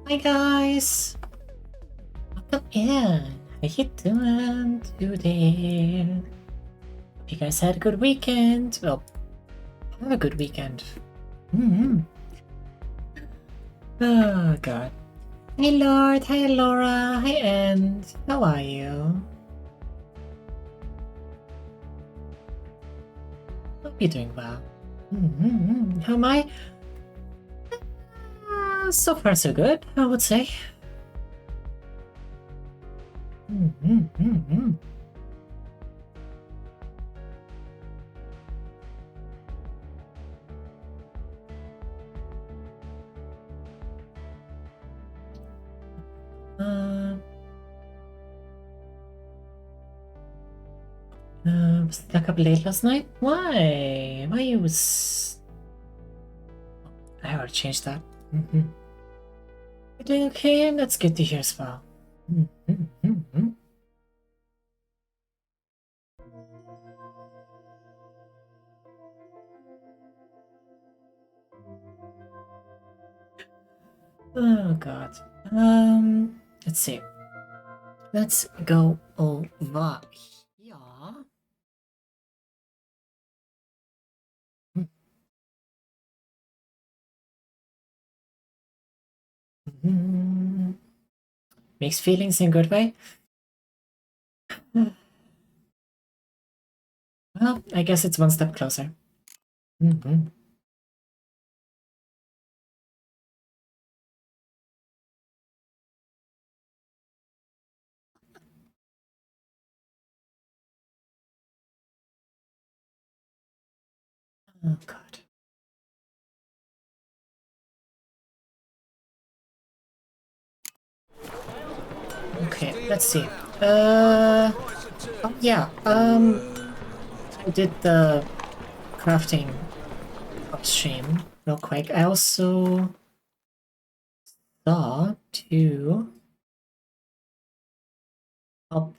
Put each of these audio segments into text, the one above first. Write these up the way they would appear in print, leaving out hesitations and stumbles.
Hi guys! Welcome in! How you doing today? Hope you guys had a good weekend. Well, have a good weekend. Oh god. Hi Lord, hi Laura, hi End. How are you? Hope you're doing well. How am I? So far so good, I would say. Stuck up late last night? Why? Why you was... I ought to change that. You're doing okay? That's good to hear as well. Oh god. Let's see. Let's go over here. Mixed feelings in a good way. Well, I guess it's one step closer. Oh god. Okay, let's see. Oh yeah, I did the crafting upstream real quick. I also saw to... Oh,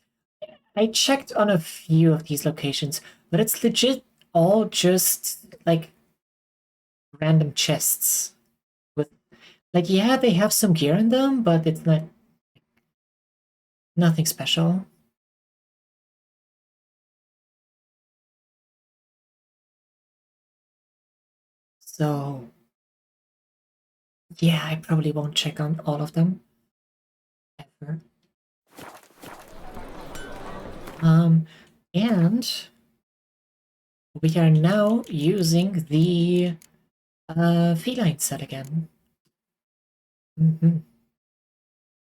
I checked on a few of these locations, but it's legit all just like random chests with like, yeah, they have some gear in them, but it's not nothing special. So yeah, I probably won't check on all of them ever. And we are now using the feline set again.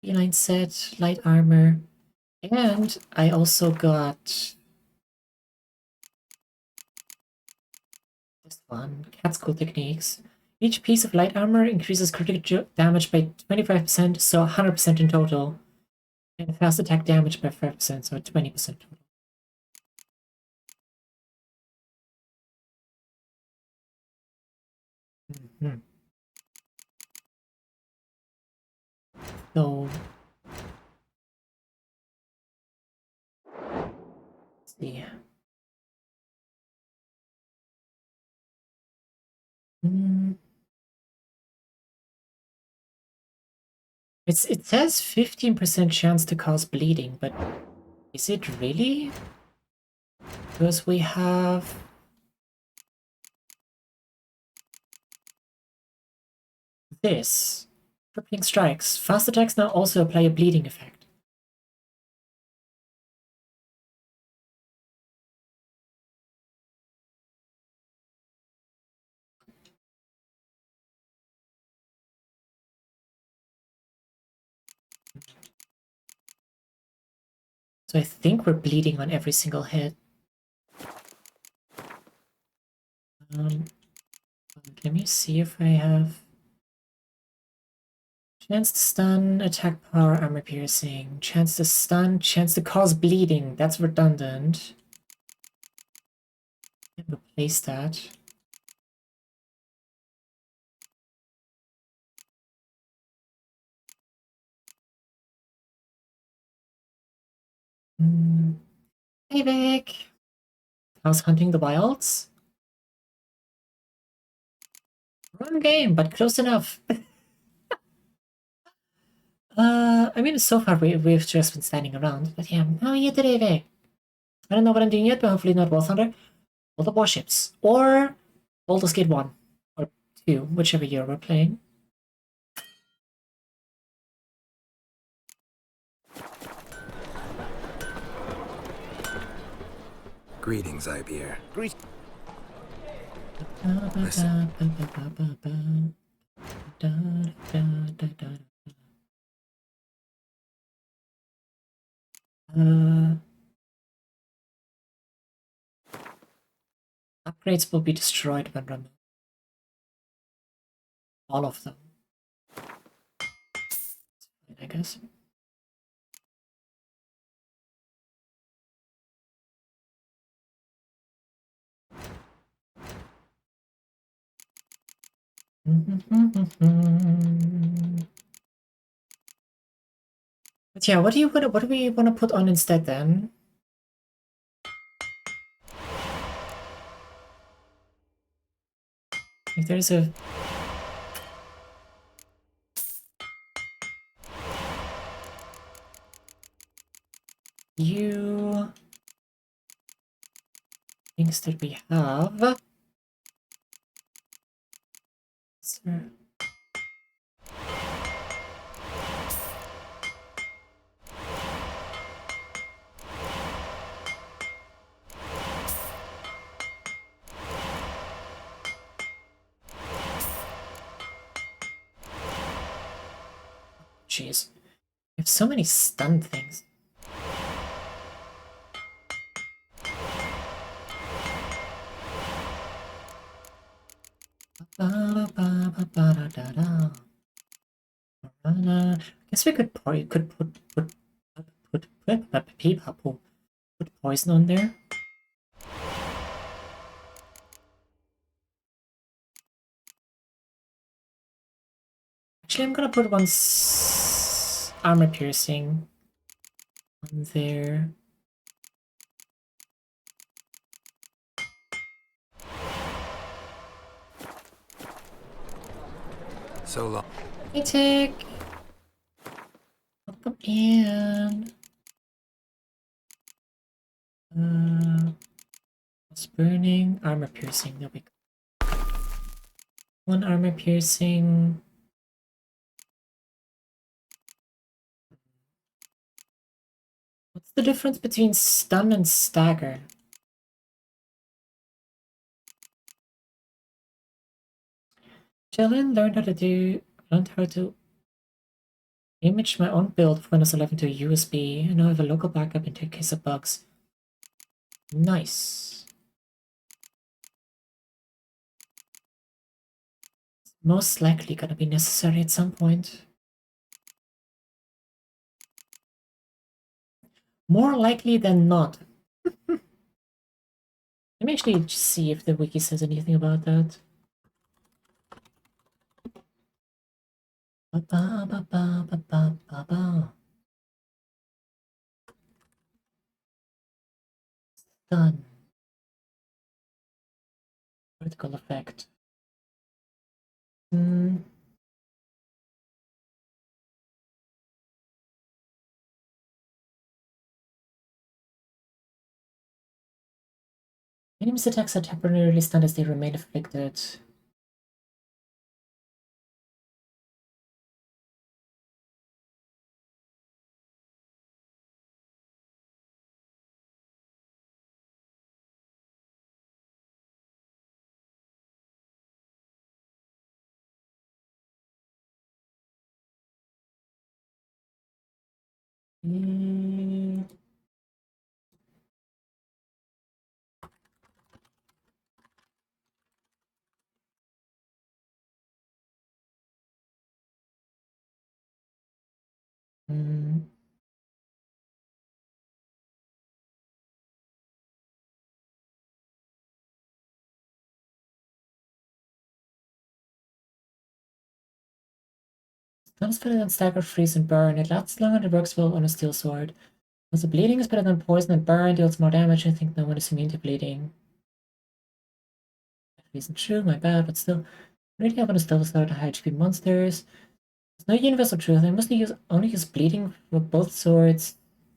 Feline set, light armor, and I also got this one, Cat School Techniques. Each piece of light armor increases critical damage by 25%, so 100% in total. And fast attack damage by 5%, so 20% total. So, let's see. It says 15% chance to cause bleeding, but is it really? Because we have this. Crippling strikes. Fast attacks now also apply a bleeding effect. So I think we're bleeding on every single hit. Let me see if I have chance to stun, attack power, armor piercing, chance to stun, chance to cause bleeding. That's redundant. Replace that. Hey Vic! How's hunting the wilds? Wrong game, but close enough. I mean, so far we've just been standing around, but yeah, how are you today, Vic? I don't know what I'm doing yet, but hopefully not War Thunder. All the warships. Or Baldur's Gate 1. Or 2, whichever year we're playing. Greetings, Ibeer. Upgrades will be destroyed when removed. All of them. I guess. But yeah, what do we want to put on instead then? If there's a few things that we have. So, jeez. We have so many stun things. I guess we could put poison on there. Actually, I'm gonna put one armor piercing on there. So long. Hey, Tick! Welcome in. What's burning? Armor piercing. There we go. One armor piercing. What's the difference between stun and stagger? Jalen learned how to image my own build for Windows 11 to a USB, and now I have a local backup in case of bugs. Nice. Most likely gonna be necessary at some point. More likely than not. Let me actually see if the wiki says anything about that. Done. Critical effect. Enemies' attacks are temporarily stunned as they remain afflicted. Mm. Mm. Stun is better than stagger, freeze, and burn. It lasts longer and it works well on a steel sword. Also, bleeding is better than poison and burn, deals more damage. I think no one is immune to bleeding. That isn't true, my bad, but still. Really have on a steel sword to high HP monsters. There's no universal truth. I mostly only use bleeding for both swords.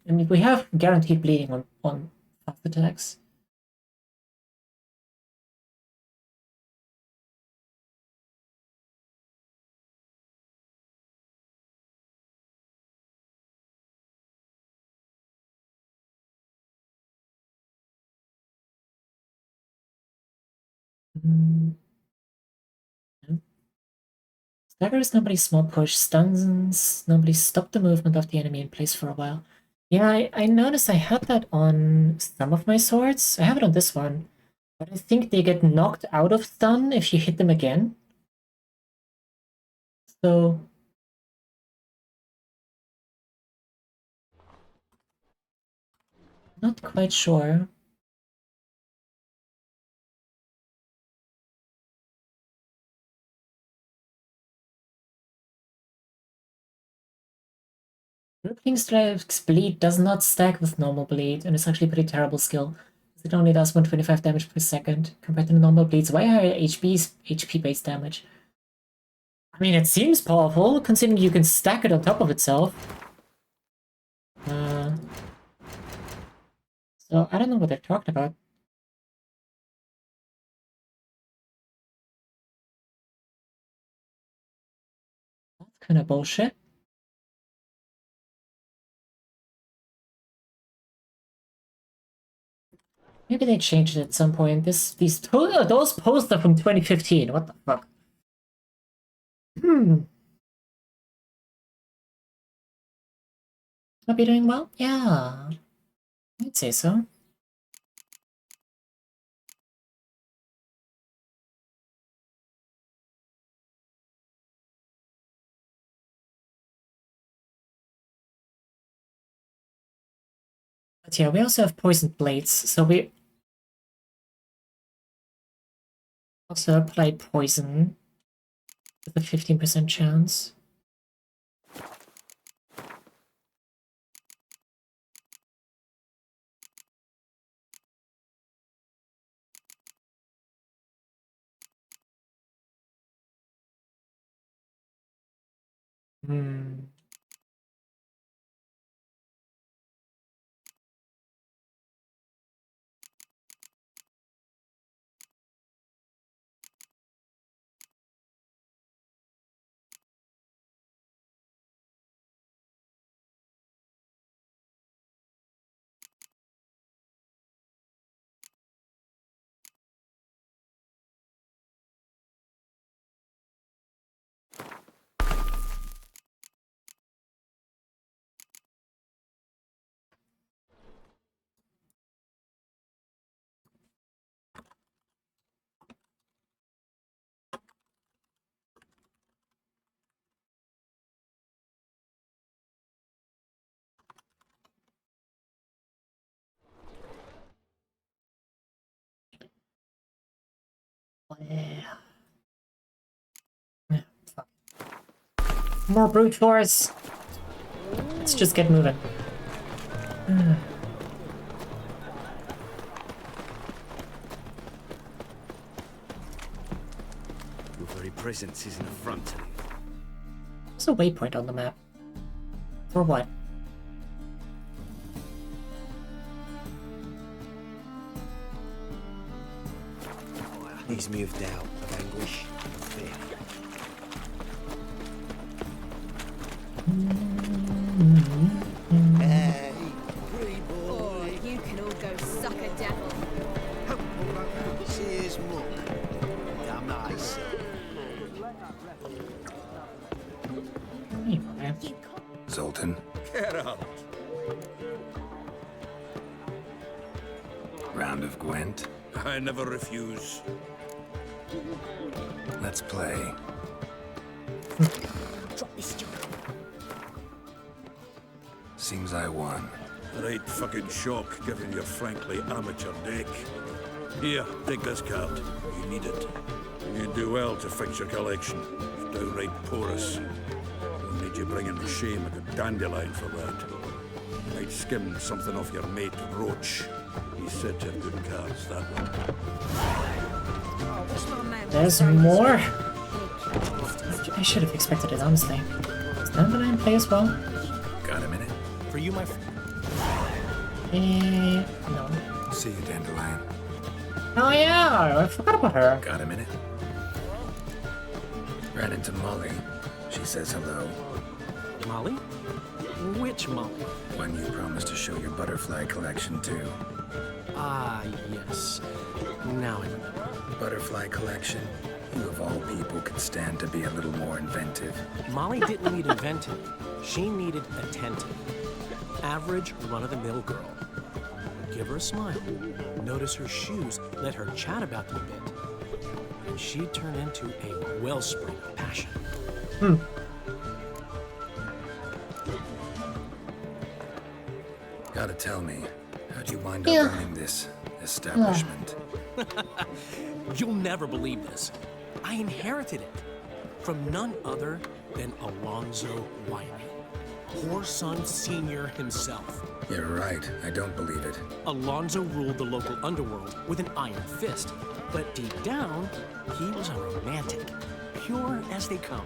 I mean, we have guaranteed bleeding on fast attacks. Mm. Stagger is nobody's small push. Stuns nobody stop the movement of the enemy in place for a while. Yeah, I noticed I had that on some of my swords. I have it on this one. But I think they get knocked out of stun if you hit them again. So not quite sure. Rippling Strike's bleed does not stack with normal bleed, and it's actually a pretty terrible skill. It only does 125 damage per second, compared to normal bleed's way higher HP-based damage. I mean, it seems powerful, considering you can stack it on top of itself. So I don't know what they're talking about. That's kind of bullshit. Maybe they changed it at some point. Those posts are from 2015. What the fuck? I'll be doing well? Yeah. I'd say so. But yeah, we also have poisoned blades, so we also apply poison with a 15% chance. Hmm. Yeah. Fuck. More brute force! Let's just get moving. Your very presence is an affront to me. There's a waypoint on the map. For what? Ease me of doubt, of anguish, of fear. Hey, pretty Oh, boy. you can all go suck a devil. Cheers, Mook. Damn nice. Anyway. Zoltan, Get out. round of Gwent. I never refuse. Let's play. Drop this job. Seems I won. Right fucking shock given your frankly amateur deck. Here, take this card. You need it. You'd do well to fix your collection. It's downright porous. It'll need you bring in shame like a dandelion for that. Might skim something off your mate Roach. He's said to have good cards, that one. Wish my man was There's so more. useful. I should have expected it, honestly. Does Dandelion play as well? Got a minute? For you, my friend. No. See you, Dandelion. Oh yeah, I forgot about her. Got a minute? Ran into Molly. She says hello. Molly? Which Molly? One you promised to show your butterfly collection to. Ah, yes. Now I remember. Butterfly collection? You of all people could stand to be a little more inventive. Molly didn't need inventive. She needed attentive. Average, run-of-the-mill girl. Give her a smile. Notice her shoes. Let her chat about them a bit. And she'd turn into a wellspring of passion. Gotta tell me, how'd you wind up running this establishment? You'll never believe this. I inherited it from none other than Alonzo Wiley, Whoreson Sr. himself. You're right, I don't believe it. Alonzo ruled the local underworld with an iron fist, but deep down, he was a romantic, pure as they come.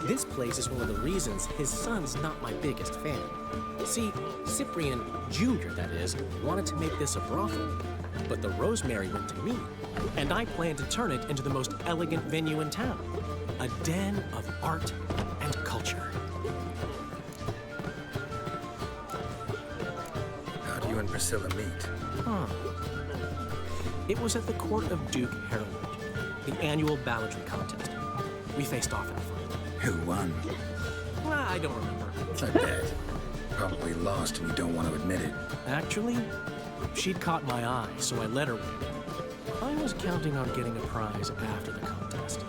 This place is one of the reasons his son's not my biggest fan. See, Cyprian Jr., that is, wanted to make this a brothel, but the Rosemary went to me, and I plan to turn it into the most elegant venue in town, a den of art and culture. How'd you and Priscilla meet? It was at the court of Duke Harold, the annual balladry contest. We faced off in a fight. Who won? I don't remember. I bet. Probably lost and you don't want to admit it. Actually, she'd caught my eye, so I let her win. I was counting on getting a prize after the contest.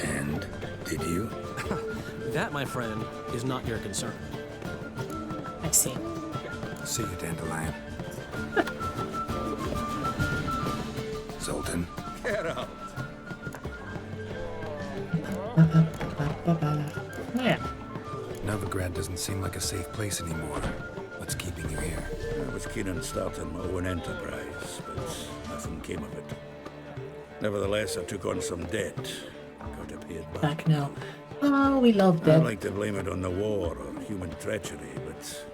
And did you? That, my friend, is not your concern. I see. See you, Dandelion. Zoltan. Get out. Yeah. Novigrad doesn't seem like a safe place anymore. What's keeping you here? I was keen on starting my own enterprise, but nothing came of it. Nevertheless, I took on some debt. Got to pay it back. Back now. Oh, we love I'd that. like to blame it on the war or human treachery, but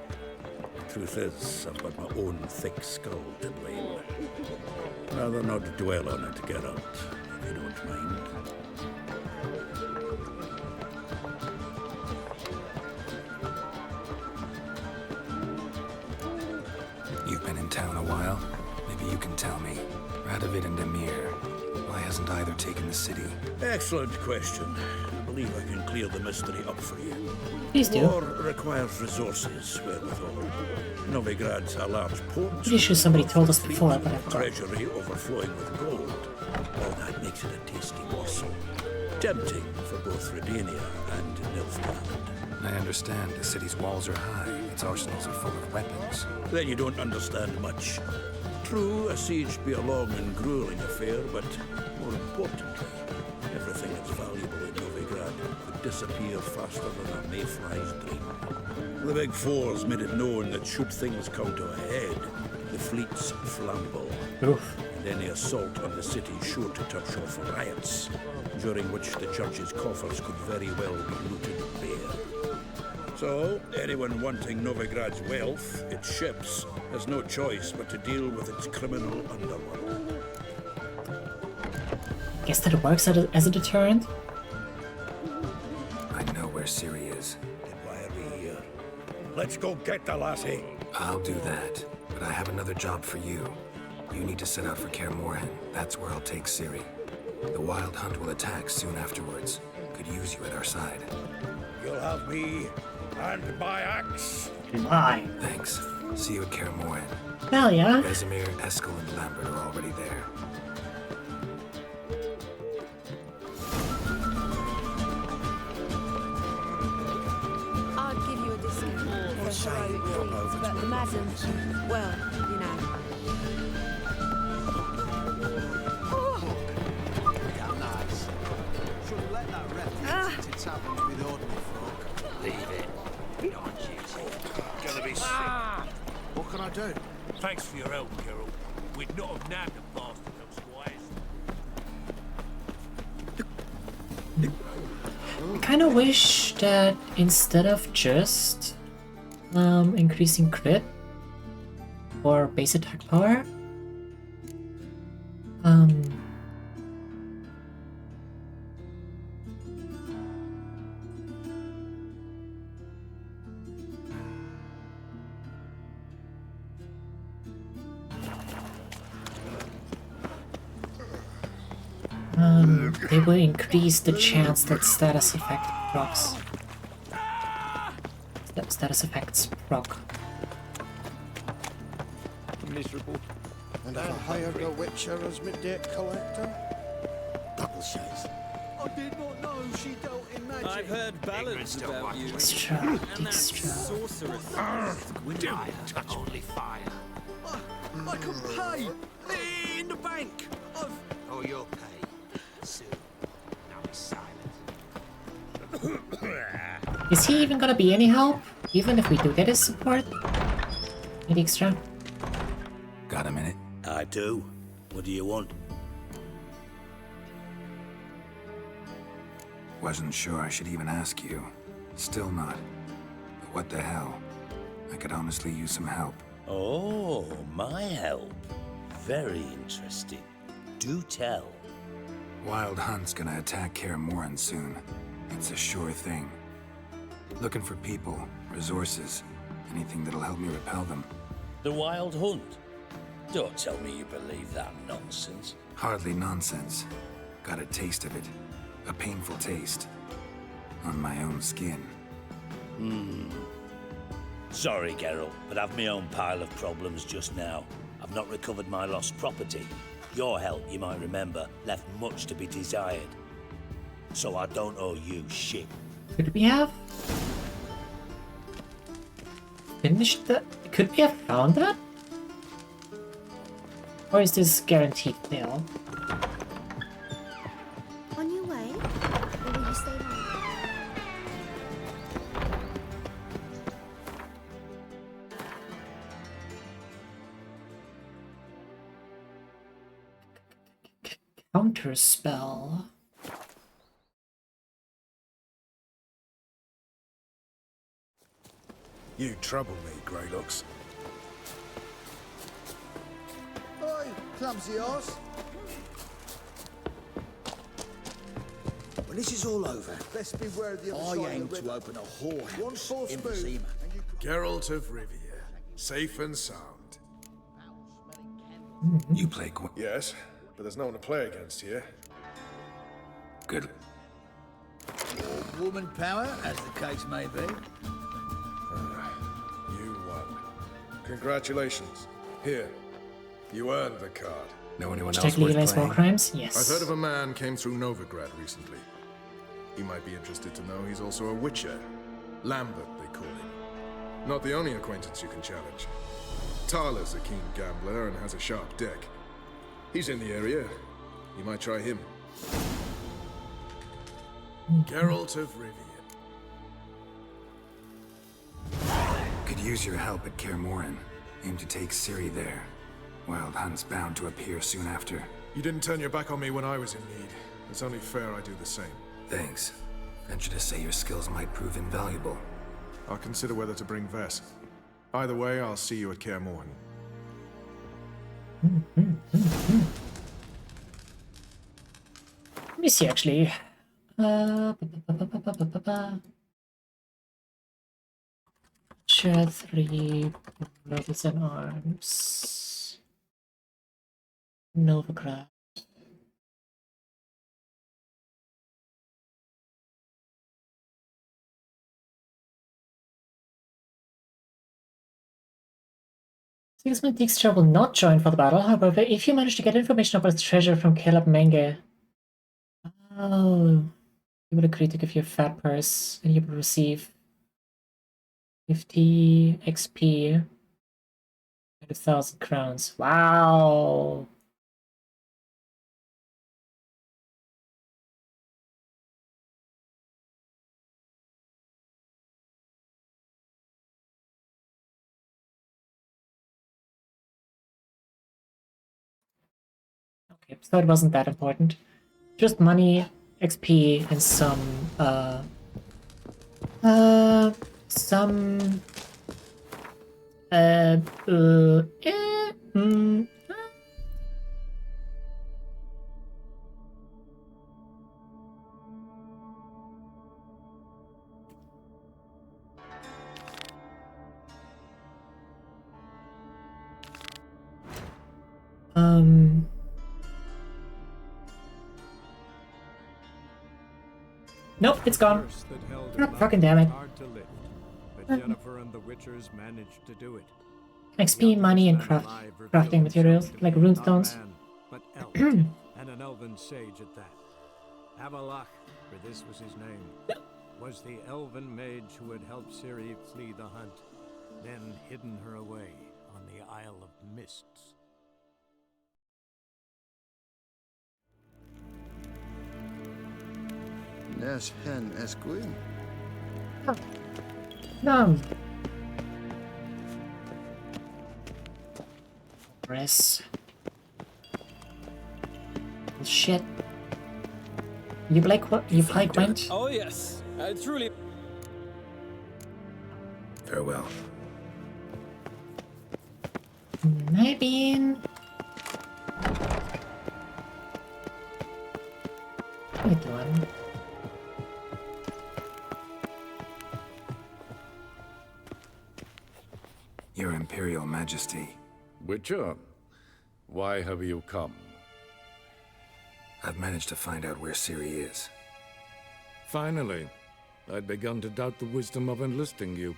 the truth is, I've got my own thick skull to blame. Rather not dwell on it, get out, if you don't mind. You've been in town a while. Maybe you can tell me. Radovid and Emir. Why hasn't either taken the city? Excellent question. I believe I can clear the mystery up for you. Please do. War requires resources, wherewithal. Novigrad's a large port. Pretty sure somebody told us before, but I forgot. Treasury overflowing with gold. All that makes it a tasty morsel. Tempting for both Redania and Nilfgaard. I understand the city's walls are high. Its arsenals are full of weapons. Then you don't understand much. True, a siege be a long and grueling affair, but more importantly, everything that's valuable in Novigrad could disappear faster than a mayfly's dream. The Big Four's made it known that should things come to a head, the fleet's flammable, Oof. and any assault on the city sure to touch off riots, during which the church's coffers could very well be looted bare. So, anyone wanting Novigrad's wealth, its ships, has no choice but to deal with its criminal underworld. guess that works as a deterrent. I know where Ciri is. Why are we here? Let's go get the lassie. I'll do that, but I have another job for you. You need to set out for Kaer Morhen. That's where I'll take Ciri. The Wild Hunt will attack soon afterwards. Could use you at our side. You'll have me and my axe. Why? Thanks. See you at Kaer Morhen. Hell yeah. Vesemir, Eskel, and Lambert are already there. I'd give you a discount for heroic deeds, but the madam, well, you know. Damn nice. Should have let that rep into taverns with ordinary folk. Leave it. Be on duty. Gonna be sick. What can I do? Thanks for your help, Carol. We'd not have nabbed the bastard elsewise. I kind of wish that instead of just increasing crit or base attack power, they will increase the chance that status effect procs. Status effects proc. Miserable. And I hired a witcher as my debt collector. Double shows. I did not know she dealt in magic. I've heard ballads about you. Extra, And that extra. sorceress. Only fire. I can pay. In the bank. Oh, you'll pay. Soon. Now be silent. Is he even gonna be any help? Even if we do get his support? Any extra? Got a minute? I do. What do you want? Wasn't sure I should even ask you. Still not. But what the hell? I could honestly use some help. Oh, my help. Very interesting. Do tell. Wild Hunt's gonna attack Kaer Morhen soon. It's a sure thing. Looking for people, resources, anything that'll help me repel them. The Wild Hunt? Don't tell me you believe that nonsense. Hardly nonsense. Got a taste of it. A painful taste. On my own skin. Sorry, Geralt, but I've my own pile of problems just now. I've not recovered my lost property. Your help, you might remember, left much to be desired. So I don't owe you shit. Could we have finished that? Could we have found that? Or is this guaranteed fail? On your way? Or will you stay longer? Counter spell. You trouble me, Greylocks. Oi, clumsy horse. When this is all over, Best beware of the other I side aim of the to river. open a whorehouse One false in move, Vizima. and you could... Geralt of Rivia, safe and sound. You play Yes, but there's no one to play against here. good. Woman power, as the case may be. You won. Congratulations. Here, you earned the card. Know anyone Check else worth legalize war playing? crimes? I've Yes. heard of a man came through Novigrad recently. You might be interested to know he's also a witcher. Lambert, they call him. Not the only acquaintance you can challenge. Tala's a keen gambler and has a sharp deck. He's in the area. You might try him. Geralt of Rivia. Could use your help at Kaer Morhen. Aim to take Ciri there. Wild Hunt's bound to appear soon after. You didn't turn your back on me when I was in need. It's only fair I do the same. Thanks. Venture to say your skills might prove invaluable. I'll consider whether to bring Vess. Either way, I'll see you at Kaer Morhen. me see actually. Share 3 brothers in arms. Novigrad. Sigismund Dijkstra will not join for the battle. However, if you manage to get information about his treasure from Caleb Menge, he would agree to give you a fat purse, and you would receive 50 XP and 1,000 crowns. Wow! Okay, so it wasn't that important. Just money, XP, and some, nope, it's gone. Fucking damn it. But Jennifer and the Witchers managed to do it. XP, money, and crafting materials, like runestones. But elf, and an elven sage at that. Avalach, for this was his name, was the elven mage who had helped Ciri flee the hunt, then hidden her away on the Isle of Mists. Nes hen esquin. No. Press. Shit. You like what? You like went? Oh yes, truly. Farewell. Maybe. What are you doing? Your Imperial Majesty. Witcher, why have you come? I've managed to find out where Ciri is. Finally. I'd begun to doubt the wisdom of enlisting you.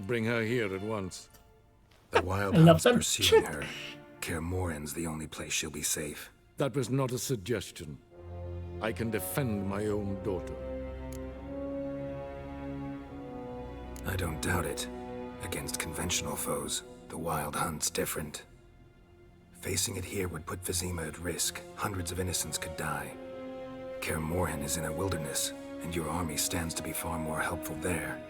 Bring her here at once. The Wild Hunt's pursuing her. Kaer Morhen's the only place she'll be safe. That was not a suggestion. I can defend my own daughter. I don't doubt it. Against conventional foes, the Wild Hunt's different. Facing it here would put Vizima at risk. Hundreds of innocents could die. Kaer Morhen is in a wilderness, and your army stands to be far more helpful there.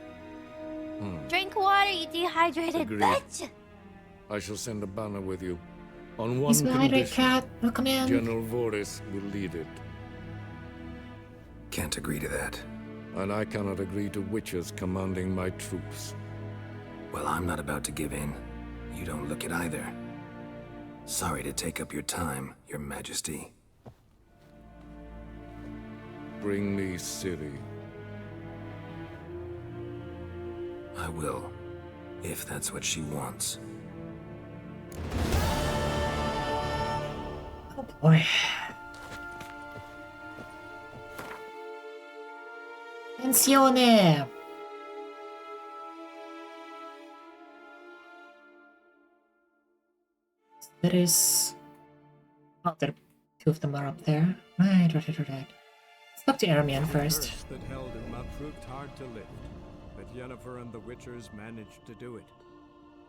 Drink water, you dehydrated Agreed. bitch! I shall send a banner with you. On one He's my hydrate condition, cat. Welcome in. General Voris will lead it. Can't agree to that. And I cannot agree to witches commanding my troops. Well, I'm not about to give in. You don't look it either. Sorry to take up your time, Your Majesty. Bring me Ciri. I will, if that's what she wants. Oh boy. Pensione! There is... Oh, there... Two of them are up there. Right. Let's talk to Ermion first. The curse that held him up proved hard to lift, but Jennifer and the Witchers managed to do it.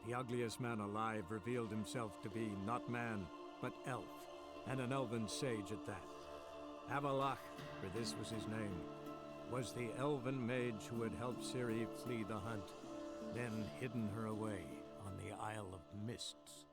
The ugliest man alive revealed himself to be not man, but elf, and an elven sage at that. Avalach, for this was his name, was the elven mage who had helped Ciri flee the hunt, then hidden her away on the Isle of Mists.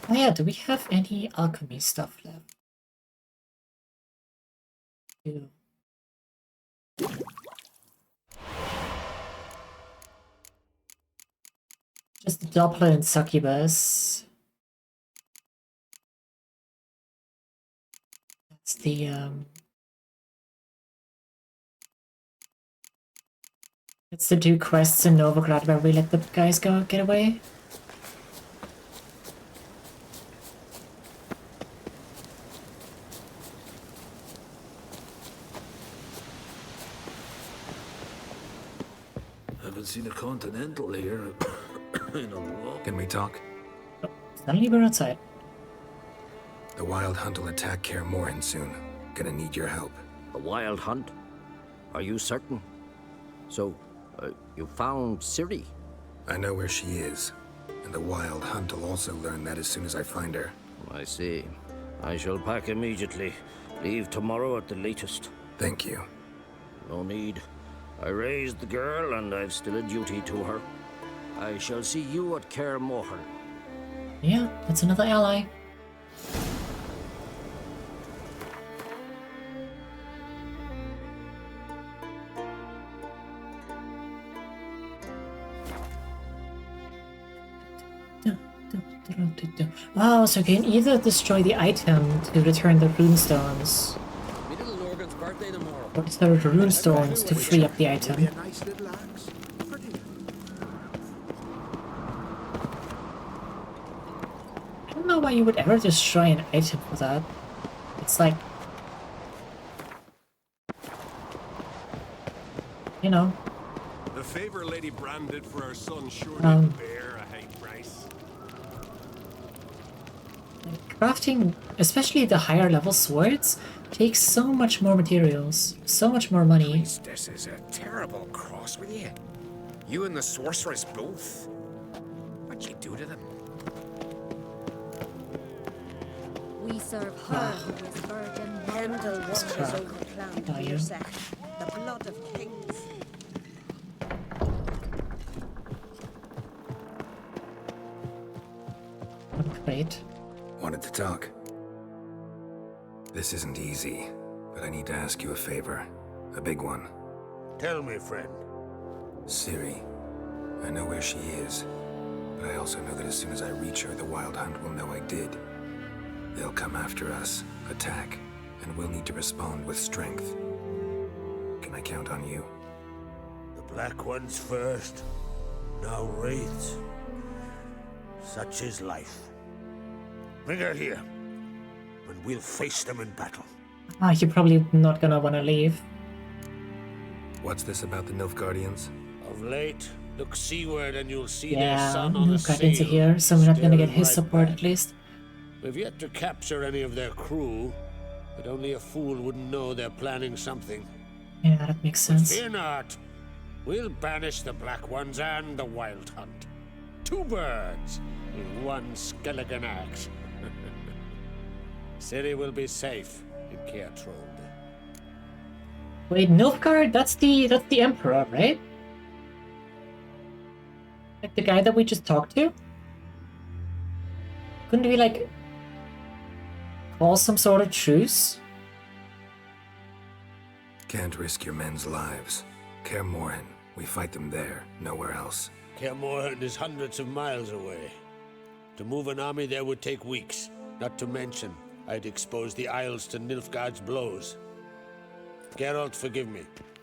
Oh yeah, do we have any alchemy stuff left? Ew. Just the Doppler and Succubus. That's the it's the two quests in Novigrad where we let the guys get away. Haven't seen a Continental here in a while. Can we talk? Oh, suddenly we're outside. The Wild Hunt will attack Kaer Morhen soon. Gonna need your help. A wild hunt? Are you certain? So, you found Ciri? I know where she is. And the Wild Hunt will also learn that as soon as I find her. I see. I shall pack immediately. Leave tomorrow at the latest. Thank you. No need. I raised the girl, and I've still a duty to her. I shall see you at Kaer Morhen. Yeah, that's another ally. Oh, so you can either destroy the item to return the runestones, or destroy the runestones to free up the item. I don't know why you would ever destroy an item for that. It's like, you know. The favor Lady Brand did for her son sure didn't bear a high price. Crafting, especially the higher level swords, takes so much more materials, so much more money. This is a terrible cross with you. You and the sorceress both. What'd you do to them? We serve her who is virgin. Handle wonders over clan for yourself. The blood of kings. Great. Wanted to talk. This isn't easy, but I need to ask you a favor. A big one. Tell me, friend. Ciri. I know where she is, but I also know that as soon as I reach her, the Wild Hunt will know I did. They'll come after us, attack, and we'll need to respond with strength. Can I count on you? The Black Ones first, now Wraiths. Such is life. Bring her here, and we'll face them in battle. Ah, you're probably not gonna wanna leave. What's this about the Nilfgaardians? Of late, look seaward and you'll see their Yeah, sun on a Nilfgaardians are sail. here, so we're not gonna get staring his right support back. at least. We've yet to capture any of their crew, but only a fool wouldn't know they're planning something. Yeah, that makes But sense. fear not. We'll banish the Black Ones and the Wild Hunt. Two birds with one skeleton axe. Ciri will be safe in Kaer Trond. Wait, Nilfgaard? That's the Emperor, right? Like the guy that we just talked to? Couldn't we like call some sort of truce? Can't risk your men's lives. Kaer Morhen, we fight them there, nowhere else. Kaer Morhen is hundreds of miles away. To move an army there would take weeks, not to mention I'd expose the Isles to Nilfgaard's blows. Geralt, forgive me,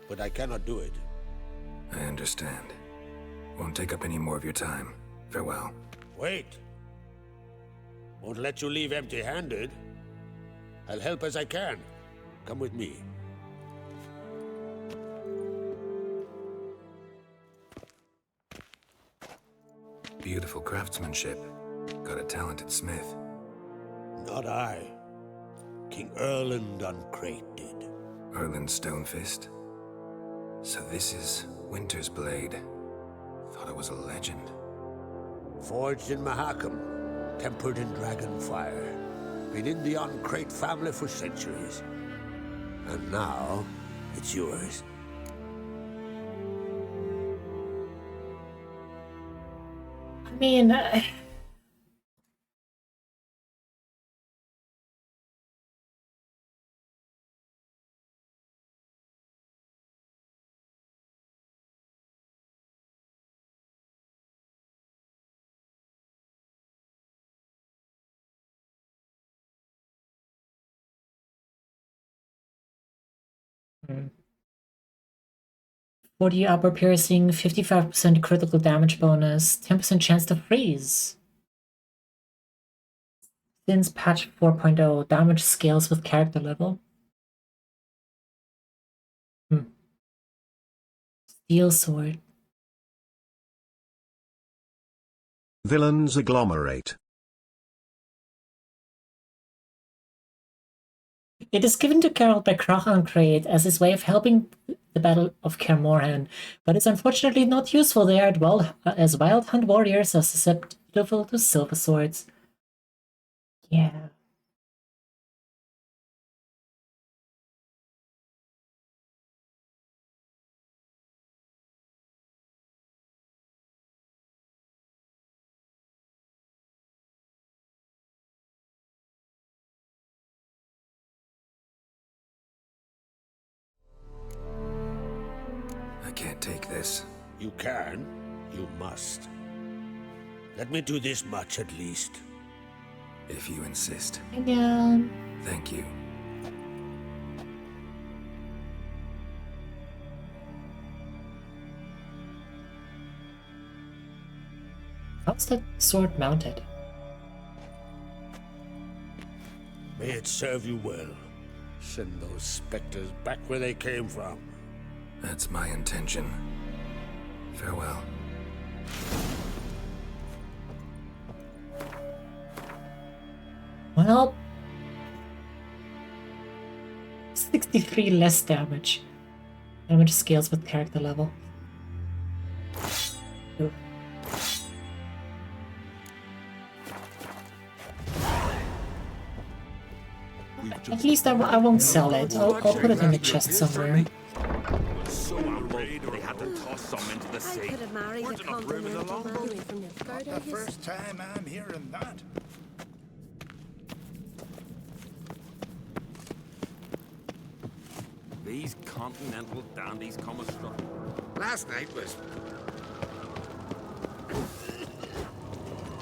but I cannot do it. I understand. Won't take up any more of your time. Farewell. Wait. Won't let you leave empty-handed. I'll help as I can. Come with me. Beautiful craftsmanship. Got a talented smith. Not I. King Erland Uncrate did. Erland Stonefist? So this is Winter's Blade. Thought it was a legend. Forged in Mahakam, tempered in dragon fire. Been in the Uncrate family for centuries. And now, it's yours. I mean, 40 upper piercing, 55% critical damage bonus, 10% chance to freeze. Since patch 4.0, damage scales with character level. Steel sword. Villains agglomerate. It is given to Geralt by Crachan Crate as his way of helping the Battle of Kaer Morhen, but it's unfortunately not useful there as Wild Hunt warriors are susceptible to silver swords. Yeah. I can't take this. You can. You must. Let me do this much at least. If you insist. Yeah. Thank you. How's that sword mounted? May it serve you well. Send those specters back where they came from. That's my intention. Farewell. Well, 63 less damage. Damage scales with character level. Ooh. At least I won't sell it. I'll put it in the chest somewhere. So afraid they had to toss some into the sea. Could have married Weren't a enough room in the continental longboat. man from Nilfgaard, The I guess. first time I'm hearing that. These continental dandies come a struck. Last night was...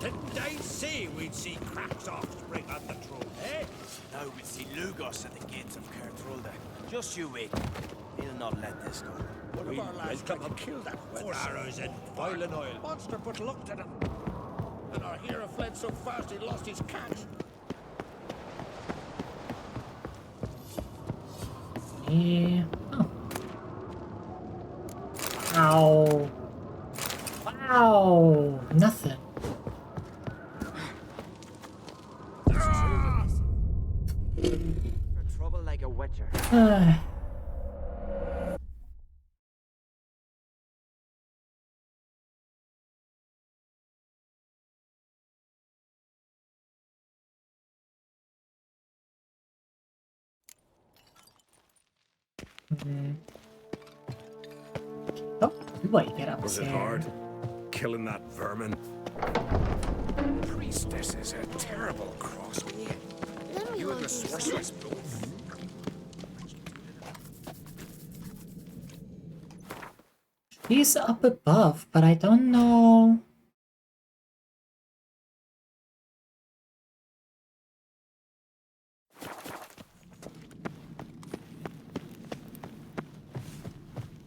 Didn't I say we'd see cracks offspring on the throne, eh? Now we'd see Lugos at the gates of Kertrulda. Just you wait. He'll not let this go. One of our lads come and kill that with arrows and boiling oil. monster put luck to them. And our hero fled so fast he lost his cat. Yeah. Oh. Ow. Wow. Nothing. For trouble like a witcher. Oh, wait, get up Was it there. hard? Killing that vermin? Priestess is a terrible cross with you. You and the sorceress both. He's up above, but I don't know.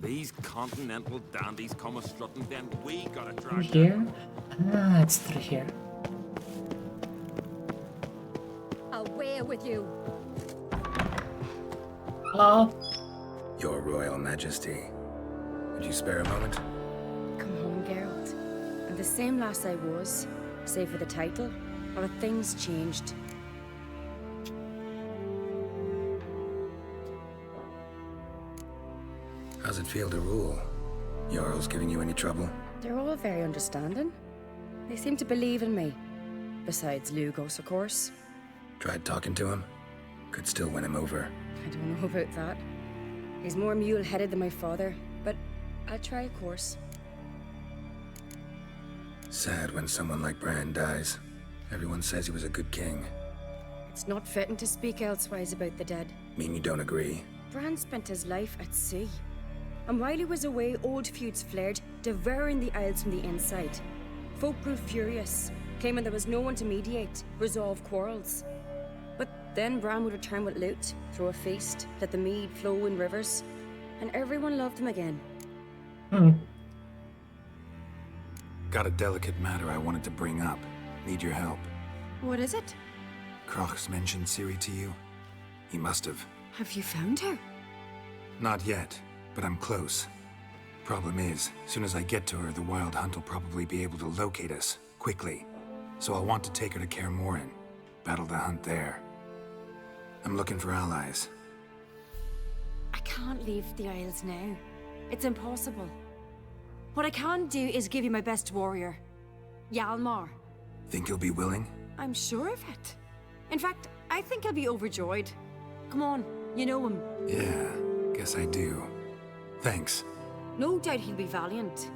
These continental dandies come a strutting, then we gotta Through drag here? Ah, it's through here. Away with you. Hello? Your Royal Majesty. Would you spare a moment? Come home, Geralt. I'm the same lass I was, save for the title, or have things changed? How's it feel to rule? Jarl's giving you any trouble? They're all very understanding. They seem to believe in me. Besides Lugos, of course. Tried talking to him? Could still win him over. I don't know about that. He's more mule-headed than my father, but I'll try, of course. Sad when someone like Bran dies. Everyone says he was a good king. It's not fitting to speak elsewise about the dead. Mean you don't agree? Bran spent his life at sea. And while he was away, old feuds flared, devouring the Isles from the inside. Folk grew furious, claiming there was no one to mediate, resolve quarrels. But Then Bran would return with loot, throw a feast, let the mead flow in rivers, and everyone loved him again. Got a delicate matter I wanted to bring up. Need your help. What is it? Crach's mentioned Ciri to you? He must have. Have you found her? Not yet, but I'm close. Problem is, soon as I get to her, the Wild Hunt will probably be able to locate us, quickly. So I'll want to take her to Kaer Morhen, battle the hunt there. I'm looking for allies. I can't leave the Isles now. It's impossible. What I can do is give you my best warrior, Hjalmar. Think you'll be willing? I'm sure of it. In fact, I think he'll be overjoyed. Come on, you know him. Yeah, guess I do. Thanks. No doubt he'll be valiant.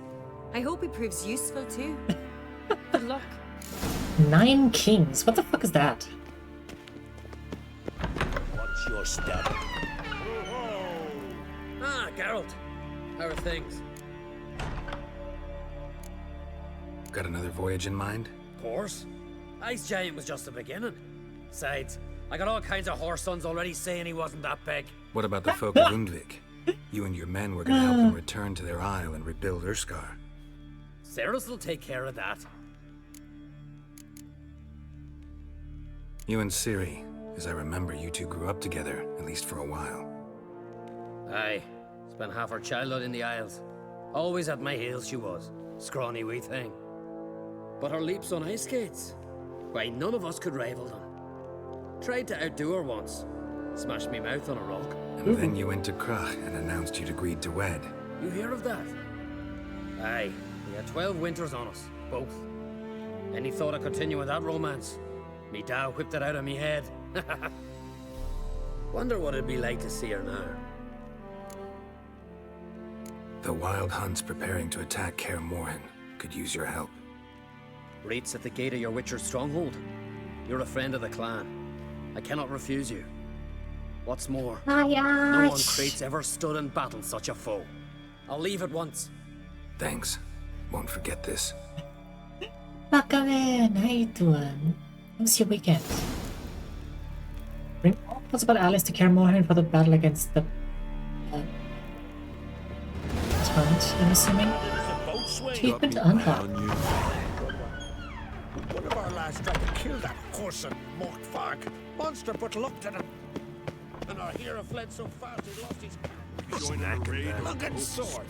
I hope he proves useful too. Good luck. 9 kings? What the fuck is that? What's your step? Ah, Geralt. How are things? Got another voyage in mind? Of course. Ice Giant was just the beginning. Besides, I got all kinds of horse sons already saying he wasn't that big. What about the folk of Undvik? You and your men were gonna help them return to their isle and rebuild Urskar. Cerys will take care of that. You and Ciri, as I remember, you two grew up together, at least for a while. Aye. Spent half her childhood in the Isles. Always at my heels she was. Scrawny wee thing. But her leaps on ice skates? Why, none of us could rival them. Tried to outdo her once. Smashed me mouth on a rock. And then you went to Crach and announced you'd agreed to wed. You hear of that? Aye. We had 12 winters on us, both. Any thought of continuing that romance? Me dad whipped it out of me head. Wonder what it'd be like to see her now. The Wild Hunt's preparing to attack Kaer Morhen. Could use your help. Rates at the gate of your Witcher's stronghold. You're a friend of the clan. I cannot refuse you. What's more, no one Crate's ever stood in battle such a foe. I'll leave at once. Thanks. Won't forget this. Bakaman, how you doing? How was your weekend? Bring all possible allies to Kaer Morhen for the battle against the Hunt, I'm assuming. Achievement unlocked. One of our lads tried to kill that whoreson Mortfag. Monster put luck to them. And our hero fled so fast he lost his looking sword.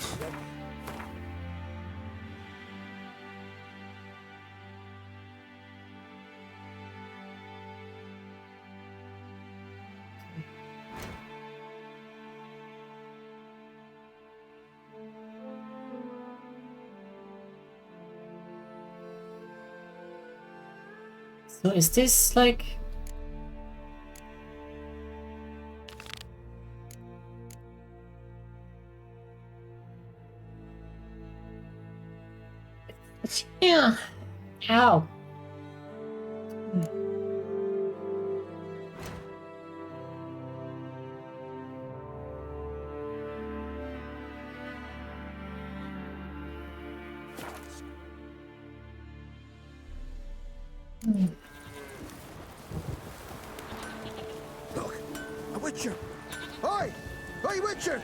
So is this like... Yeah. Ow. Look, a Witcher. Hi! Hi, Witcher!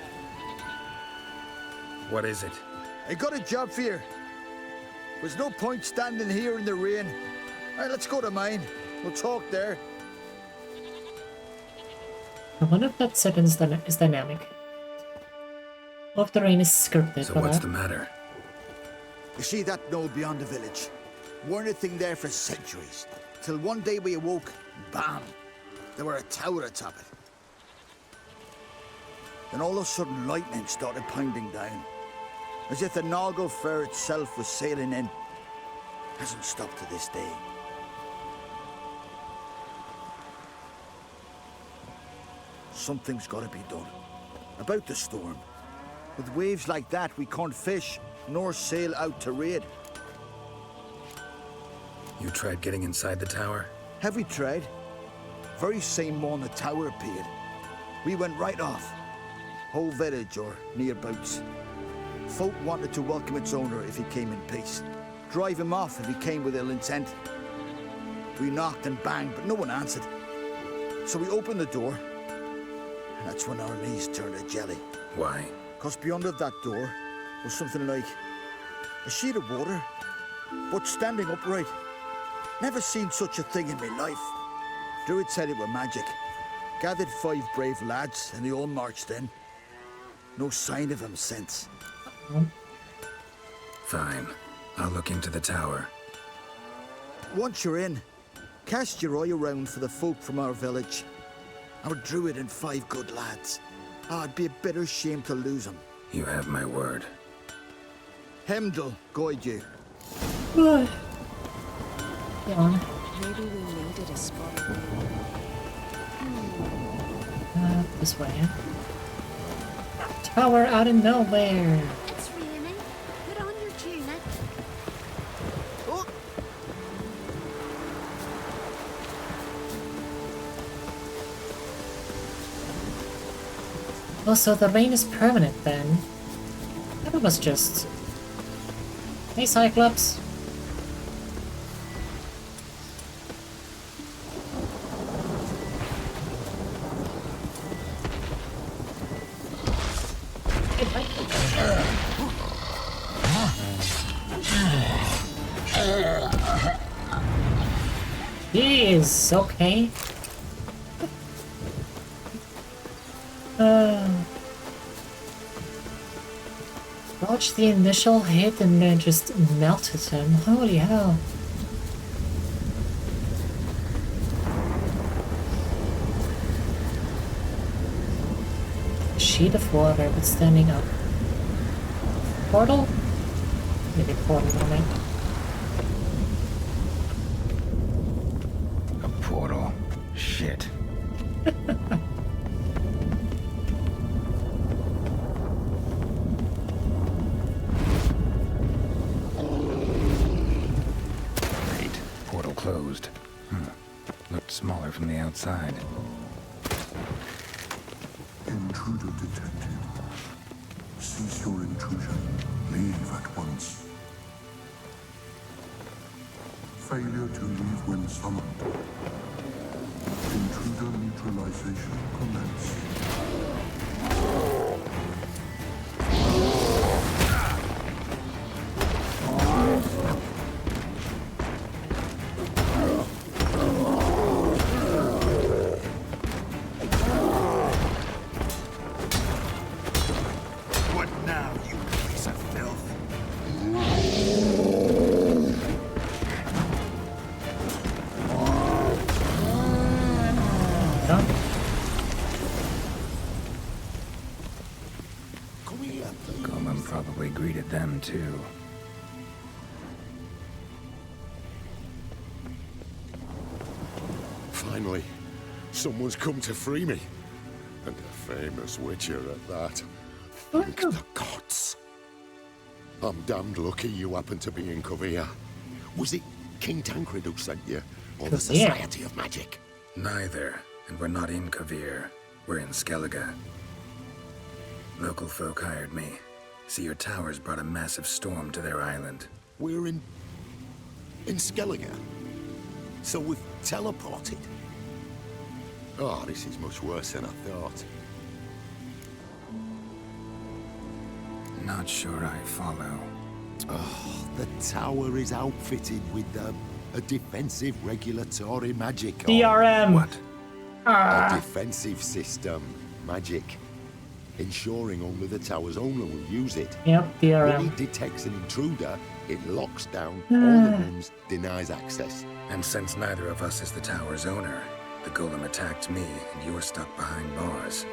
What is it? I got a job for you. There's no point standing here in the rain. All right, let's go to mine. We'll talk there. I wonder if that sentence is dynamic. Or if the rain is scripted. So what's the matter? You see that knoll beyond the village? Weren't a thing there for centuries. Till one day we awoke, bam! There were a tower atop it. Then all of a sudden lightning started pounding down. As if the Noggle Fair itself was sailing in. Hasn't stopped to this day. Something's gotta be done. About the storm. With waves like that, we can't fish, nor sail out to raid. You tried getting inside the tower? Have we tried? Very same morning the tower appeared. We went right off. Whole village or nearabouts. Folk wanted to welcome its owner if he came in peace. Drive him off if he came with ill intent. We knocked and banged, but no one answered. So we opened the door, and that's when our knees turned to jelly. Why? Because beyond of that door was something like a sheet of water, but standing upright. Never seen such a thing in my life. Druid said it were magic. Gathered 5 brave lads, and they all marched in. No sign of him since. Fine. I'll look into the tower. Once you're in, cast your eye around for the folk from our village. Our druid and 5 good lads. It'd be a bitter shame to lose them. You have my word. Hemdall, guide you. Good. Yeah. Maybe we needed a spot. This way. Tower out of nowhere. It's raining. Put on your tunic. Oh. Oh, so the rain is permanent then. That was just... Hey, Cyclops. He is okay. Dodged the initial hit and then just melted him. Holy hell. A sheet of water, but standing up. Portal? Maybe portal on it. A portal. Shit. Closed. Looked smaller from the outside. Intruder detected. Cease your intrusion. Leave at once. Failure to leave when summoned. Intruder neutralization commenced. Too. Finally, someone's come to free me. And a famous witcher at that. Thank the gods. I'm damned lucky you happen to be in Kovir. Was it King Tancred who sent you? Or the Society of Magic? Neither. And we're not in Kovir. We're in Skellige. Local folk hired me. See, your towers brought a massive storm to their island. We're in Skellige. So we've teleported. Oh, this is much worse than I thought. Not sure I follow. Oh, the tower is outfitted with a defensive regulatory magic. DRM. What? A defensive system. Magic. Ensuring only the tower's owner will use it. Yep, DRM. When it detects an intruder, it locks down all the rooms, denies access. And since neither of us is the tower's owner, the golem attacked me and you're stuck behind bars.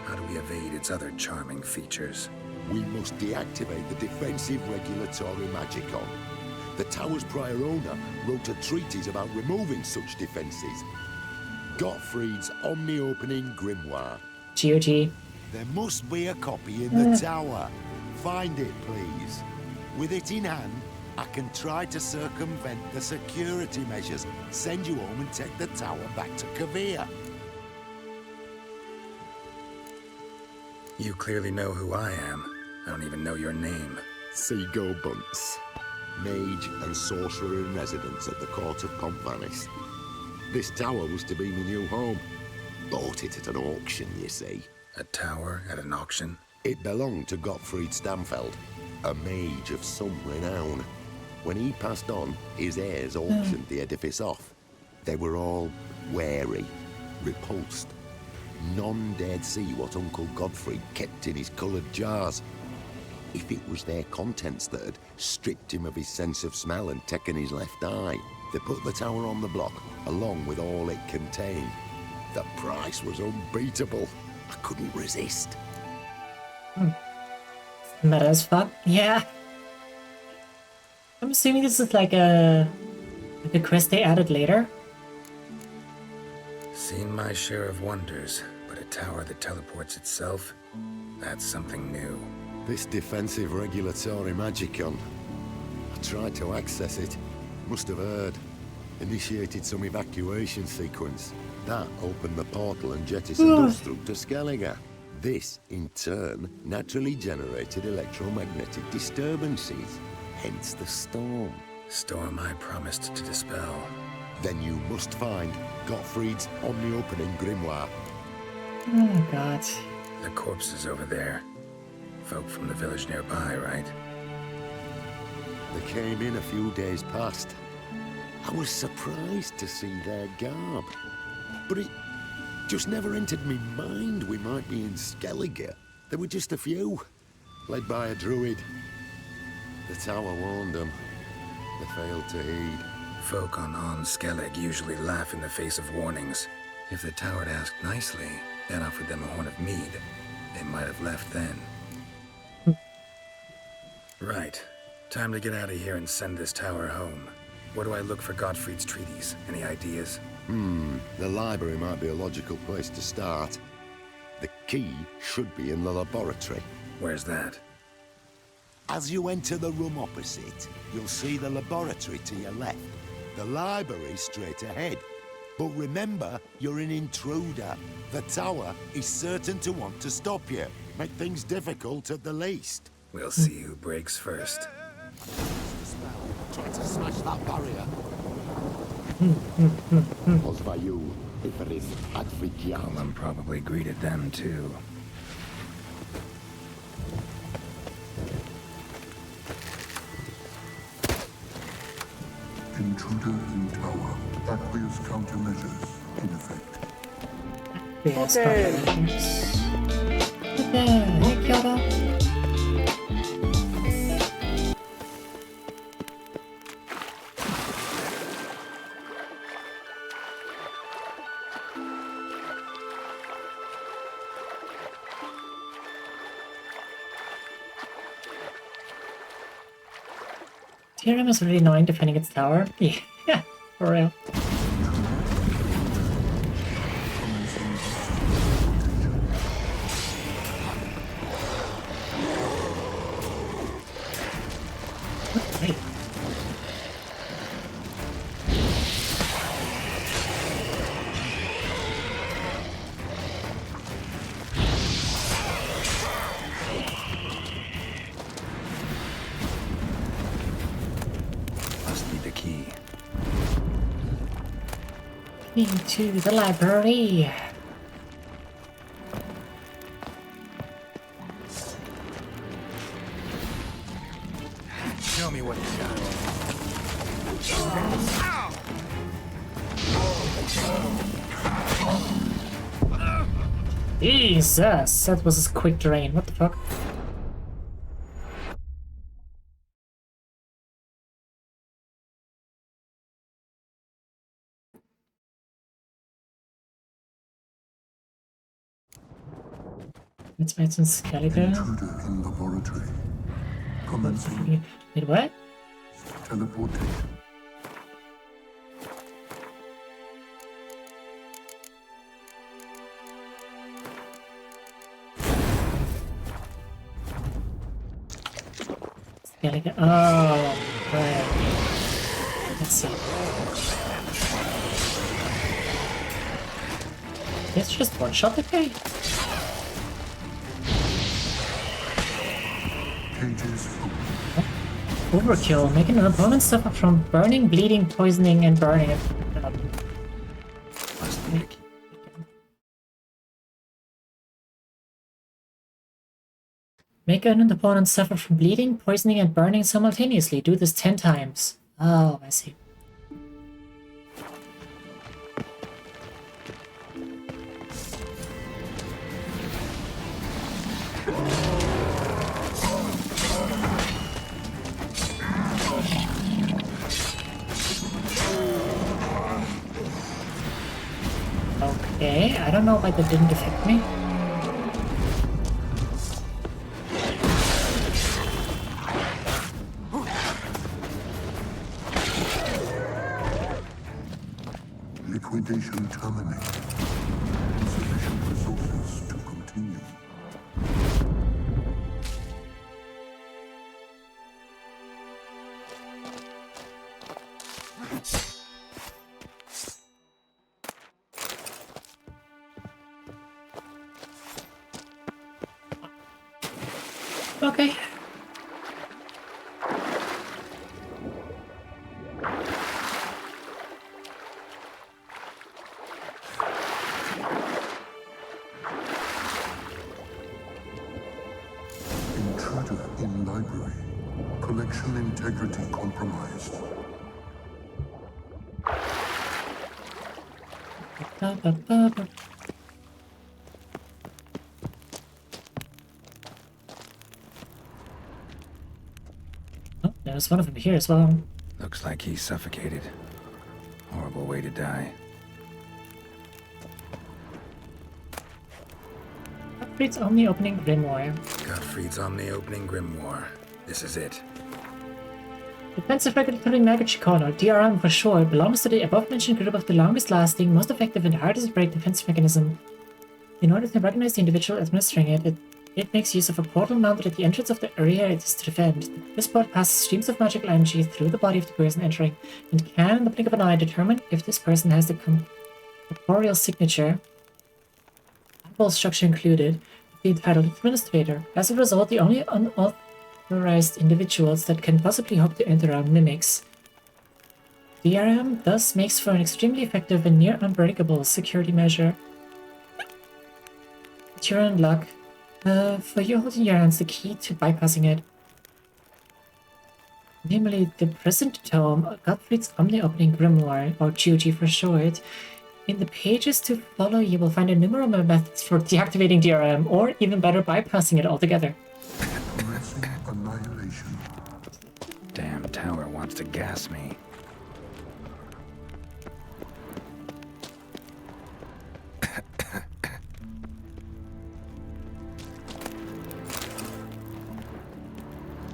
How do we evade its other charming features? We must deactivate the defensive regulatory magicon. The tower's prior owner wrote a treatise about removing such defenses. Gottfried's Omni-Opening Grimoire. GOG. There must be a copy in the tower. Find it, please. With it in hand, I can try to circumvent the security measures, send you home and take the tower back to Kovir. You clearly know who I am. I don't even know your name. Seagull Bunce. Mage and sorcerer in residence at the court of Pompvanis. This tower was to be my new home. Bought it at an auction, you see. A tower at an auction? It belonged to Gottfried Stamfeld, a mage of some renown. When he passed on, his heirs auctioned the edifice off. They were all wary, repulsed. None dared see what Uncle Godfrey kept in his coloured jars. If it was their contents that had stripped him of his sense of smell and taken his left eye, they put the tower on the block, along with all it contained. The price was unbeatable. I couldn't resist. Meta as fuck. Yeah. I'm assuming this is like a quest they added later. Seen my share of wonders, but a tower that teleports itself? That's something new. This defensive regulatory magicon. I tried to access it. Must have heard. Initiated some evacuation sequence. That opened the portal and jettisoned us through to Skellige. This, in turn, naturally generated electromagnetic disturbances. Hence the storm. Storm I promised to dispel. Then you must find Gottfried's omni-opening grimoire. Oh, God. The corpses over there. Folk from the village nearby, right? They came in a few days past. I was surprised to see their garb. But it just never entered me mind we might be in Skellige. There were just a few, led by a druid. The tower warned them. They failed to heed. Folk on Skellig usually laugh in the face of warnings. If the tower had asked nicely, and offered them a horn of mead, they might have left then. Right. Time to get out of here and send this tower home. Where do I look for Gottfried's treaties? Any ideas? The library might be a logical place to start. The key should be in the laboratory. Where's that? As you enter the room opposite, you'll see the laboratory to your left. The library straight ahead. But remember, you're an intruder. The tower is certain to want to stop you. Make things difficult at the least. We'll see who breaks first. Try to smash that barrier. Pozvaju, Iferis, Advikian. Alum probably greeted them too. Intruder in tower. Aqueous countermeasures in effect. Yes, okay. Tyrion is really annoying defending its tower. Yeah, for real. Hey. To the library. Show me what you got. Jesus, that was a quick drain. What the fuck? Let's make some Skellige. Intruder in laboratory. Commencing. Wait, what? Teleportation. Skellige. Oh, right. Let's see. It's just one shot the guy. Overkill, making an opponent suffer from burning, bleeding, poisoning, and burning it. Make an opponent suffer from bleeding, poisoning, and burning simultaneously. Do this 10 times. Oh, I see. Okay, I don't know why that didn't affect me. Liquidation terminated. Insufficient resources to continue. Okay. Intruder in library. Collection integrity compromised. Oh, there's one of them here as well. Looks like he's suffocated. Horrible way to die. Godfrey's Omni opening grimoire. Godfrey's Omni opening grimoire. This is it. Defensive Regulatory Magic Corner, DRM for short, belongs to the above-mentioned group of the longest-lasting, most effective, and hardest-to-break defense mechanism. In order to recognize the individual administering it, it makes use of a portal mounted at the entrance of the area it is to defend. This portal passes streams of magical energy through the body of the person entering, and can, in the blink of an eye, determine if this person has the corporeal signature, eyeball structure included, be entitled Administrator. As a result, the only unauthorized individuals that can possibly hope to enter are mimics. DRM thus makes for an extremely effective and near unbreakable security measure. It's your own luck. For you holding your hands the key to bypassing it. Namely, the present tome, Godfrey's Omni-Opening Grimoire, or GOG for short. In the pages to follow, you will find a number of methods for deactivating DRM, or even better, bypassing it altogether. Annihilation. Damn tower wants to gas me.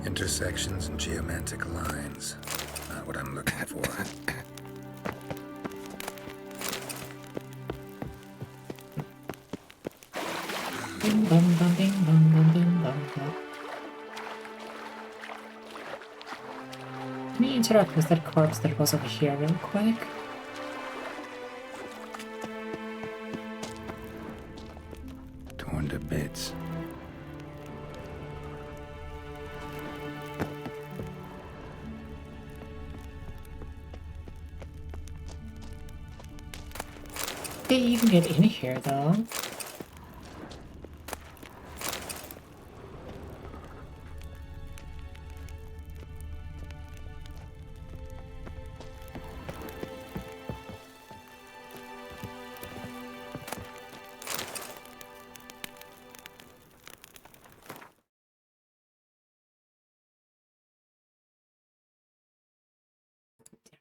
Intersections and geomantic lines. Not what I'm looking for. Bing bum bum bing bum bum bing bum bum. Let me interact with that corpse that was over here real quick. Torn to bits. They even get in here though.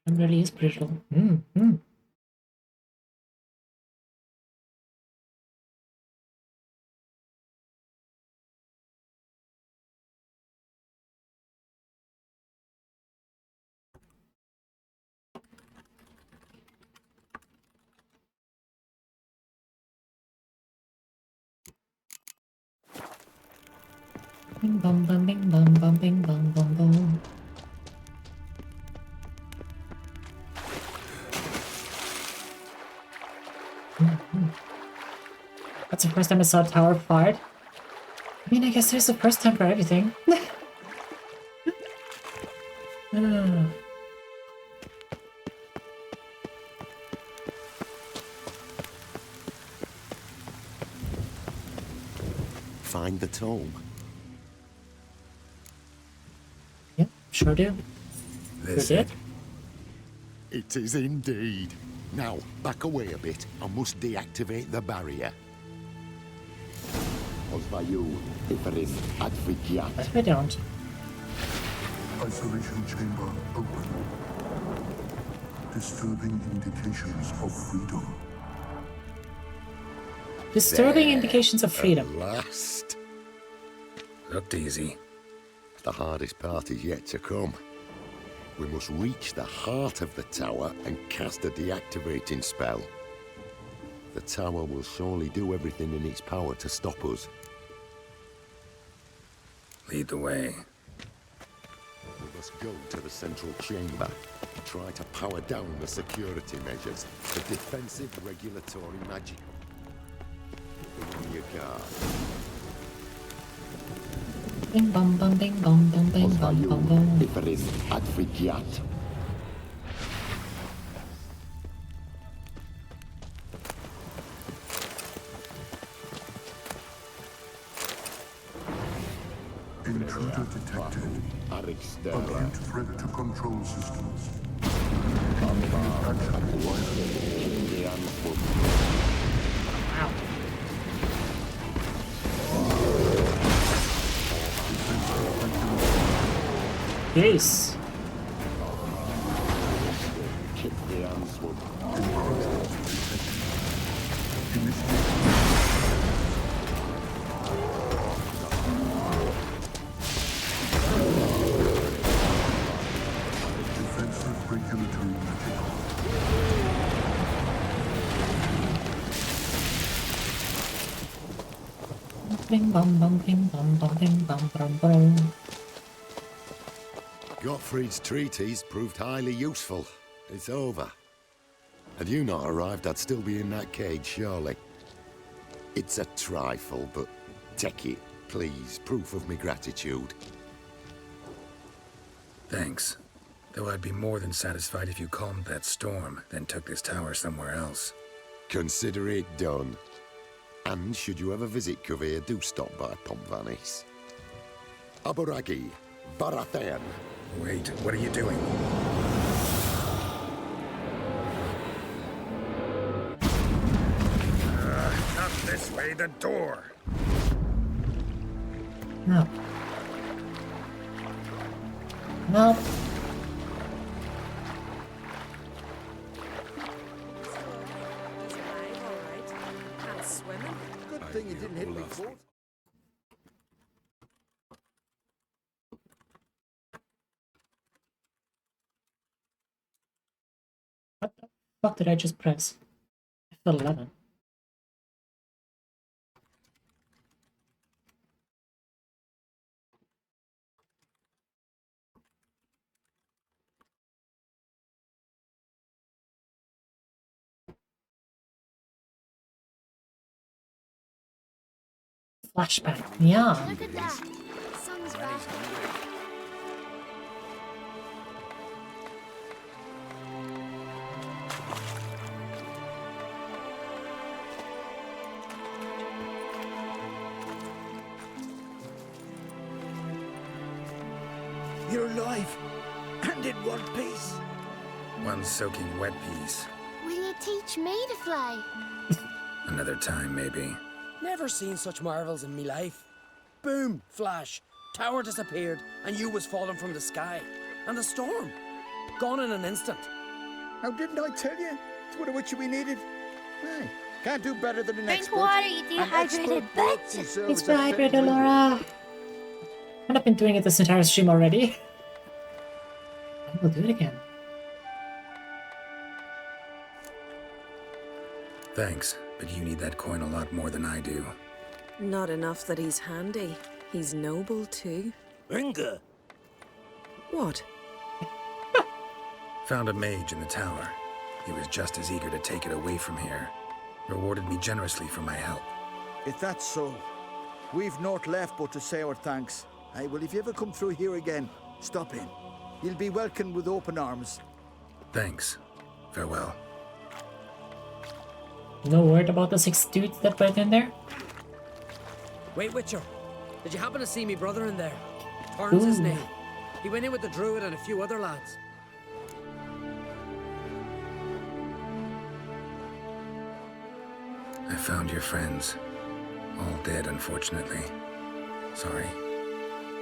It really is brutal. Bing bum bum bing bum bum bing bum bum bum. That's the first time I saw a tower fired. I mean, I guess there's a first time for everything. find the tome? Yep, sure do. This Did it? It is indeed. Now, back away a bit. I must deactivate the barrier. Osvayu, Iferin, Advigiat. But we don't. Isolation chamber open. Disturbing indications of freedom. Disturbing indications of freedom. At last. Looked easy. The hardest part is yet to come. We must reach the heart of the tower and cast a deactivating spell. The tower will surely do everything in its power to stop us. Lead the way. We must go to the central chamber and try to power down the security measures, the defensive regulatory magic. Be on your guard. Bing bong bong bing bong bong bing bong bong bong. Iferin Advigiat. Intruder detected. Acute threat to control systems. Immediate action required. Wow. Yes. Defensive regulatory magic. Bing bong bong bing bong bong bing bong bong bong. Gottfried's treatise proved highly useful. It's over. Had you not arrived, I'd still be in that cage, surely. It's a trifle, but take it, please. Proof of my gratitude. Thanks. Though I'd be more than satisfied if you calmed that storm, then took this tower somewhere else. Consider it done. And should you ever visit Kuvir, do stop by Pompvanis. Aburagi, Barathan. Wait, what are you doing? Not this way, the door! No. No. Good thing you didn't hit me before. What the fuck did I just press? F11. Flashback. Yeah. Look at that. Sun's back. You're alive, and in one piece. One soaking wet piece. Will you teach me to fly? Another time, maybe. Never seen such marvels in me life. Boom, flash, tower disappeared, and you was falling from the sky. And the storm, gone in an instant. Now, didn't I tell you? It's what a witcher we needed. Hey, can't do better than an Drink expert. water, you dehydrated bitch. It's dehydrated, Laura. And I've been doing it this entire stream already. I will do it again. Thanks, but you need that coin a lot more than I do. Not enough that he's handy. He's noble too. Inga! What? Found a mage in the tower. He was just as eager to take it away from here. Rewarded me generously for my help. If that's so, we've naught left but to say our thanks. Hey, well, if you ever come through here again, stop in. You'll be welcomed with open arms. Thanks. Farewell. No word about the 6 dudes that went in there? Wait, Witcher. Did you happen to see me brother in there? Torrance his Ooh. name. He went in with the druid and a few other lads. I found your friends. All dead, unfortunately. Sorry.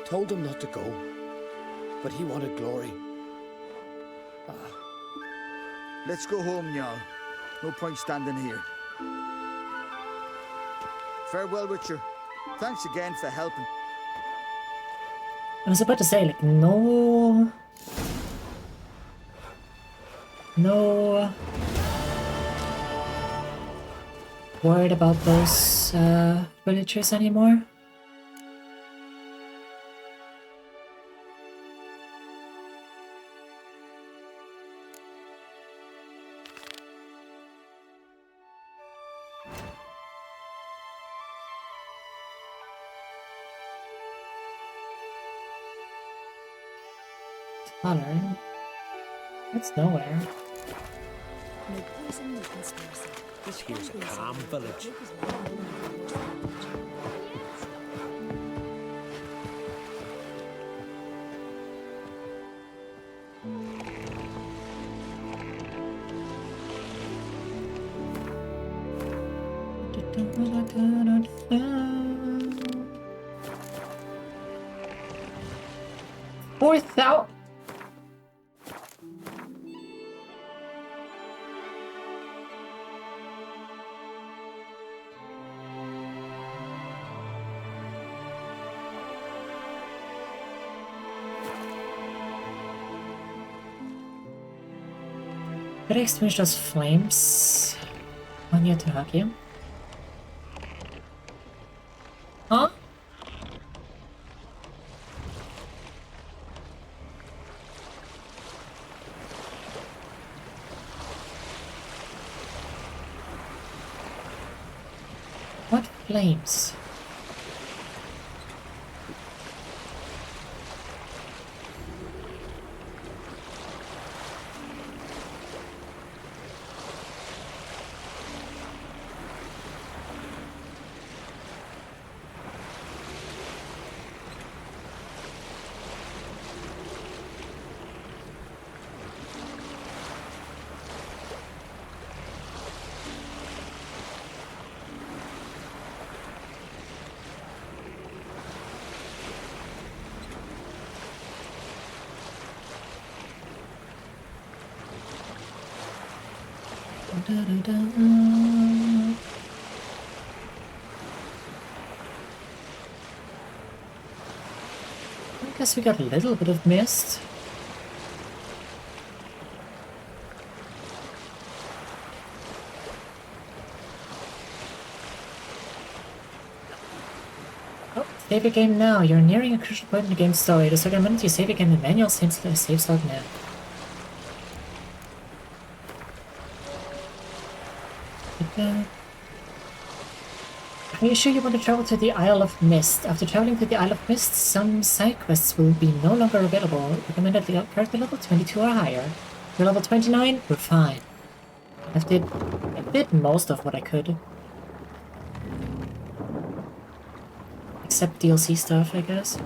Told him not to go, but he wanted glory. Let's go home, Jarl. No point standing here. Farewell, Witcher. Thanks again for helping. I was about to say, like, no worried about those villagers anymore. Tyler, it's nowhere. No poison, no conspiracy. This here's a calm village. Fourth out. Could I extinguish those flames on you to hug you? Huh? What flames? I guess we got a little bit of mist. Oh, save your game now. You're nearing a crucial point in the game's story. The second minute you save your game, the manual save slot now. Are you sure you want to travel to the Isle of Mist? After traveling to the Isle of Mist, some side quests will be no longer available. Recommended character level 22 or higher. You're level 29? We're fine. I did most of what I could. Except DLC stuff, I guess.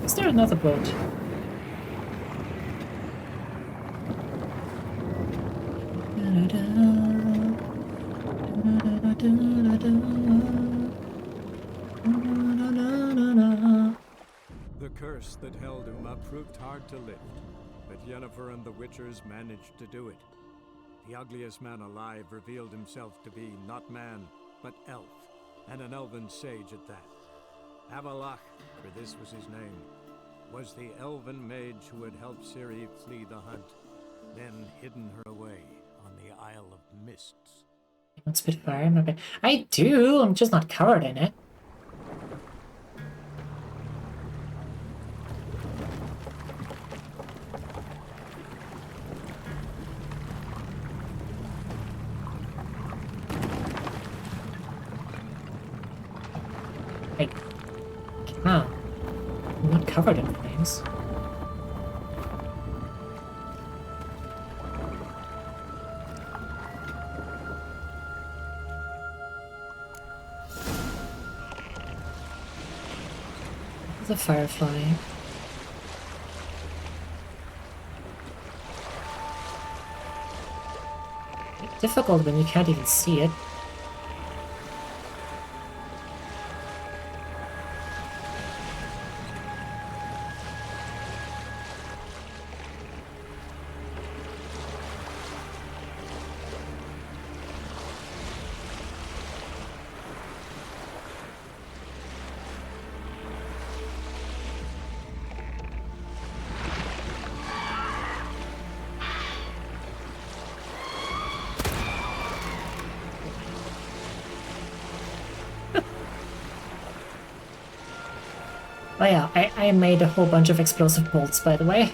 Is there another boat? The curse that held Uma proved hard to lift, but Yennefer and the Witchers managed to do it. The ugliest man alive revealed himself to be not man, but elf, and an elven sage at that. Avalach, for this was his name, was the elven mage who had helped Ciri flee the hunt, then hidden her away on the Isle of Mists. You want Spitfire? My bad. I do, I'm just not covered in it. I can't. I'm not covered in flames. The firefly. Difficult when you can't even see it. Oh yeah, I made a whole bunch of explosive bolts, by the way.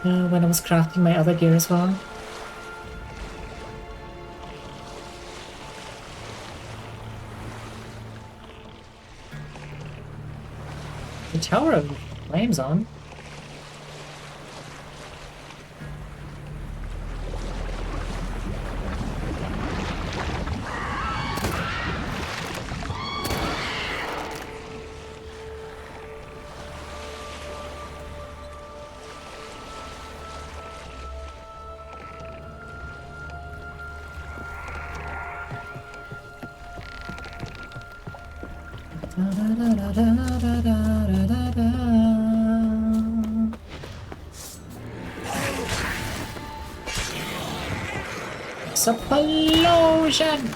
When I was crafting my other gear as well. The Tower of Flames on. Explosion!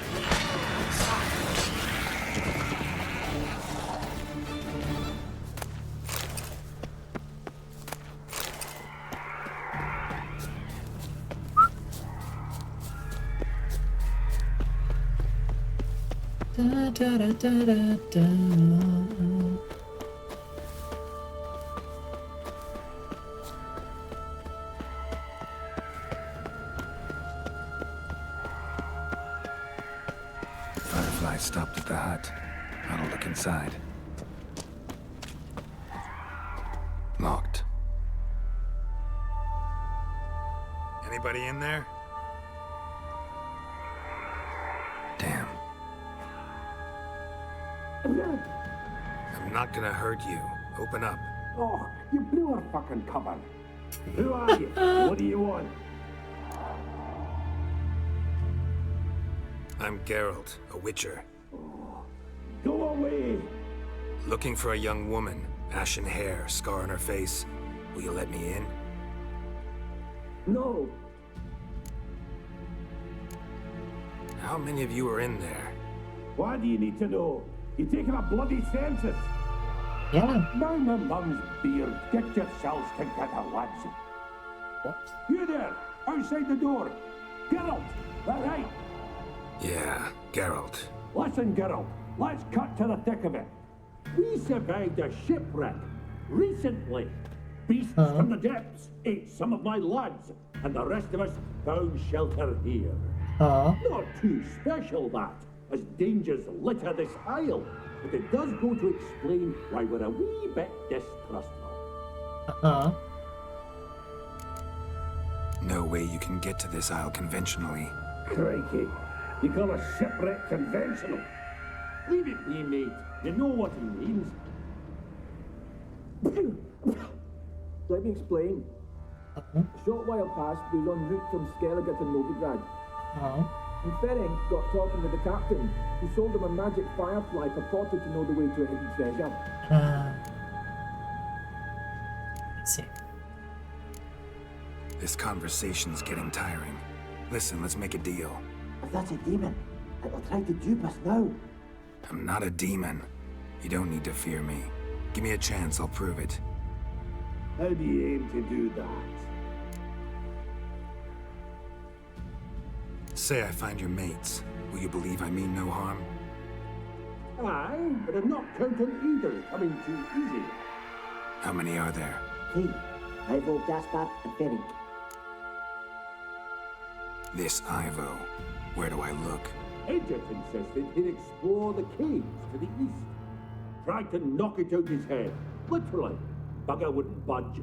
Da, da, da, da, da, da. Firefly stopped at the hut. I'll look inside. Locked. Anybody in there? Damn. I'm not gonna hurt you. Open up. Oh, you blew our fucking cover. Who are you? What do you want? I'm Geralt, a witcher. Go away! Looking for a young woman. Ashen hair, scar on her face. Will you let me in? No. How many of you are in there? Why do you need to know? You taking a bloody census? Yeah. Now my mum's beard. Get yourselves together, lads. What? You there, outside the door. Geralt, that right? Yeah, Geralt. Listen, Geralt, let's cut to the thick of it. We survived a shipwreck recently. Beasts from the depths ate some of my lads, and the rest of us found shelter here. Not too special, that, as dangers litter this isle, but it does go to explain why we're a wee bit distrustful. No way you can get to this isle conventionally. Crikey, you call a shipwreck conventional? Leave it be, mate. You know what he means. Let me explain. A short while past, we was en route from Skellige to Novigrad. And Ferenc got talking with the captain, who sold him a magic firefly purported to know the way to a hidden treasure. Let's see. This conversation's getting tiring. Listen, let's make a deal. If that's a demon, it'll try to dupe us now. I'm not a demon. You don't need to fear me. Give me a chance, I'll prove it. How do you aim to do that? Say I find your mates. Will you believe I mean no harm? Aye, but I'm not counting either coming too easy. How many are there? 3. Ivo, Gaspar, and Ferenc. This Ivo. Where do I look? Edget insisted he'd explore the caves to the east. Tried to knock it out his head. Literally. Bugger wouldn't budge.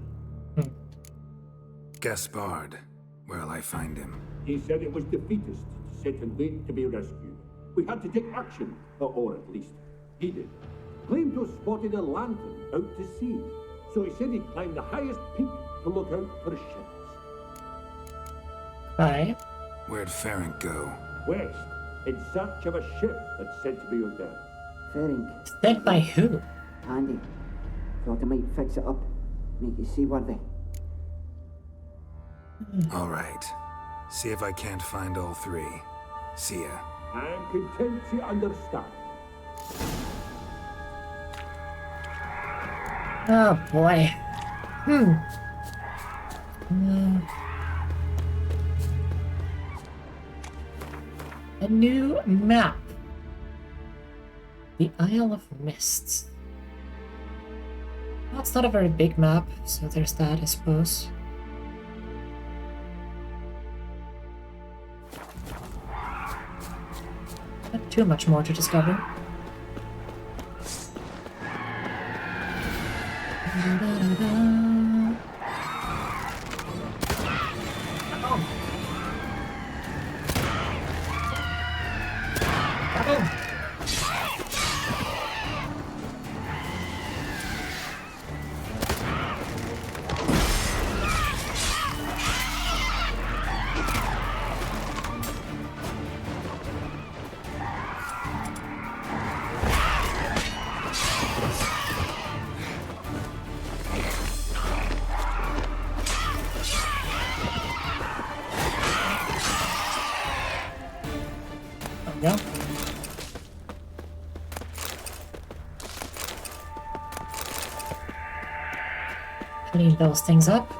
Gaspard. Where'll I find him? He said it was defeatist, set and wait to be rescued. We had to take action, or at least he did. claimed to have spotted a lantern out to sea, so he said he'd climb the highest peak to look out for ships. Right. Where'd Ferenc go? West, in search of a ship that's said to be out there. Ferenc. Sent by who? Handy. Thought I might fix it up, make it seaworthy. All right. See if I can't find all three. See ya. I am content to understand. Oh boy. A new map. The Isle of Mists. Well, it's not a very big map, so there's that, I suppose. Not too much more to discover. Yeah. Clean those things up.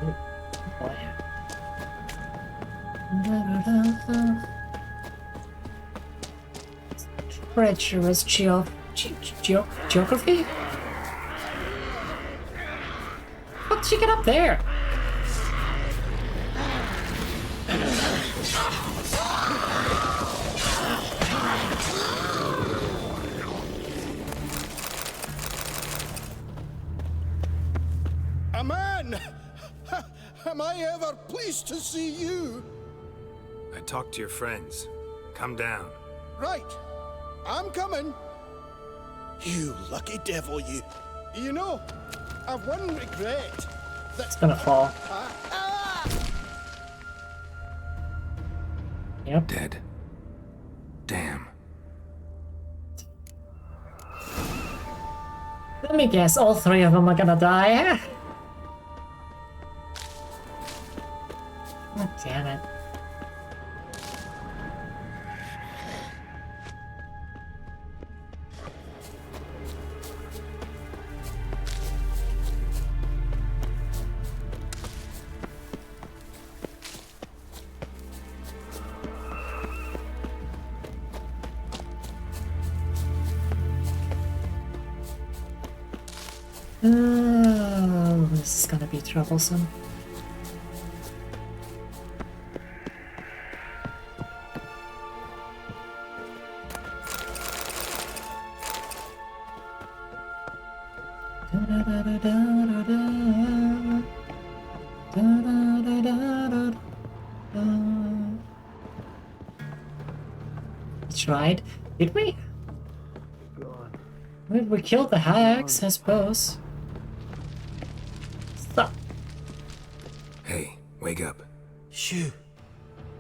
Oh, boy. Treacherous geography? How did she get up there? A man! Am I ever pleased to see you? I talked to your friends. Come down. Right. I'm coming. You lucky devil, you. You know, I've one regret. It's gonna fall. Yep. Dead. Damn. Let me guess, all three of them are gonna die. God damn it. Oh, this is gonna be troublesome. We tried. Did we? We killed the hags, I suppose. Stop. Hey, wake up. Shoo.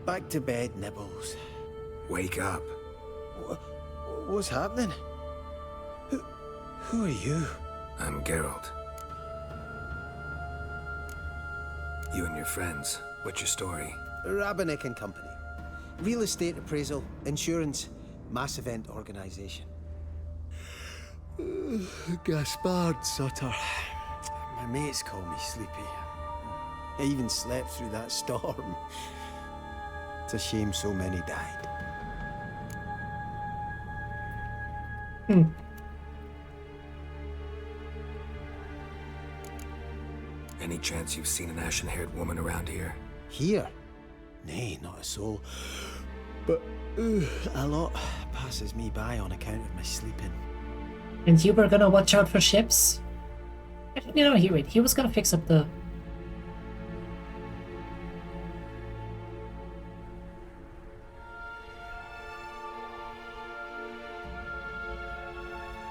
Back to bed, Nibbles. Wake up. What's happening? Who are you? I'm Geralt. You and your friends. What's your story? Rabenik and Company. Real estate appraisal, insurance, mass event organization. Gaspard Sutter. My mates call me Sleepy. I even slept through that storm. It's a shame so many died. Any chance you've seen an ashen-haired woman around here? Here? Nay, not a soul. But a lot passes me by on account of my sleeping. And you were gonna watch out for ships? You know, he was gonna fix up the...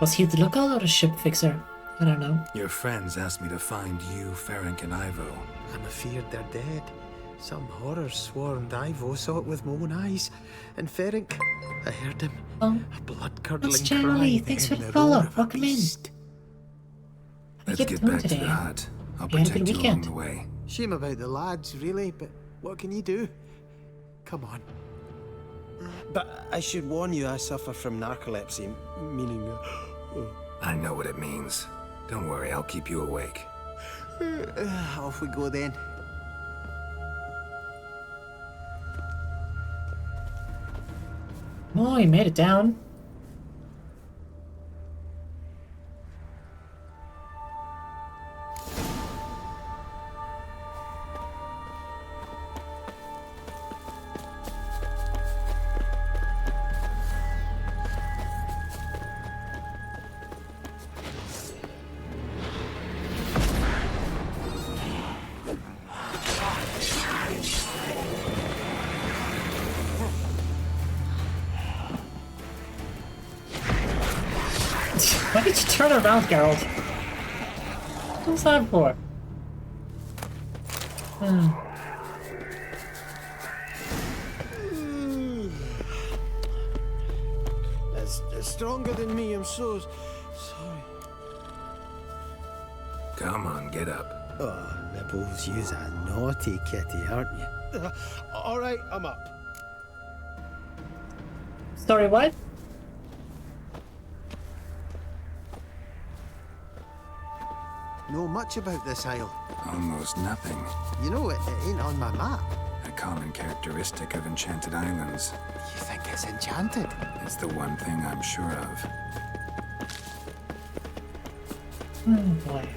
Was he the lookout or a ship fixer? I don't know. Your friends asked me to find you, Ferenc, and Ivo. I'm afeard they're dead. Some horror swarmed Ivo, saw it with my own eyes. And Ferenc, I heard him. Oh, a blood-curdling that's cry. Charlie. Thanks for the follow. Welcome in. Let's get back to the hut. I'll protect you along the way. Shame about the lads, really, but what can you do? Come on. But I should warn you, I suffer from narcolepsy, meaning... I know what it means. Don't worry, I'll keep you awake. Off we go then. Oh, he made it down. Why did you turn around, Geralt? What was that for? It's stronger than me, I'm so sorry. Come on, get up. Oh, Nibbles, you's a naughty kitty, aren't you? All right, I'm up. Sorry, what? Know much about this isle? Almost nothing. You know, it ain't on my map. A common characteristic of enchanted islands. You think it's enchanted? It's the one thing I'm sure of. Oh boy.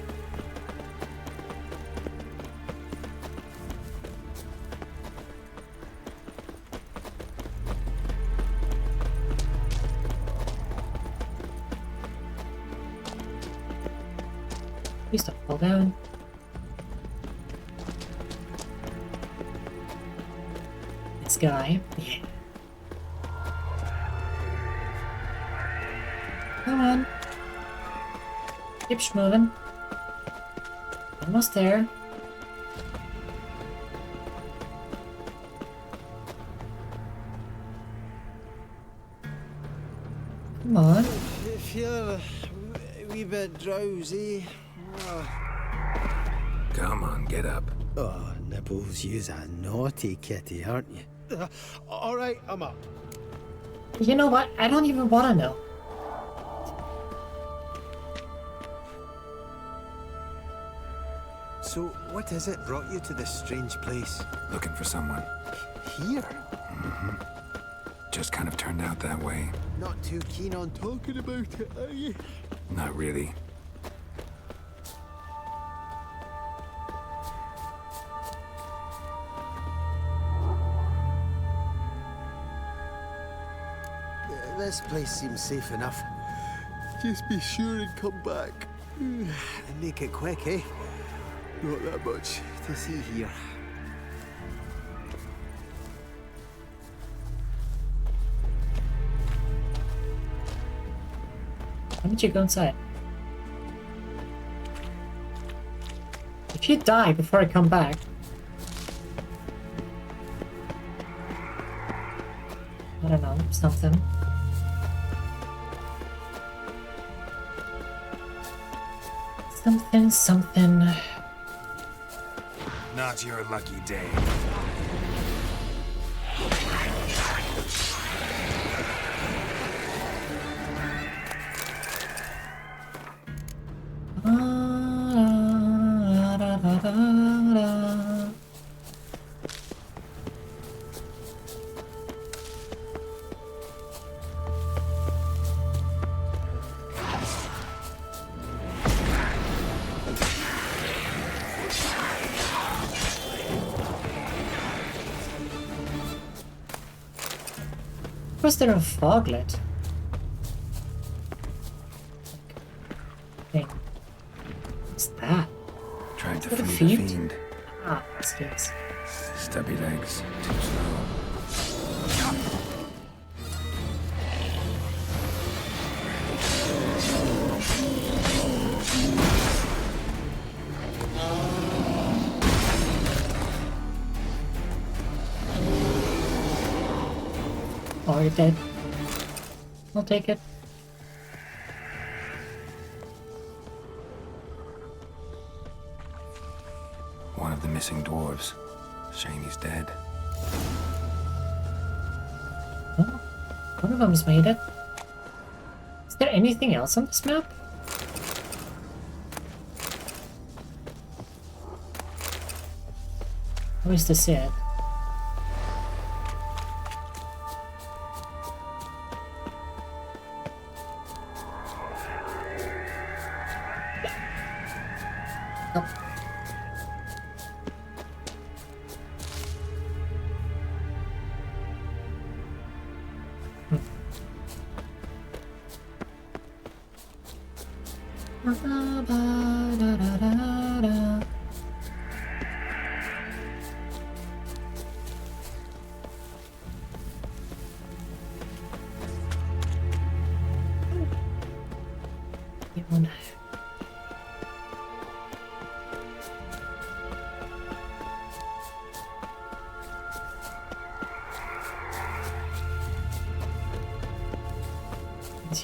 Please don't fall down. This guy. Yeah. Come on. Keep moving. Almost there. Come on. I feel a wee bit drowsy. Come on, get up. Oh, Nibbles, you's a naughty kitty, aren't you? All right, I'm up. You know what? I don't even want to know. So, what is it brought you to this strange place? Looking for someone. Here? Mm-hmm. Just kind of turned out that way. Not too keen on talking about it, are you? Not really. This place seems safe enough. Just be sure and come back. And make it quick, eh? Not that much to see here. Why don't you go inside? If you die before I come back... I don't know, something. Something. Not your lucky day. Was there a foglet? Thing. What's that? Trying to Is that a feed the feed? fiend. Ah, this is. Stubby legs. Too slow. Oh, you're dead. I'll take it. One of the missing dwarves. Shame he's dead. Oh, one of them's made it. Is there anything else on this map? Or is this it?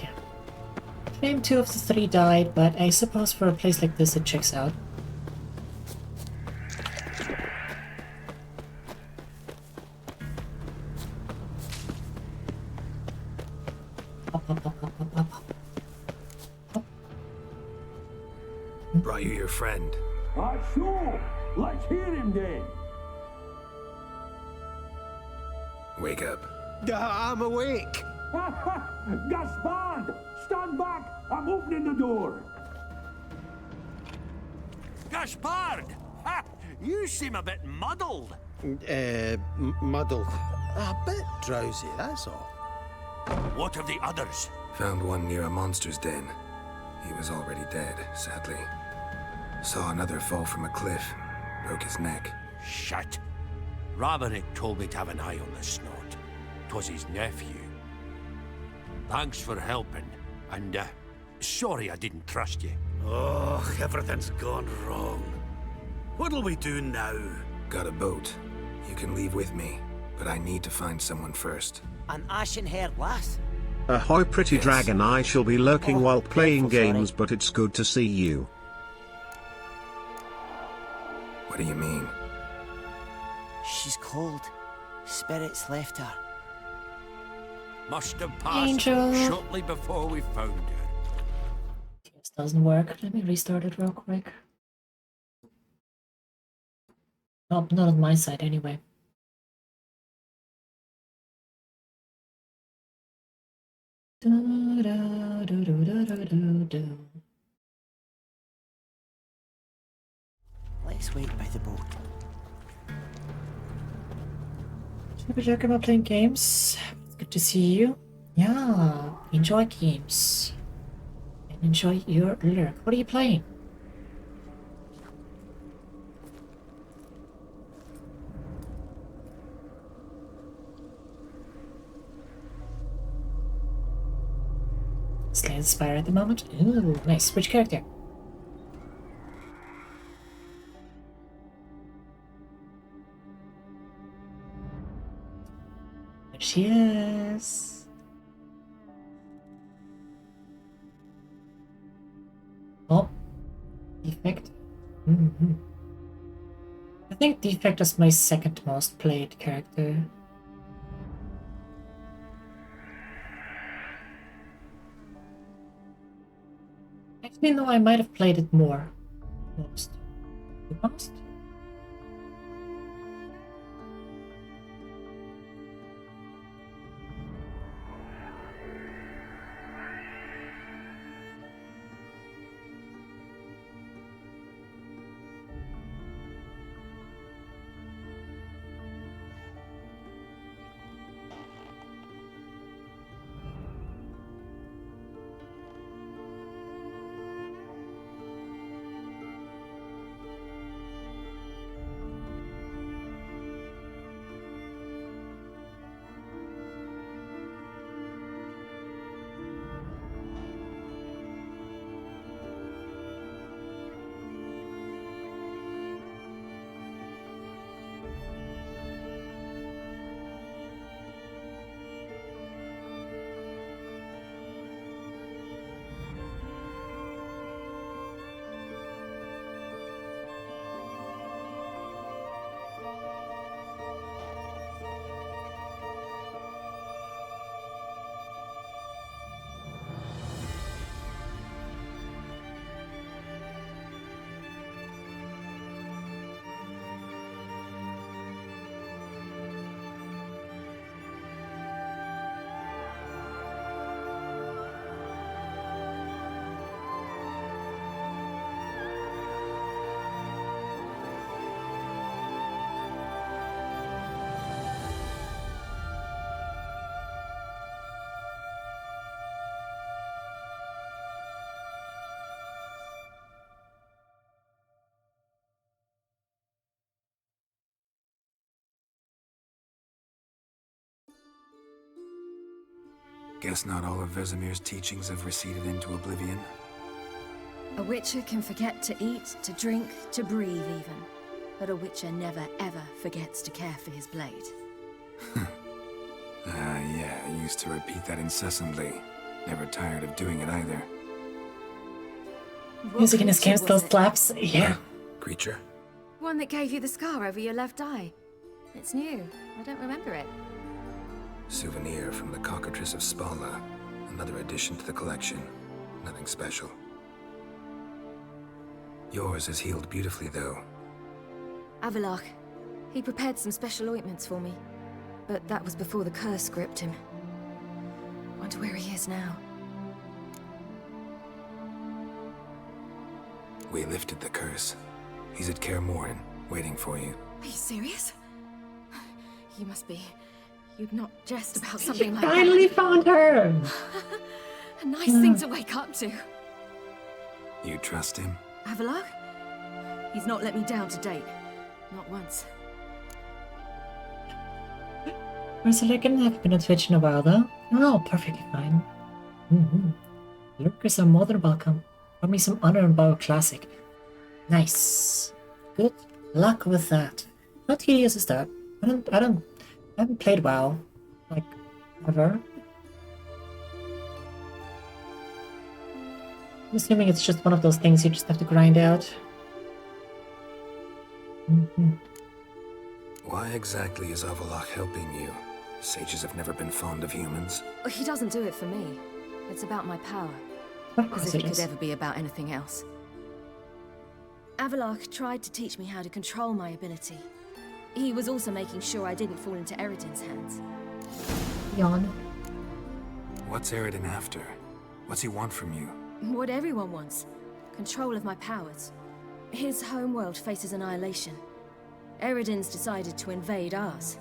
Yeah. Claim 2 of the 3 died, but I suppose for a place like this it checks out. Brought you your friend. Sure. Let's hear him then. Wake up. I'm awake. Gaspard! Stand back! I'm opening the door! Gaspard! Ha! You seem a bit muddled. Muddled. A bit drowsy, that's all. What of the others? Found one near a monster's den. He was already dead, sadly. Saw another fall from a cliff. Broke his neck. Shit. Raverick told me to have an eye on the snort. 'Twas his nephew. Thanks for helping, and sorry I didn't trust you. Oh, everything's gone wrong. What'll we do now? Got a boat. You can leave with me, but I need to find someone first. An ashen-haired lass? Ahoy pretty dragon, I shall be lurking while playing games, but it's good to see you. What do you mean? She's cold. Spirits left her. Must have passed Angel. shortly before we found her. This doesn't work. Let me restart it real quick. Nope, not on my side anyway. Let's wait by the boat. Should we talk about playing games? It's good to see you. Yeah, enjoy games. And enjoy your lurk. What are you playing? Slay the Spire at the moment. Ooh, nice. Which character? There she is. Oh, Defect. I think Defect is my second most played character. Actually, no, I might have played it more. Most. The most? Guess not all of Vesemir's teachings have receded into oblivion. A witcher can forget to eat, to drink, to breathe even. But a witcher never ever forgets to care for his blade. Yeah, I used to repeat that incessantly. Never tired of doing it either. Music in this game still slaps. Yeah. Creature? One that gave you the scar over your left eye. It's new. I don't remember it. Souvenir from the Cockatrice of Spala. Another addition to the collection. Nothing special. Yours is healed beautifully, though. Avalok. He prepared some special ointments for me. But that was before the curse gripped him. Wonder where he is now. We lifted the curse. He's at Kaer Morhen, waiting for you. Are you serious? You must be. You'd not jest about something like Finally that. found her! A nice thing to wake up to. You trust him? Avalok? He's not let me down to date. Not once. Ursula, can have been on Twitch in a while though. Oh, perfectly fine. Lurkers are more than welcome. Got me some Honor and Borrow Classic. Nice. Good luck with that. How tedious is that? I haven't played WoW, like, ever. I'm assuming it's just one of those things you just have to grind out. Why exactly is Avalok helping you? Sages have never been fond of humans. He doesn't do it for me. It's about my power. Of course As if it it is. could ever be about anything else. Avalok tried to teach me how to control my ability. He was also making sure I didn't fall into Eredin's hands. Yawn. What's Eredin after? What's he want from you? What everyone wants. Control of my powers. His homeworld faces annihilation. Eredin's decided to invade ours.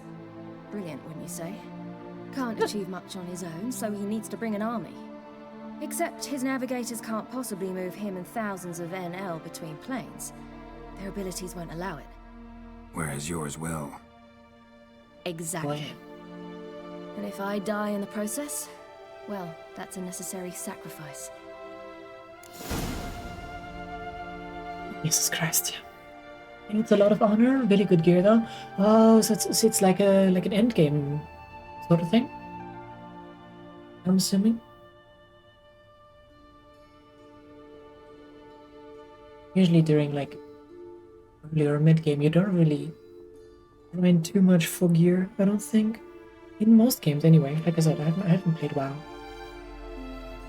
Brilliant, wouldn't you say? Can't achieve much on his own, so he needs to bring an army. Except his navigators can't possibly move him and thousands of NL between planes. Their abilities won't allow it. Whereas yours will. Exactly. And if I die in the process, well, that's a necessary sacrifice. Jesus Christ. It's a lot of honor, really good gear though. Oh, so it's like an end game sort of thing. I'm assuming. Usually during like early or mid game, you don't really grind too much for gear, I don't think. In most games anyway. Like I said, I haven't played WoW.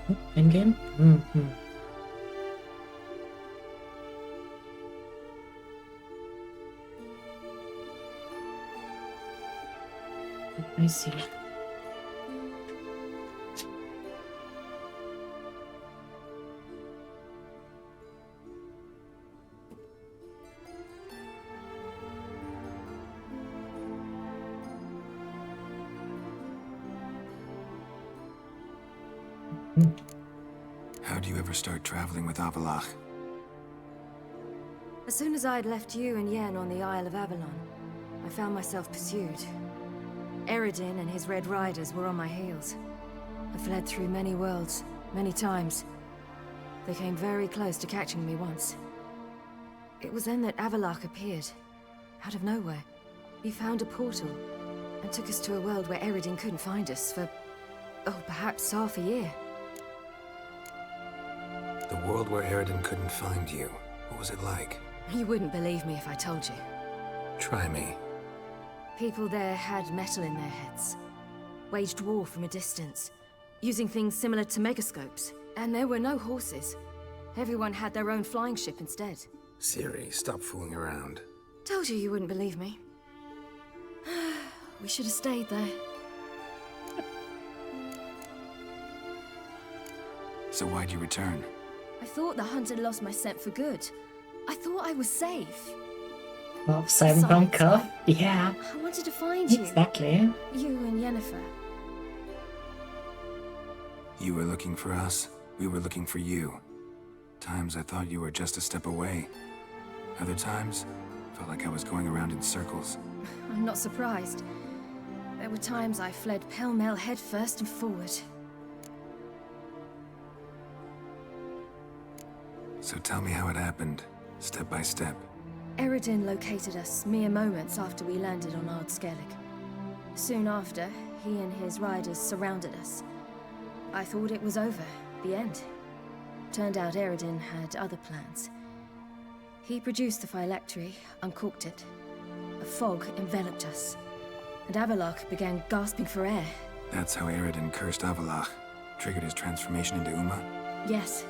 Oh, end game? I see. How do you ever start traveling with Avalok? As soon as I'd left you and Yen on the Isle of Avalon, I found myself pursued. Eredin and his Red Riders were on my heels. I fled through many worlds, many times. They came very close to catching me once. It was then that Avalok appeared, out of nowhere. He found a portal, and took us to a world where Eredin couldn't find us for, perhaps half a year. The world where Eredin couldn't find you. What was it like? You wouldn't believe me if I told you. Try me. People there had metal in their heads, waged war from a distance, using things similar to megascopes. And there were no horses. Everyone had their own flying ship instead. Ciri, stop fooling around. Told you wouldn't believe me. We should have stayed there. So why'd you return? I thought the hunt had lost my scent for good. I thought I was safe. Well, Cyberpunk Cuff? Yeah. I wanted to find you. Exactly. You and Yennefer. You were looking for us. We were looking for you. Times I thought you were just a step away. Other times, felt like I was going around in circles. I'm not surprised. There were times I fled pell-mell headfirst and forward. So tell me how it happened, step by step. Eredin located us mere moments after we landed on Ard Skellig. Soon after, he and his riders surrounded us. I thought it was over, the end. Turned out Eredin had other plans. He produced the phylactery, uncorked it. A fog enveloped us, and Avallac'h began gasping for air. That's how Eredin cursed Avallac'h, triggered his transformation into Uma? Yes.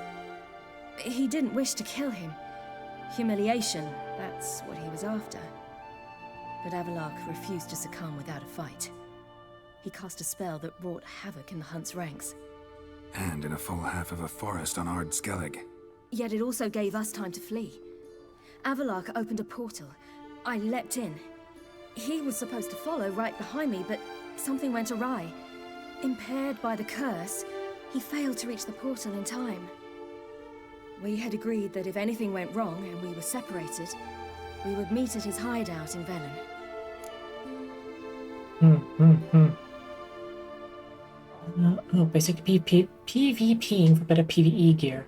He didn't wish to kill him. Humiliation, that's what he was after. But Avallac'h refused to succumb without a fight. He cast a spell that wrought havoc in the Hunt's ranks. And in a full half of a forest on Ard Skellig. Yet it also gave us time to flee. Avallac'h opened a portal. I leapt in. He was supposed to follow right behind me, but something went awry. Impaired by the curse, he failed to reach the portal in time. We had agreed that if anything went wrong and we were separated, we would meet at his hideout in Velen. Oh, basically PvPing for better PvE gear.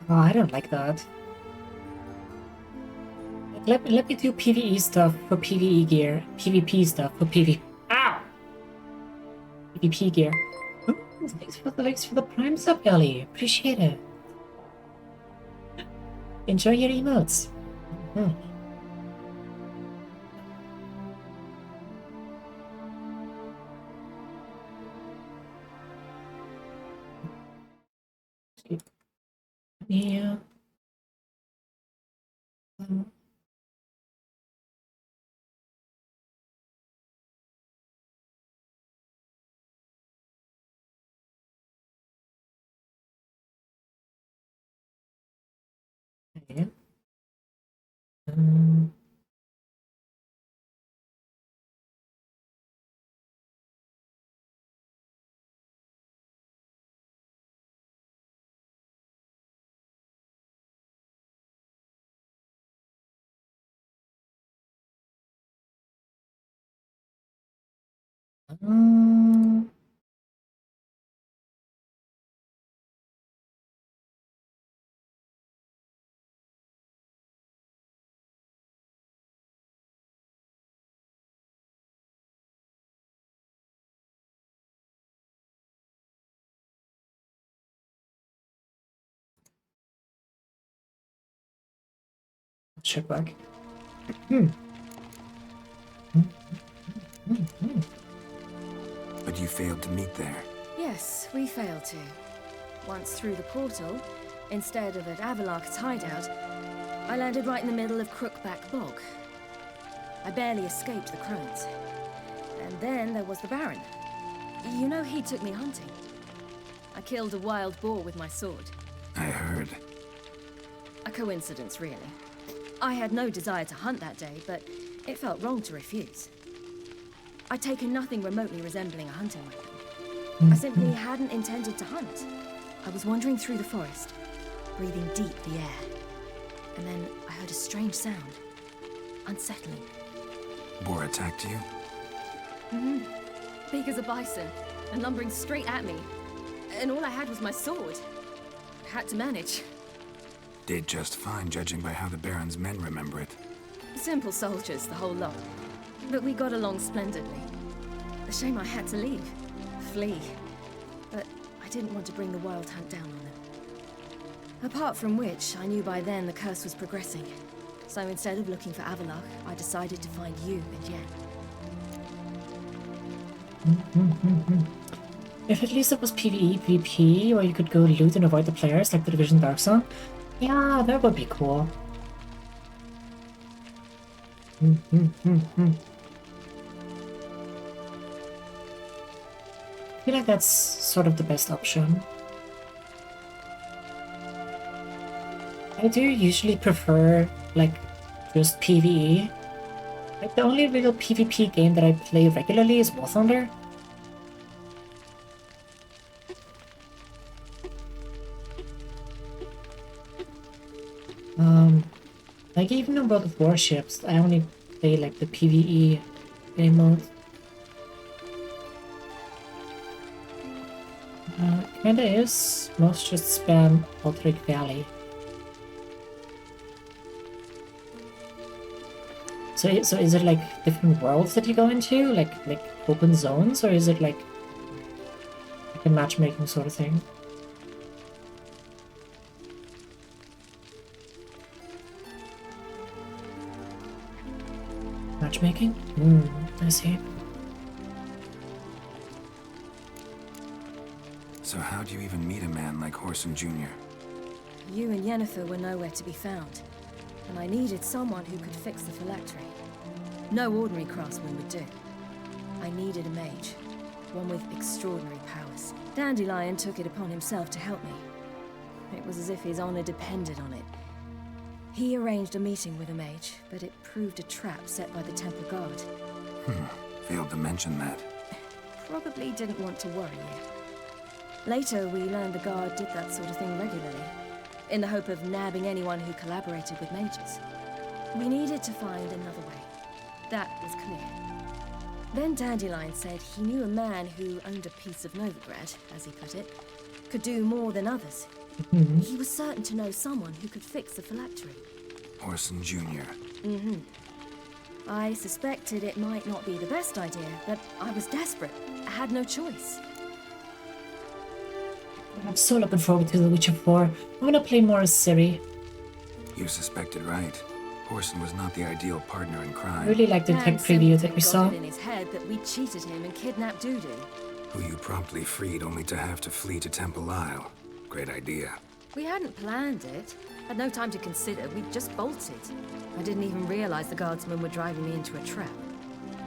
Oh, I don't like that. Let me do PvE stuff for PvE gear, PvP stuff for PvP gear. Oh, thanks for the Prime sub, Ellie. Appreciate it. Enjoy your emotes. Yeah. Okay. Check back. But you failed to meet there. Yes, we failed to. Once through the portal, instead of at Avallac'h's hideout, I landed right in the middle of Crookback Bog. I barely escaped the crones. And then there was the Baron. You know, he took me hunting. I killed a wild boar with my sword. I heard. A coincidence, really. I had no desire to hunt that day, but it felt wrong to refuse. I'd taken nothing remotely resembling a hunting weapon. I simply hadn't intended to hunt. I was wandering through the forest, breathing deep the air. And then I heard a strange sound. Unsettling. Boar attacked you? Mm-hmm. Big as a bison, and lumbering straight at me. And all I had was my sword. Had to manage. Did just fine, judging by how the Baron's men remember it. Simple soldiers, the whole lot. But we got along splendidly. A shame I had to leave. Flee. But I didn't want to bring the wild hunt down on them. Apart from which, I knew by then the curse was progressing. So instead of looking for Avallac'h, I decided to find you and Yen. If at least it was PvE, PvP, or you could go loot and avoid the players like the Division Dark Zone, yeah, that would be cool. I feel like that's sort of the best option. I do usually prefer, like, just PvE. Like, the only real PvP game that I play regularly is War Thunder. Like, even in World of Warships, I only play, like, the PvE game mode. Kinda is. Most just spam Aldrich Valley. So is it like different worlds that you go into, like open zones, or is it like a matchmaking sort of thing? Matchmaking? I see. So how do you even meet a man like Horson Jr.? You and Yennefer were nowhere to be found, and I needed someone who could fix the phylactery. No ordinary craftsman would do. I needed a mage, one with extraordinary powers. Dandelion took it upon himself to help me. It was as if his honor depended on it. He arranged a meeting with a mage, but it proved a trap set by the temple guard. Failed to mention that. Probably didn't want to worry you. Later, we learned the guard did that sort of thing regularly, in the hope of nabbing anyone who collaborated with mages. We needed to find another way. That was clear. Then Dandelion said he knew a man who owned a piece of Novigrad, as he put it, could do more than others. He was certain to know someone who could fix the phylactery. Horson Jr. I suspected it might not be the best idea, but I was desperate. I had no choice. I'm so looking forward to The Witcher 4. I'm gonna play more as Ciri. You suspected right. Horson was not the ideal partner in crime. I really like the tech preview that we saw. Got it in his head that we cheated him and kidnapped Dudu. Who you promptly freed only to have to flee to Temple Isle. Great idea. We hadn't planned it. Had no time to consider. We just bolted. I didn't even realize the guardsmen were driving me into a trap.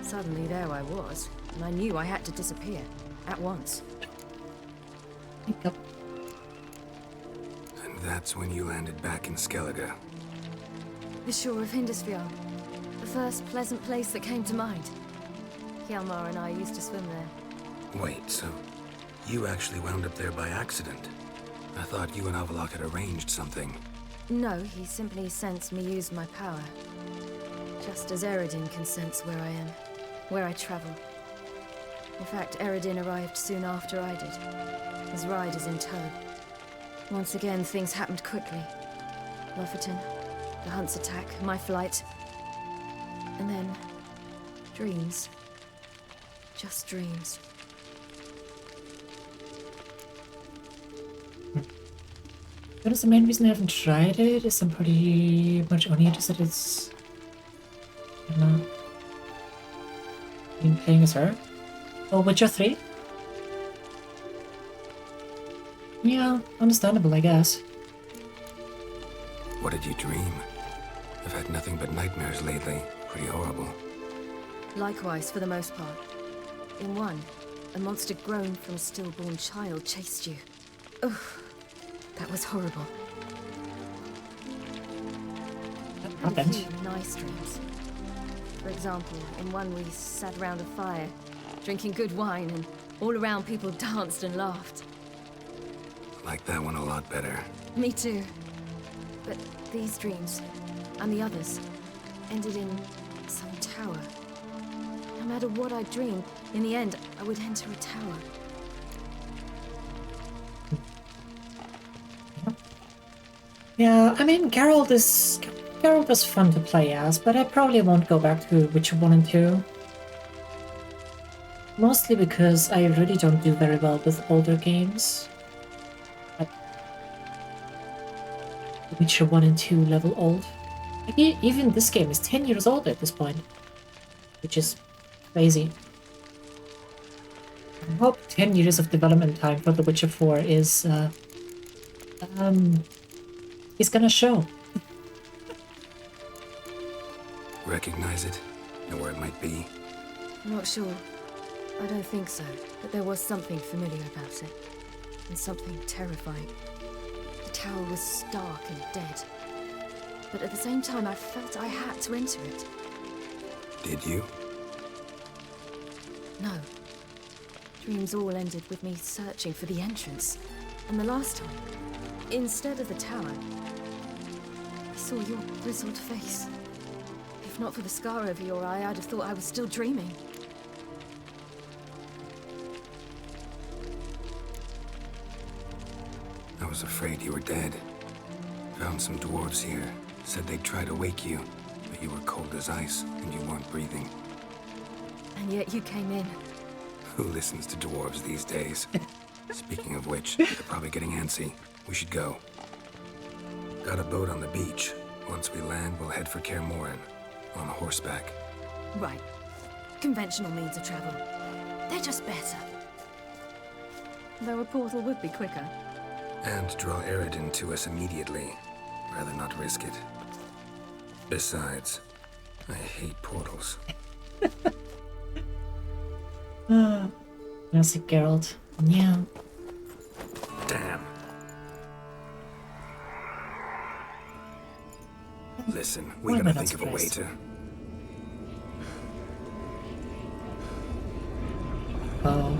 Suddenly there I was, and I knew I had to disappear. At once. Yep. And that's when you landed back in Skellige. The shore of Hindisfjord. The first pleasant place that came to mind. Hjalmar and I used to swim there. Wait, so you actually wound up there by accident? I thought you and Avallac'h had arranged something. No, he simply sensed me use my power. Just as Eredin can sense where I am, where I travel. In fact, Eredin arrived soon after I did. His ride is in tow. Once again, things happened quickly. Lofferton, the Hunt's attack, my flight. And then, dreams. Just dreams. That is the main reason I haven't tried it, is I'm pretty much only interested in playing as her. Oh, Witcher 3? Yeah, understandable, I guess. What did you dream? I've had nothing but nightmares lately. Pretty horrible. Likewise, for the most part. In one, a monster grown from a stillborn child chased you. Ugh. That was horrible. What happened? A few nice dreams. For example, in one we sat around a fire, drinking good wine, and all around people danced and laughed. Like that one a lot better. Me too. But these dreams, and the others, ended in some tower. No matter what I dreamed, in the end, I would enter a tower. Yeah, I mean, Geralt is fun to play as, but I probably won't go back to Witcher 1 and 2. Mostly because I really don't do very well with older games. Like Witcher 1 and 2 level old. Like, even this game is 10 years old at this point. Which is crazy. I hope 10 years of development time for The Witcher 4 is gonna show. Recognize it? Know where it might be? Not sure. I don't think so, but there was something familiar about it. And something terrifying. The tower was stark and dead. But at the same time, I felt I had to enter it. Did you? No. Dreams all ended with me searching for the entrance. And the last time, instead of the tower, I saw your grizzled face. If not for the scar over your eye, I'd have thought I was still dreaming. I was afraid you were dead. Found some dwarves here. Said they'd try to wake you, but You were cold as ice, and you weren't breathing. And yet you came in. Who listens to dwarves these days? Speaking of which, they're probably getting antsy. We should go. Got a boat on the beach. Once we land, we'll head for Kaer Morhen. On horseback. Right. Conventional means of travel. They're just better. Though a portal would be quicker. And draw Eredin to us immediately. Rather not risk it. Besides, I hate portals. That's it, Geralt. Yeah. Damn. Listen, we gotta think of a way to... Oh.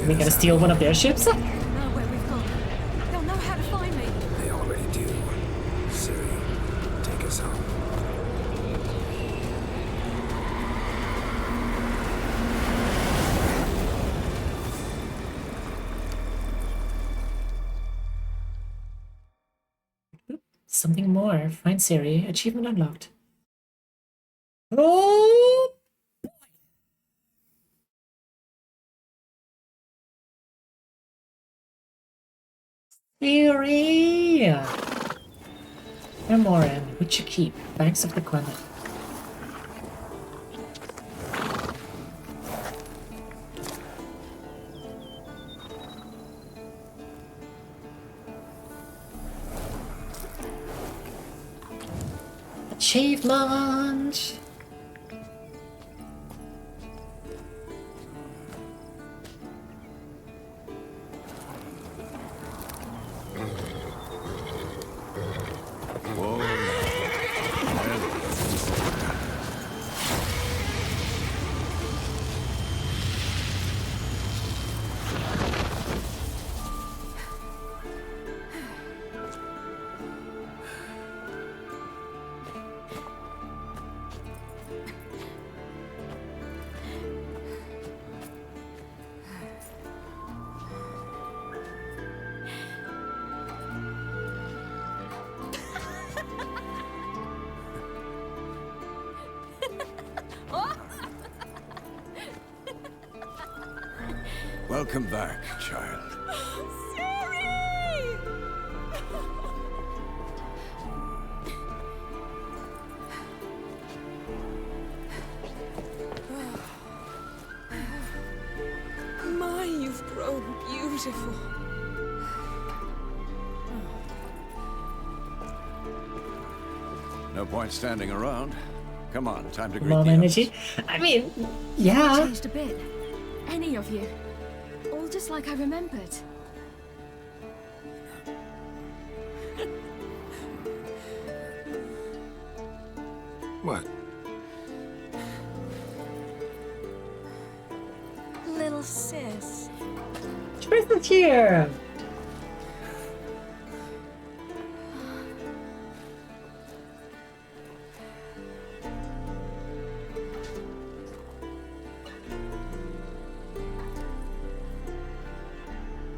We gotta steal one of their ships? Know where we've gone. They'll know how to find me. They already do. Ciri, take us home. Something more. Find Ciri. Achievement unlocked. Oh! Ciri! Kaer Morhen, Witcher Keep, Banks of the Gwynedd. Achievement! Welcome back, child. Ciri! My, you've grown beautiful. No point standing around. Come on, time to greet More the energy. I mean, yeah. Changed a bit. Any of you. All just like I remembered. What? Little sis. Tristan's here!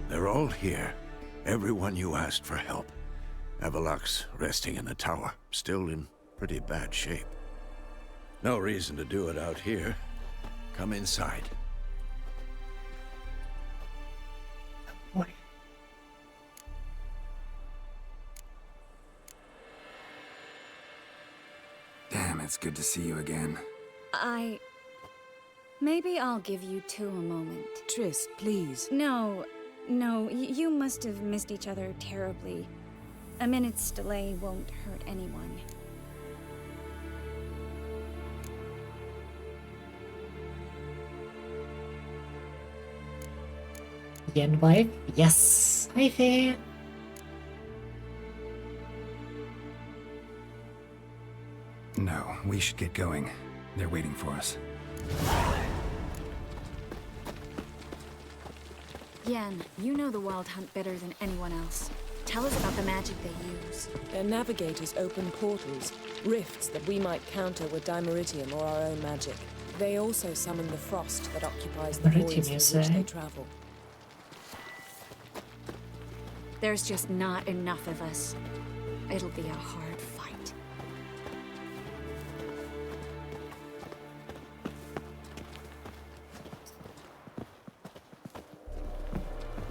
They're all here. Everyone you asked for help. Avalok's resting in the tower, still in pretty bad shape. No reason to do it out here. Come inside. Boy. Damn, it's good to see you again. Maybe I'll give you two a moment. Triss, please. No, you must have missed each other terribly. A minute's delay won't hurt anyone. Yen wife? Yes. Hi there. No, we should get going. They're waiting for us. Yen, you know the Wild Hunt better than anyone else. Tell us about the magic they use. Their navigators open portals, rifts that we might counter with Dimeritium or our own magic. They also summon the frost that occupies the Pretty voids through music. which they travel. There's just not enough of us. It'll be a hard fight.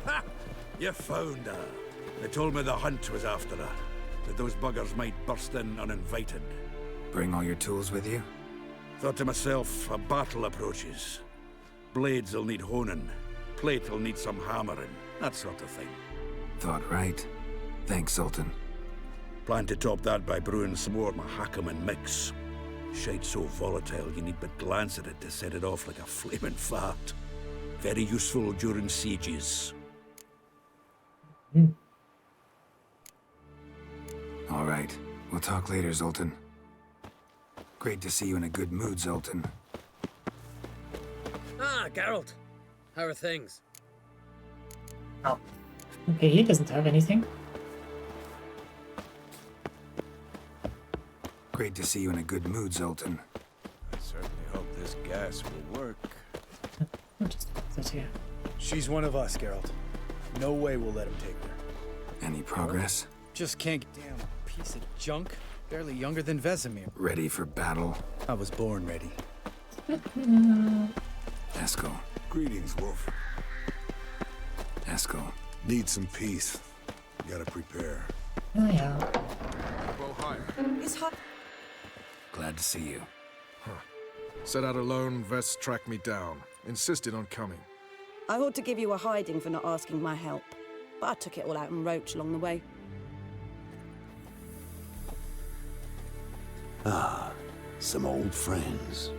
Ha! You found her. They told me the hunt was after her, that those buggers might burst in uninvited. Bring all your tools with you? Thought to myself, a battle approaches. Blades will need honing, plate will need some hammering, that sort of thing. Thought right. Thanks, Sultan. Plan to top that by brewing some more Mahakaman mix. Shite so volatile you need but glance at it to set it off like a flaming fart. Very useful during sieges. All right. We'll talk later, Zoltan. Great to see you in a good mood, Zoltan. Ah, Geralt. How are things? Oh. Okay, he doesn't have anything. Great to see you in a good mood, Zoltan. I certainly hope this gas will work. I'll just put that here. She's one of us, Geralt. No way we'll let him take her. Any progress? Just can't get damn piece of junk. Barely younger than Vesemir. Ready for battle? I was born ready. Eskel. Greetings, Wolf. Eskel. Need some peace. Gotta prepare. Oh yeah. Bow higher. It's hot. Glad to see you. Set out alone, Vest tracked me down. Insisted on coming. I ought to give you a hiding for not asking my help, but I took it all out in Roach along the way. Ah, some old friends.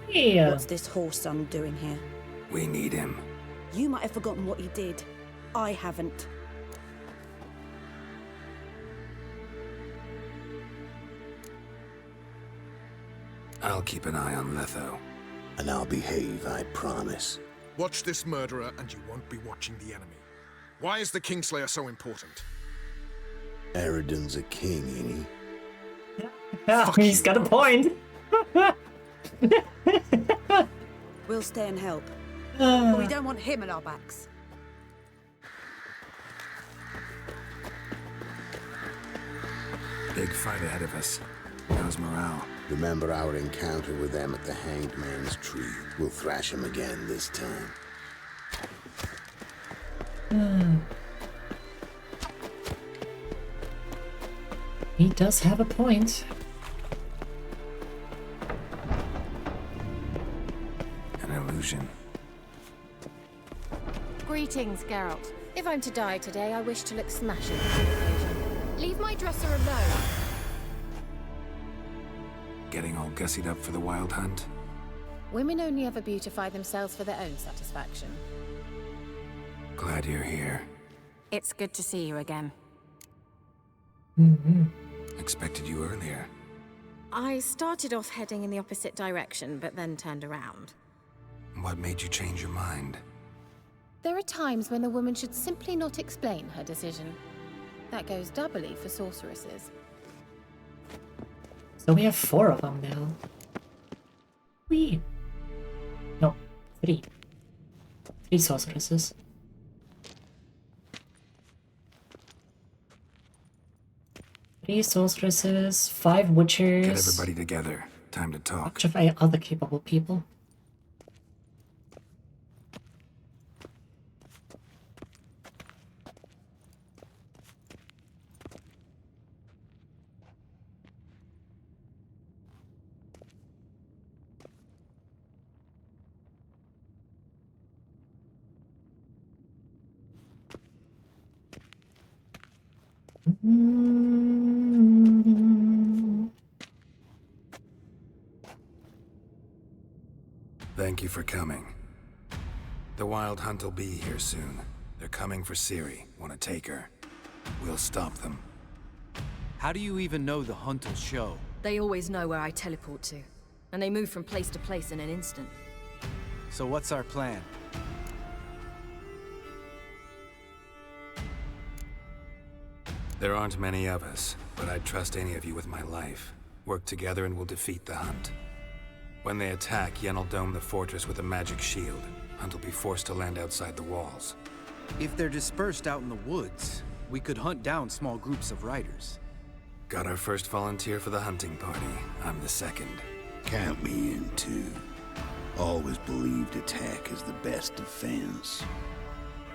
Yeah. What's this whoreson doing here? We need him. You might have forgotten what he did. I haven't. I'll keep an eye on Letho. And I'll behave, I promise. Watch this murderer and you won't be watching the enemy. Why is the Kingslayer so important? Eridan's a king, ain't he? Yeah, he's got a point. We'll stay and help. But we don't want him at our backs. Big fight ahead of us. How's morale? Remember our encounter with them at the Hanged Man's Tree. We'll thrash him again this time. He does have a point. An illusion. Greetings, Geralt. If I'm to die today, I wish to look smashing for the occasion. Leave my dresser alone. Getting all gussied up for the wild hunt? Women only ever beautify themselves for their own satisfaction. Glad you're here. It's good to see you again. Expected you earlier. I started off heading in the opposite direction, but then turned around. What made you change your mind? There are times when a woman should simply not explain her decision. That goes doubly for sorceresses. So we have 4 of them now. Whee! No, 3. 3 sorceresses. Three sorceresses, 5 witchers. Get everybody together. Time to talk. Bunch of other capable people. Thank you for coming. The Wild Hunt will be here soon. They're coming for Ciri. Want to take her? We'll stop them. How do you even know the hunt will show? They always know where I teleport to, and they move from place to place in an instant. So what's our plan? There aren't many of us, but I'd trust any of you with my life. Work together and we'll defeat the hunt. When they attack, Yen will dome the fortress with a magic shield. Hunt will be forced to land outside the walls. If they're dispersed out in the woods, we could hunt down small groups of riders. Got our first volunteer for the hunting party. I'm the second. Count me in too. Always believed attack is the best defense.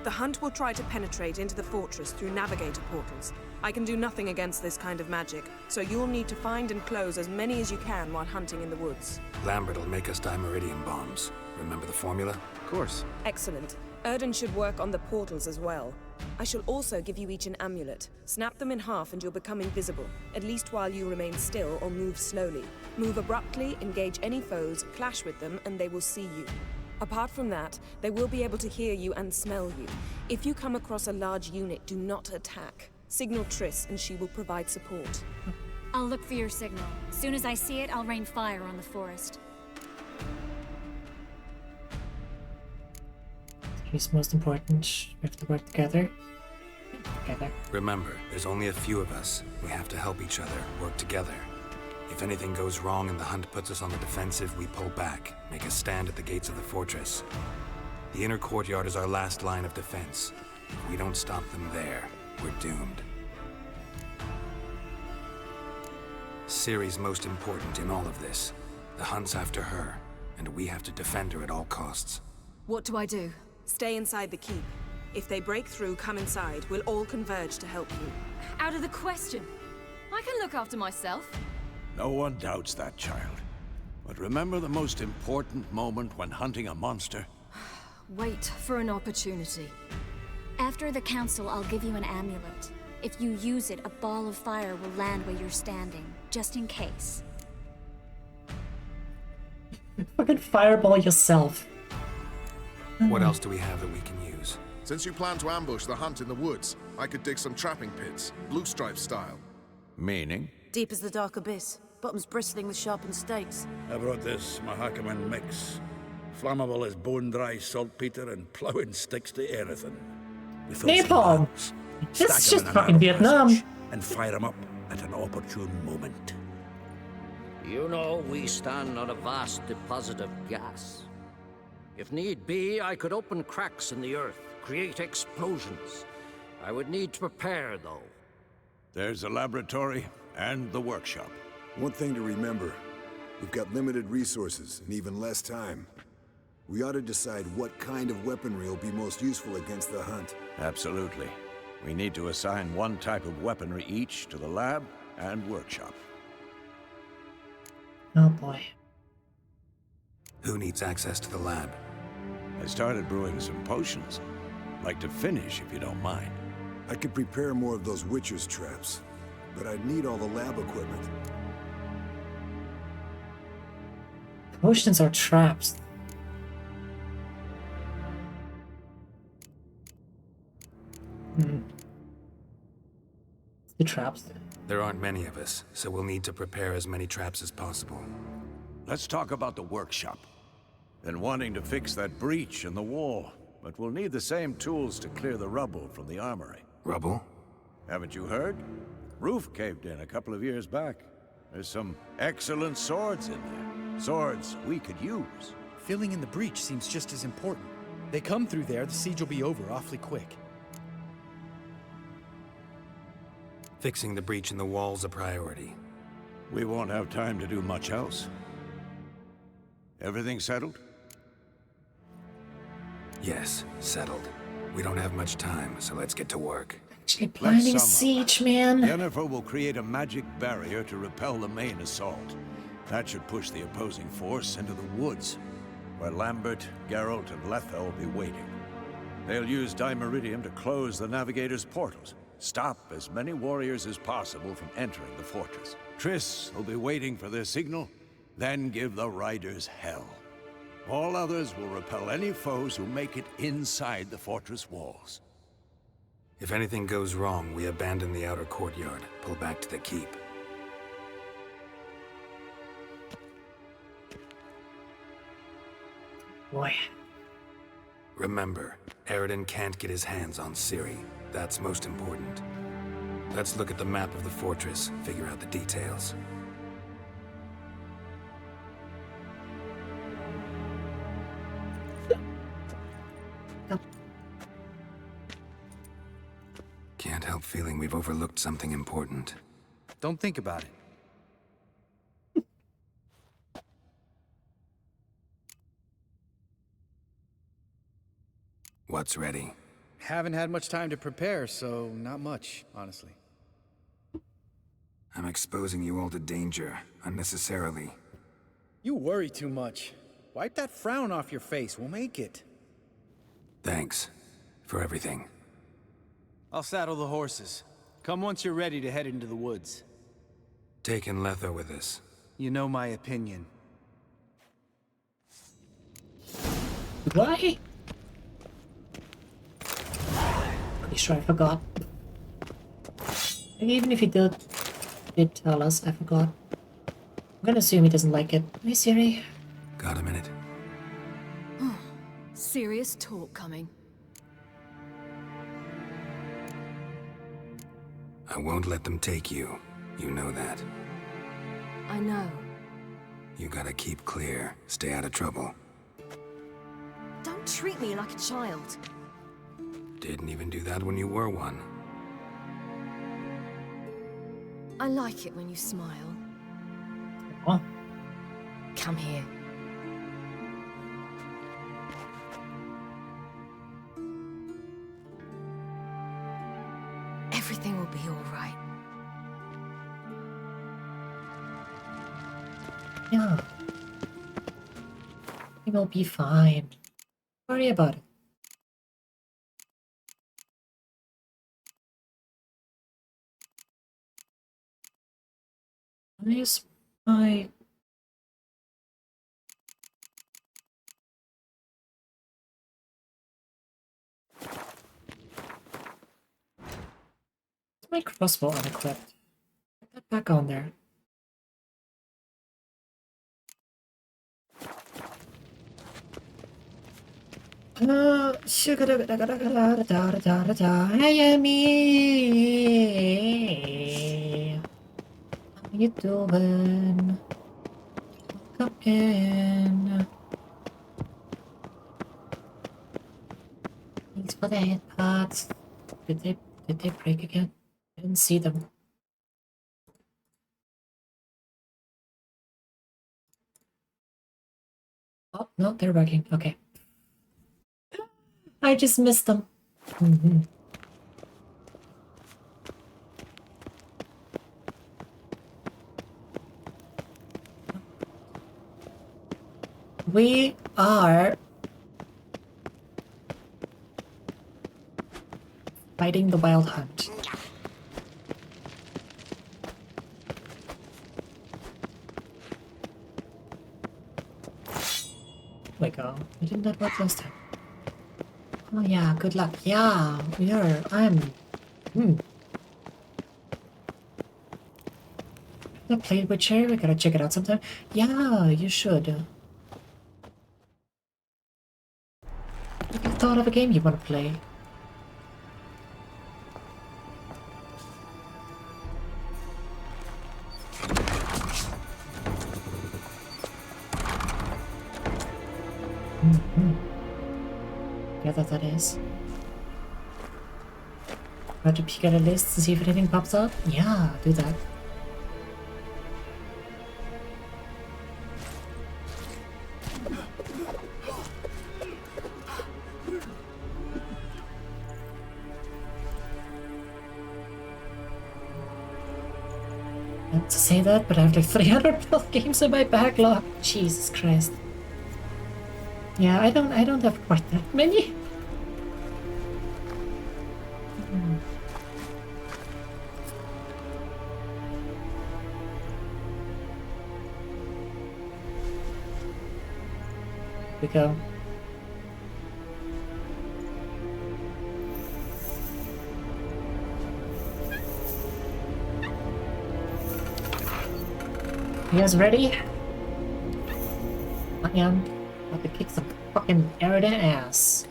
The hunt will try to penetrate into the fortress through navigator portals. I can do nothing against this kind of magic, so you'll need to find and close as many as you can while hunting in the woods. Lambert will make us dimeridium bombs. Remember the formula? Of course. Excellent. Erden should work on the portals as well. I shall also give you each an amulet. Snap them in half and you'll become invisible, at least while you remain still or move slowly. Move abruptly, engage any foes, clash with them, and they will see you. Apart from that, they will be able to hear you and smell you. If you come across a large unit, do not attack. Signal Triss and she will provide support. I'll look for your signal. As soon as I see it, I'll rain fire on the forest. It's most important. We have to work together. Remember, there's only a few of us. We have to help each other, work together. If anything goes wrong and the hunt puts us on the defensive, we pull back, make a stand at the gates of the fortress. The inner courtyard is our last line of defense. If we don't stop them there, we're doomed. Ciri's most important in all of this. The hunt's after her, and we have to defend her at all costs. What do I do? Stay inside the keep. If they break through, come inside. We'll all converge to help you. Out of the question. I can look after myself. No one doubts that, child. But remember the most important moment when hunting a monster? Wait for an opportunity. After the council, I'll give you an amulet. If you use it, a ball of fire will land where you're standing, just in case. Fucking fireball yourself. What else do we have that we can use? Since you plan to ambush the hunt in the woods, I could dig some trapping pits, blue stripe style. Meaning? Deep as the dark abyss, bottoms bristling with sharpened stakes. I brought this Mahakaman mix. Flammable as bone-dry saltpeter and plowing sticks to anything. We fill some Napalm! bags, This stack is 'em just in a fucking narrow Vietnam. passage, and fire them up at an opportune moment. You know, we stand on a vast deposit of gas. If need be, I could open cracks in the earth, create explosions. I would need to prepare, though. There's the laboratory and the workshop. One thing to remember, we've got limited resources and even less time. We ought to decide what kind of weaponry will be most useful against the hunt. Absolutely. We need to assign one type of weaponry each to the lab and workshop. Oh boy. Who needs access to the lab? I started brewing some potions. Like to finish, if you don't mind. I could prepare more of those Witcher's traps, but I'd need all the lab equipment. Potions are traps. The traps. There aren't many of us, so we'll need to prepare as many traps as possible. Let's talk about the workshop. Been wanting to fix that breach in the wall, but we'll need the same tools to clear the rubble from the armory. Rubble? Haven't you heard? Roof caved in a couple of years back. There's some excellent swords in there. Swords we could use. Filling in the breach seems just as important. They come through there, the siege will be over awfully quick. Fixing the breach in the wall's a priority. We won't have time to do much else. Everything settled? Yes, settled. We don't have much time, so let's get to work. Actually planning a siege, man. Yennefer will create a magic barrier to repel the main assault. That should push the opposing force into the woods, where Lambert, Geralt, and Letha will be waiting. They'll use Dimeridium to close the Navigator's portals, stop as many warriors as possible from entering the fortress. Triss will be waiting for their signal, then give the riders hell. All others will repel any foes who make it inside the fortress walls. If anything goes wrong, we abandon the outer courtyard, pull back to the keep. Boy. Remember, Eridan can't get his hands on Ciri. That's most important. Let's look at the map of the fortress, figure out the details. Can't help feeling we've overlooked something important. Don't think about it. What's ready? Haven't had much time to prepare, so not much, honestly. I'm exposing you all to danger, unnecessarily. You worry too much. Wipe that frown off your face, we'll make it. Thanks. For everything. I'll saddle the horses. Come once you're ready to head into the woods. Taking Letho with us. You know my opinion. Why? Pretty sure I forgot. Even if he did tell us, I forgot. I'm gonna assume he doesn't like it. Hey Ciri. Got a minute? Serious talk coming. I won't let them take you. You know that. I know. You gotta keep clear. Stay out of trouble. Don't treat me like a child. Didn't even do that when you were one. I like it when you smile. Oh. Come here. Everything will be all right. Yeah. He will be fine. Don't worry about it. Where's my... my crossbow unequipped? Put that back on there. Hey, me. How you doing? Come in. Thanks for the headpats. Did they break again? I didn't see them. Oh, no, they're working. Okay. I just missed them. We are fighting the wild hunt. There we go. We didn't have luck last time. Oh yeah, good luck. Yeah, I played with Ciri, we gotta check it out sometime. Yeah, you should. Have you thought of a game you wanna play? Yeah, that is. Try to peek at a list to see if anything pops up? Yeah, do that. Not to say that, but I have like 300 plus games in my backlog. Jesus Christ. Yeah, I don't have quite that many. Here we go. You guys ready? I am about to kick some fucking Eridan ass.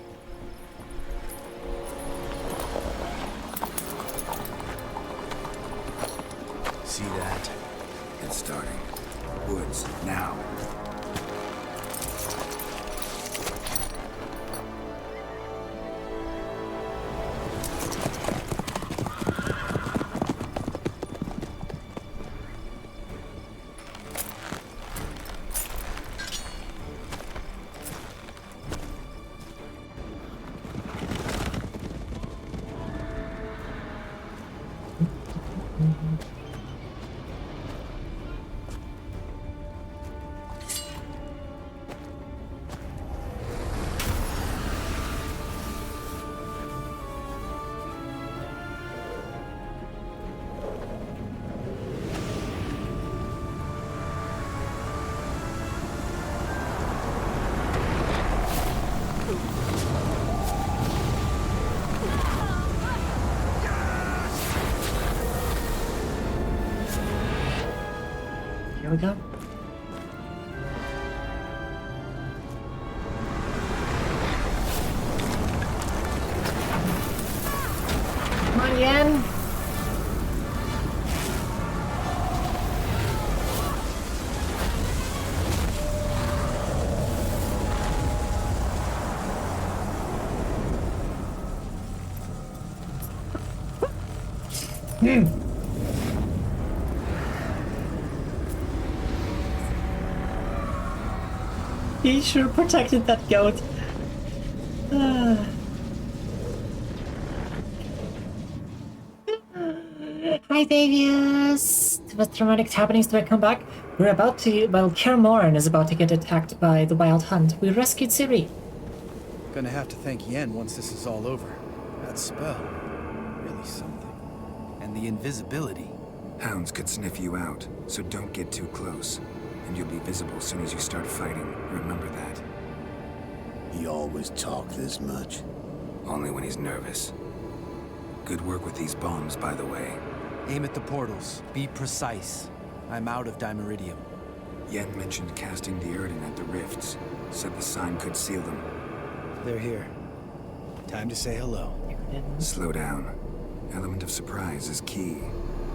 See that? It's starting. Woods, now. we go. Come on, Yen. He sure protected that goat. Hi, Davius! What dramatic happenings do I come back? We're about to... Well, Kaer Morhen is about to get attacked by the Wild Hunt. We rescued Ciri. Gonna have to thank Yen once this is all over. That spell. Really something. And the invisibility. Hounds could sniff you out, so don't get too close. And you'll be visible as soon as you start fighting. Remember that. He always talk this much? Only when he's nervous. Good work with these bombs, by the way. Aim at the portals. Be precise. I'm out of Dimeridium. Yen mentioned casting the Erden at the rifts. Said the sign could seal them. They're here. Time to say hello. Slow down. Element of surprise is key.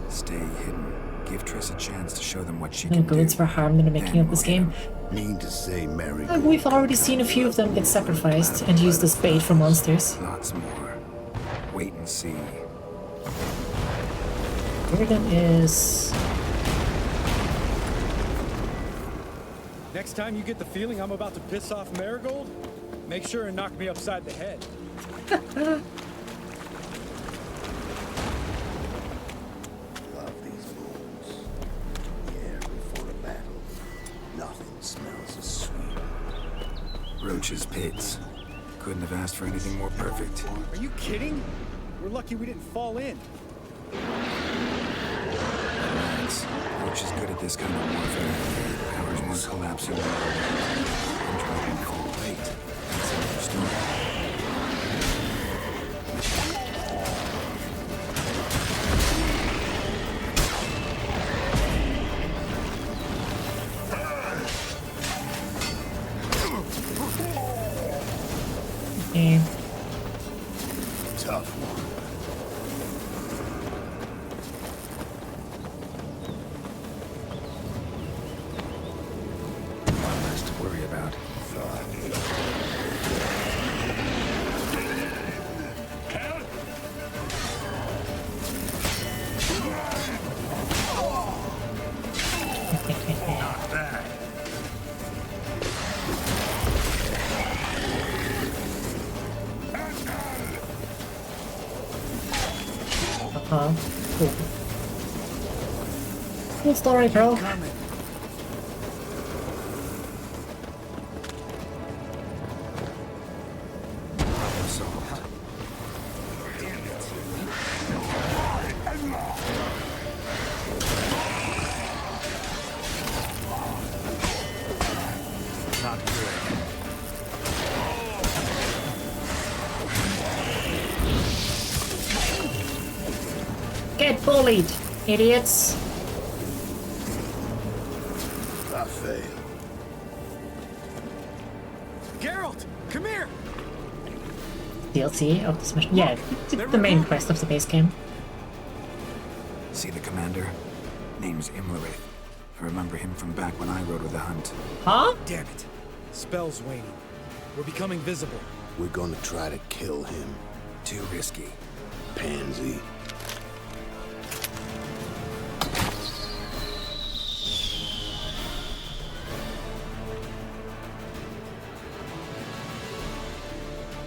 Stay hidden. Give Triss a chance to show them what she No can do. goods for harm in the making of this game. Mean to say Mary. We've already seen a few of them get sacrificed and used as bait for monsters. Lots more. Wait and see. Erden is... Next time you get the feeling I'm about to piss off Marigold, make sure and knock me upside the head. Love these bones. The air before a battle. Nothing smells as sweet. Roach's pits. Couldn't have asked for anything more perfect. Are you kidding? We're lucky we didn't fall in. Relax. Roach is good at this kind of warfare. Powers won't collapse in one. Control and cold weight. That's another story. Okay. Tough one. One less to worry about. Not bad. Cool. Cool story, girl. Problem solved. Not good. Get bullied, idiots. I failed. Geralt, come here. DLC of this mission. Yeah, the main quest of the base game. See the commander? Name's Imlerith. I remember him from back when I rode with the hunt. Huh? Damn it. Spell's waning. We're becoming visible. We're gonna try to kill him. Too risky. Pansy.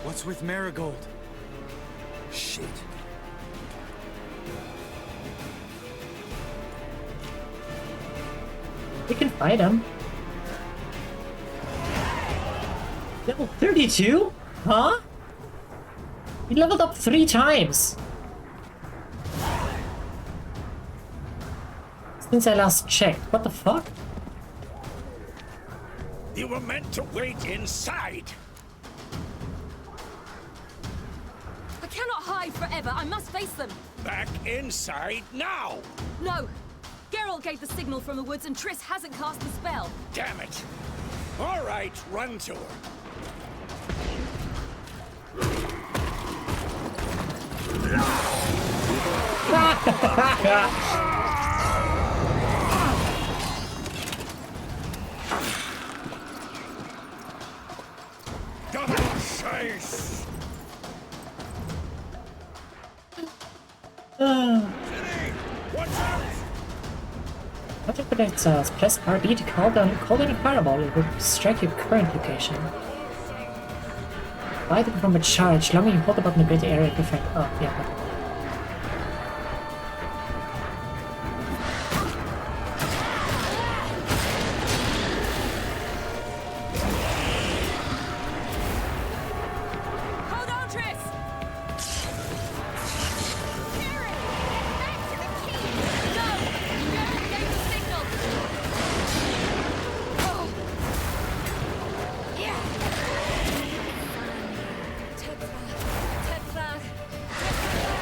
What's with Marigold? Shit. We can fight him. Level 32? Huh? We leveled up 3 times. Since I last checked. What the fuck? You were meant to wait inside. I cannot hide forever. I must face them. Back inside now. No. Geralt, Geralt gave the signal from the woods and Triss hasn't cast the spell. Damn it! All right, run to her. Double chase! Watch out! What if it says press RB to call down a fireball? It would strike your current location. Why to perform a charge? Longer you hold the button, a greater area of effect. Oh, yeah. Hold on, Triss! Ciri! Back to the key! Go! Geralt gave the signal! Oh! Yeah!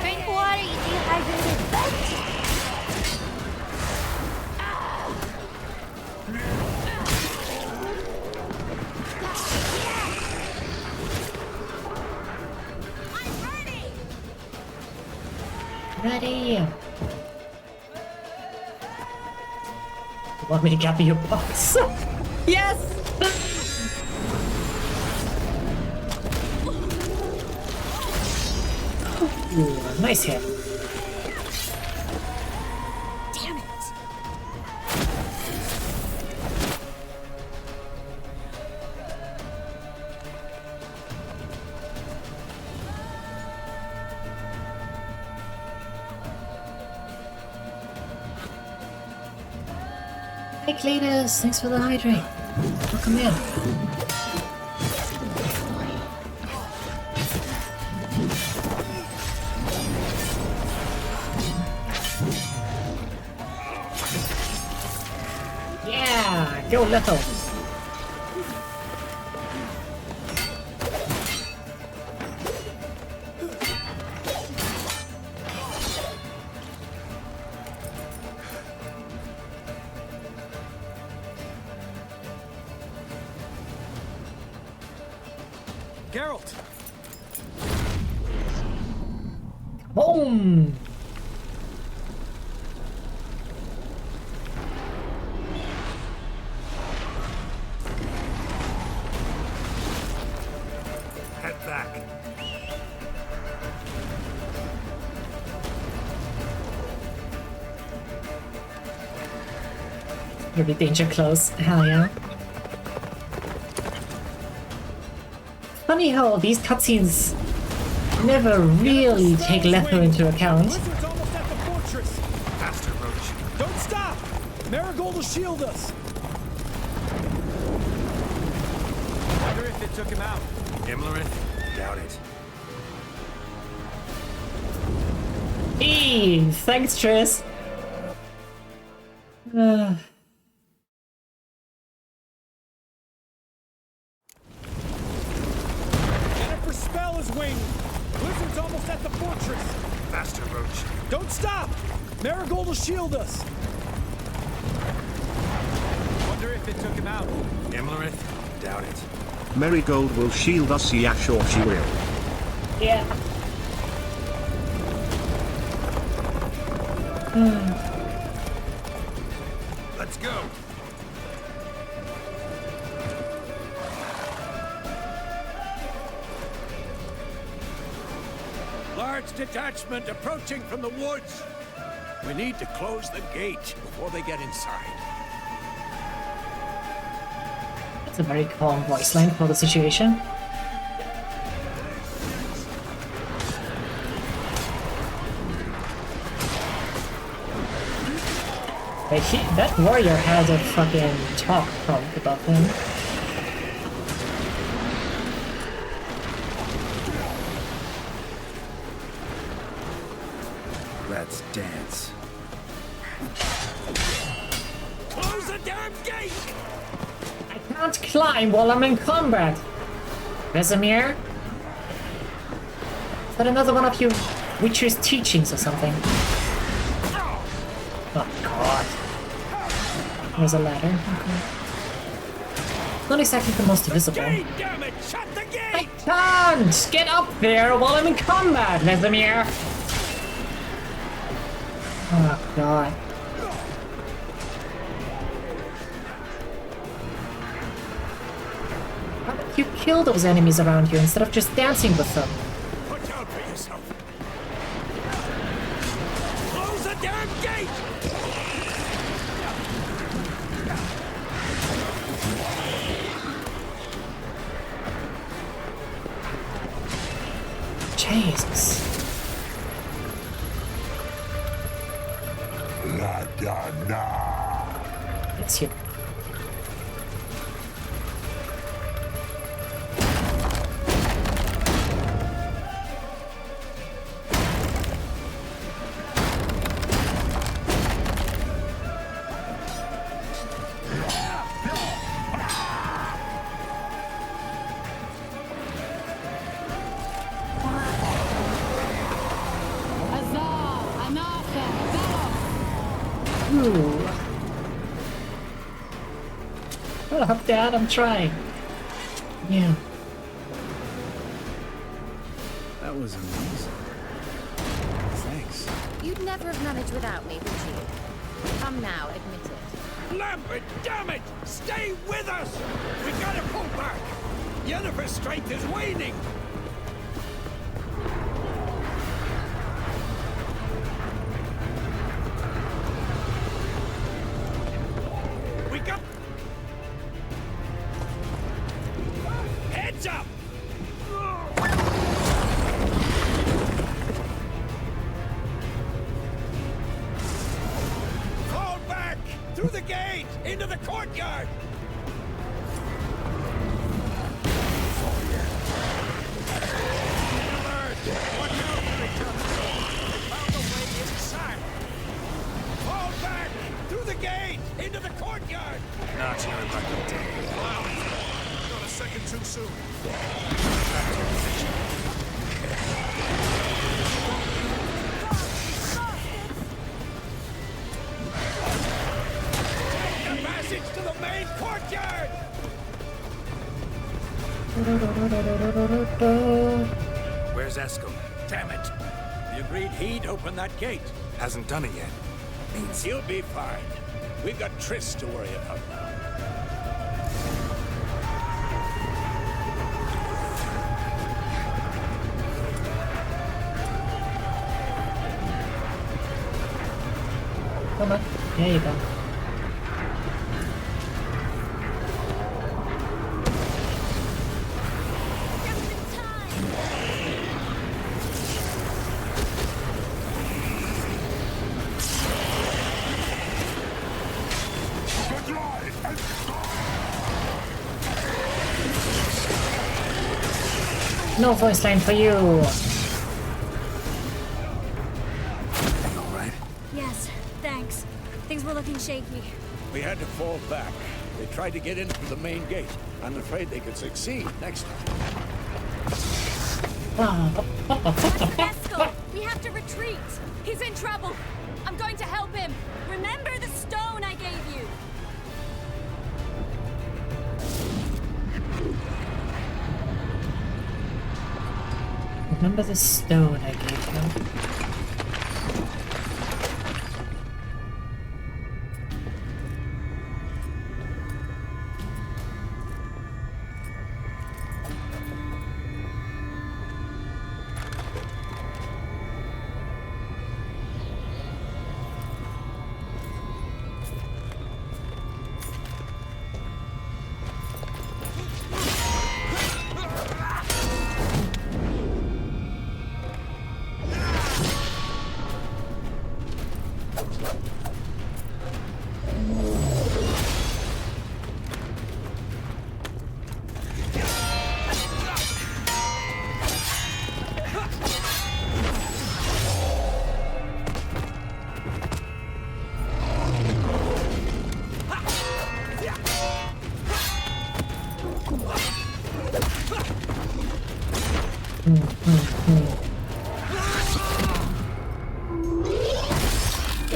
Drink water, you dehydrated bitch! Ready! You want me to get me your box? Yes! Ooh, nice hit. Damn it! Hey Cletus, thanks for the hydrate. Welcome in. Yeah, go Little. Geralt! Boom! Head back. You'll be danger close. Hell yeah. Funny how these cutscenes never really take Letho into account. Blizzard's almost at the fortress! Faster, Roach. Don't stop! Marigold will shield us! Wonder if it took him out. Imlerith? Doubt it. Hey, thanks, Triss. Jennifer's spell is winged! Blizzard's almost at the fortress! Faster, Roach. Don't stop! Marigold will shield us! Wonder if it took him out. Imlerith? Doubt it. Marigold will shield us, yeah, sure she will. Yeah. Let's go. Large detachment approaching from the woods. We need to close the gate before they get inside. That's a very calm voice line for the situation. Wait, that warrior has a fucking talk prompt above him. Let's dance. Close the damn gate! I can't climb while I'm in combat! Vesemir? Is that another one of you Witcher's teachings or something? Oh god. There's a ladder. Okay. Not exactly the most visible. Damn it! Shut the gate! I can't get up there while I'm in combat, Vesemir. Oh god. How about you kill those enemies around you instead of just dancing with them? Watch out for yourself. Close the damn gate! Jesus. It's you. Ooh. Oh, Dad, I'm trying. Yeah. That was amazing. Thanks. You'd never have managed without me, would you? Come now, admit it. Lambert, damn it! Stay with us! We gotta pull back! Yennefer's strength is waning! We got... Heads up! Fall back! Through the gate! Into the courtyard! Fall back! Through the gate! Into the courtyard! Not here, but Not a second too soon. The passage to the main courtyard! Where's Eskel? Damn it! We agreed he'd open that gate. Hasn't done it yet. Means he'll be fine. We've got Triss to worry about now. Come on. There you go. No voice line for you. Alright. Yes, thanks. Things were looking shaky. We had to fall back. They tried to get in through the main gate. I'm afraid they could succeed next time. Eskel, we have to retreat. He's in trouble. I'm going to help him. Remember the stone I gave you. Remember the stone I gave you?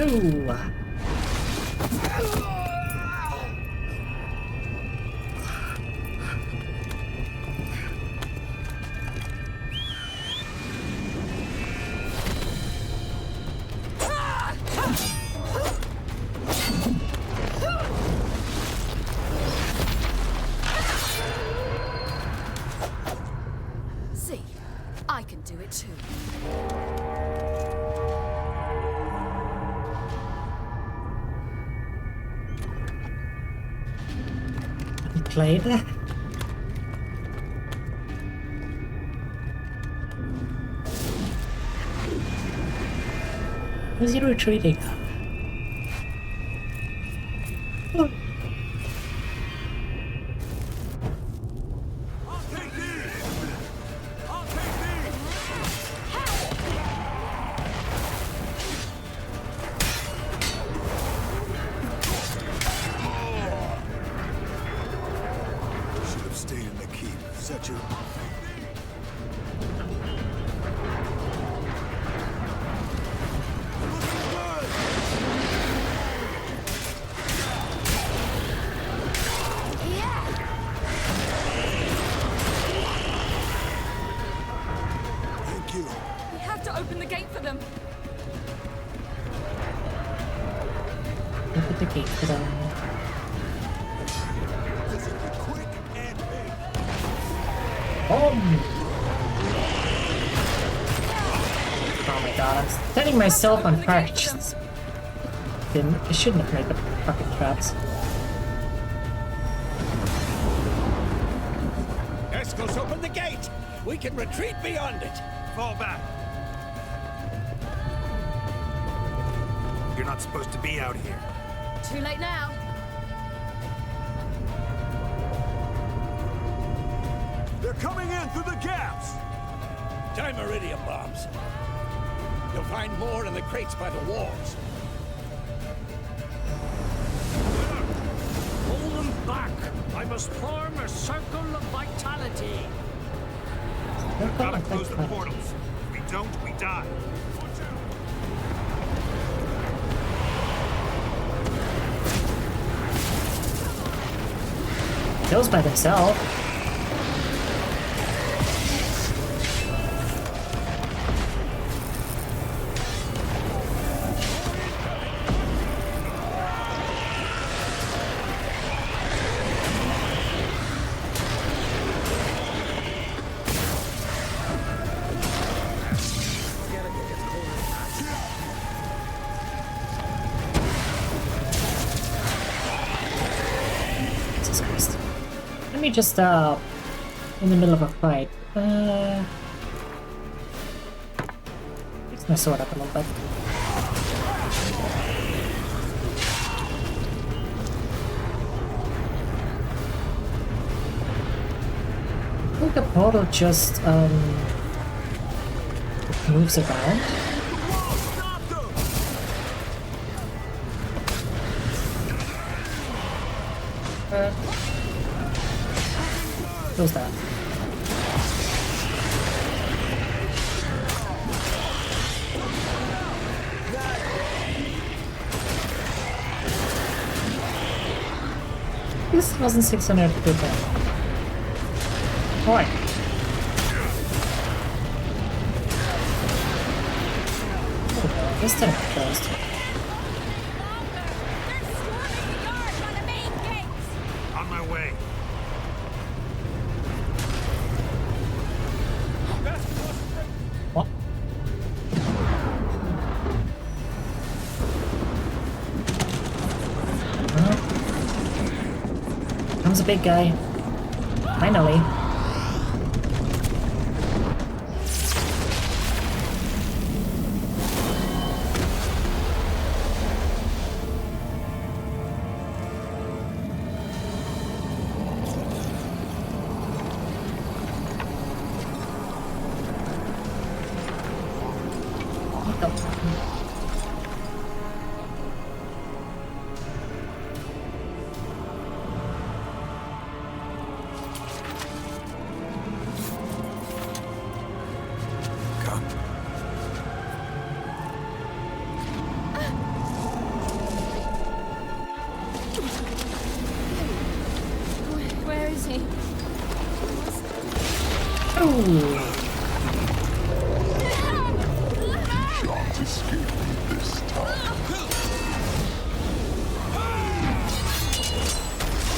Ooh. played. Where's he retreating? Oh. Should have stayed in the keep. Such a... Thank you. We have to open the gate for them. Look at the gate for them. Oh my god, I'm setting myself on fire. Jesus. I shouldn't have made the fucking traps. Escos, open the gate! We can retreat beyond it! Fall back. You're not supposed to be out here. Too late now. They're coming in through the gaps! Time iridium bombs. You'll find more in the crates by the walls. Hold them back! I must form a circle of vitality. Gotta close the portals. If we don't, we die. Kills by themselves. Jesus Christ. Let me just in the middle of a fight. Fix my sword up a little bit. I think the portal just moves around. Close that. This wasn't 600 good then. Alright. Oh, this time closed. On my way. What? Comes a big guy. Finally. Where is he? Shan't escape me this time.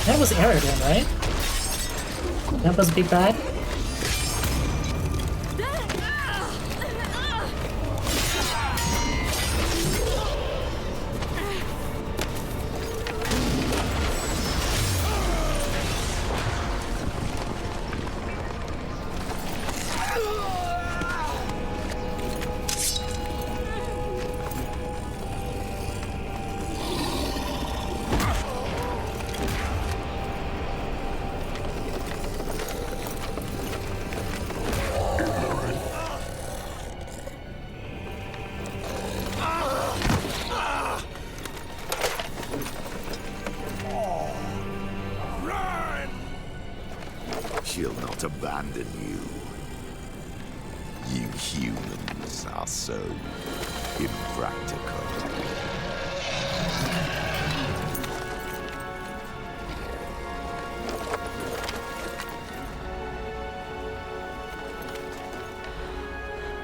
That was Eridan, right? That was Big Bad? abandon you. You humans are so impractical.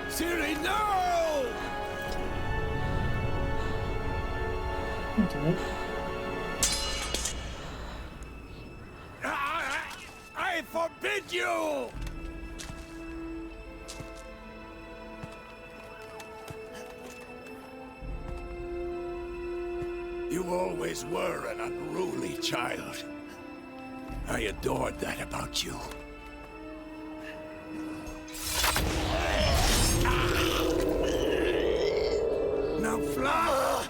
Ciri, no! Okay. I forbid you! You always were an unruly child. I adored that about you. Now fly!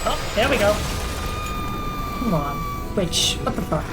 Oh, there we go. Come on. Which, what the fuck?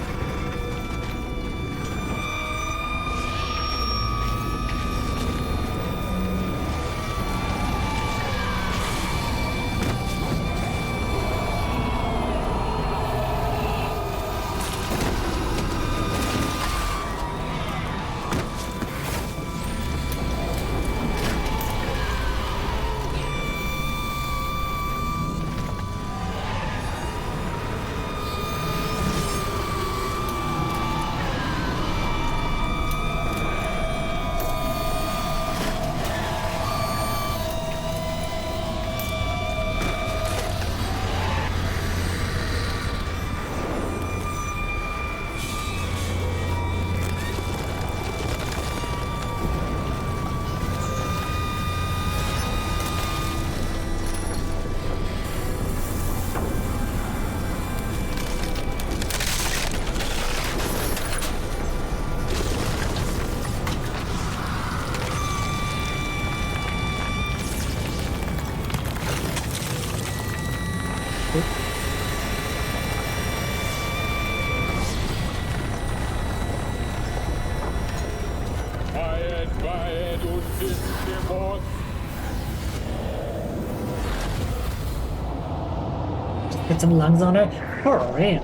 Get some lungs on her? For real.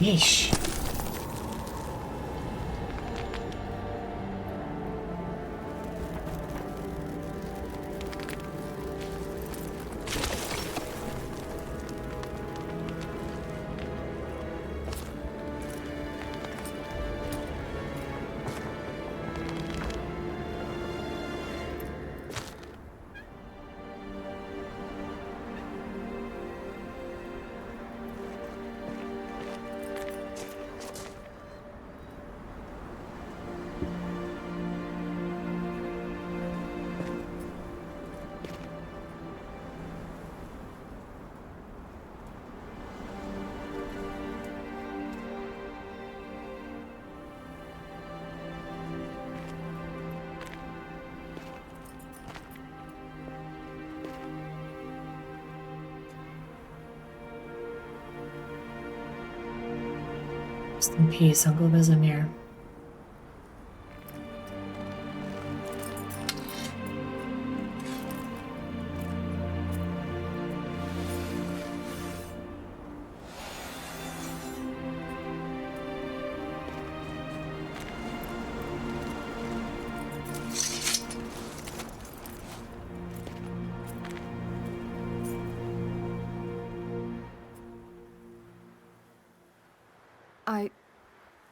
Yeesh. Rest in peace, Uncle Vesemir.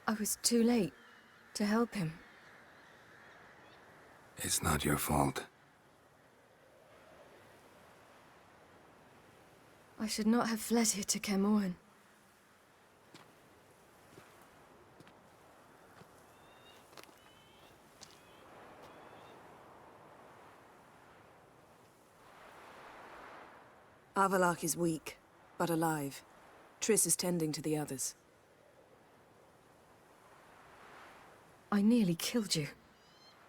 I was too late to help him. It's not your fault. I should not have fled here to Kermoren. Avalok is weak, but alive. Triss is tending to the others. I nearly killed you.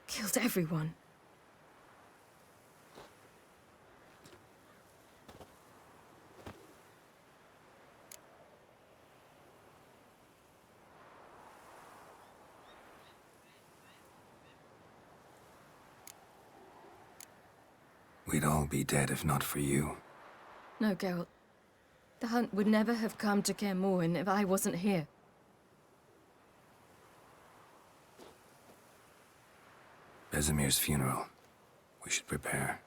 Killed everyone. We'd all be dead if not for you. No, Geralt. The hunt would never have come to Kermoren if I wasn't here. Vesemir's funeral. We should prepare.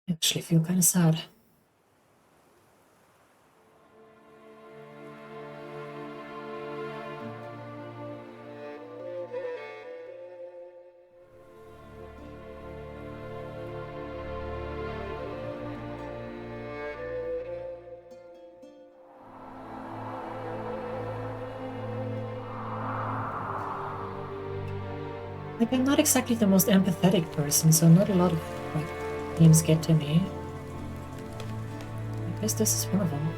I actually feel kind of sad. Like, I'm not exactly the most empathetic person, so not a lot of, like, themes get to me. I guess this is one of them.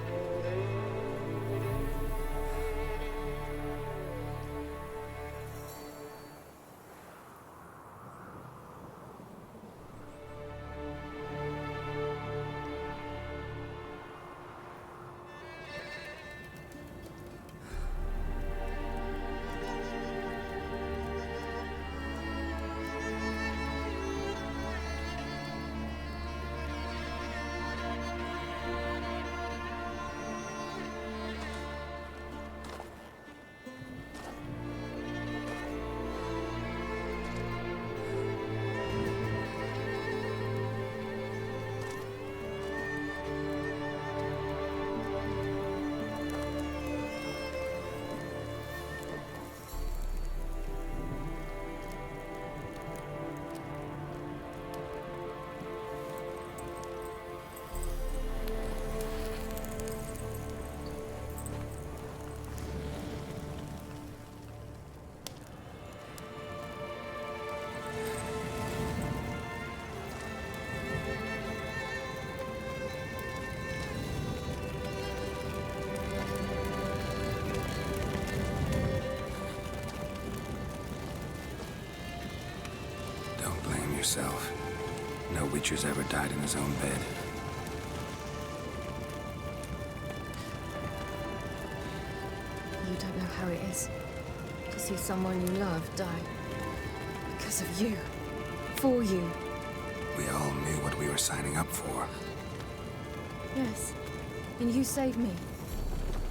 Yourself. No Witcher's ever died in his own bed. You don't know how it is to see someone you love die. Because of you. For you. We all knew what we were signing up for. Yes. And you saved me.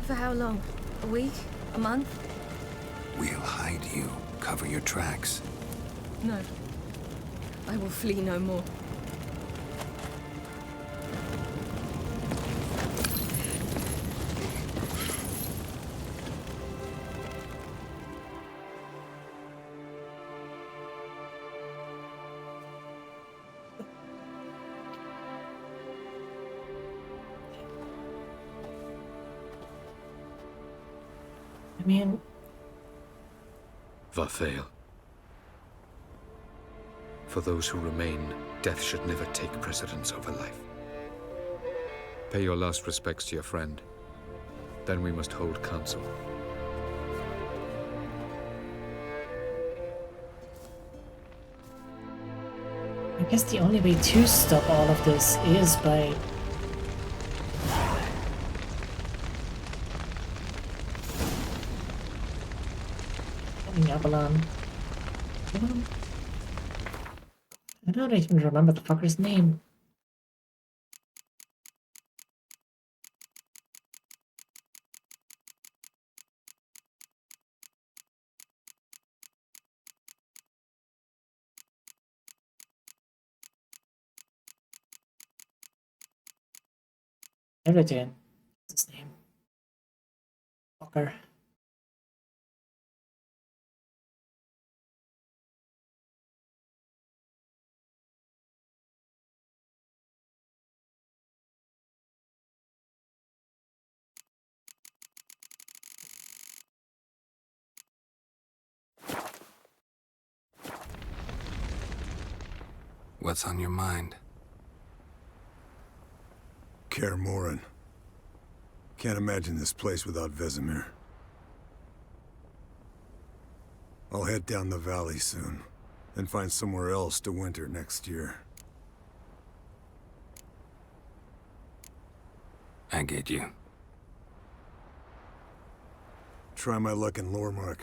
For how long? A week? A month? We'll hide you. Cover your tracks. No. I will flee no more. I mean... Varthael. For those who remain, death should never take precedence over life. Pay your last respects to your friend. Then we must hold council. I guess the only way to stop all of this is by... Avalon. I don't even remember the fucker's name. Iridian. What's his name? Fucker. What's on your mind? Kaer Morhen. Can't imagine this place without Vesemir. I'll head down the valley soon, and find somewhere else to winter next year. I get you. Try my luck in Lormark.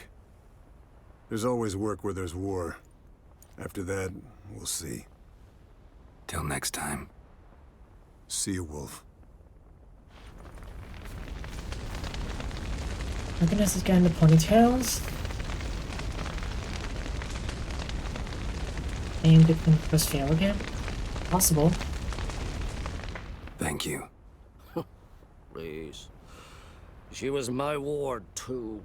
There's always work where there's war. After that, we'll see. Till next time. See you, Wolf. My goodness, he's getting the ponytails. And good thing first fail again. Possible. Thank you. Please. She was my ward, too.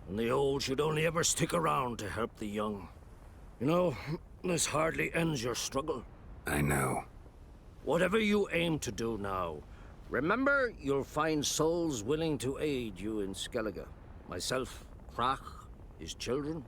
And the old should only ever stick around to help the young. You know, this hardly ends your struggle. I know. Whatever you aim to do now, remember you'll find souls willing to aid you in Skellige. Myself, Krach, his children.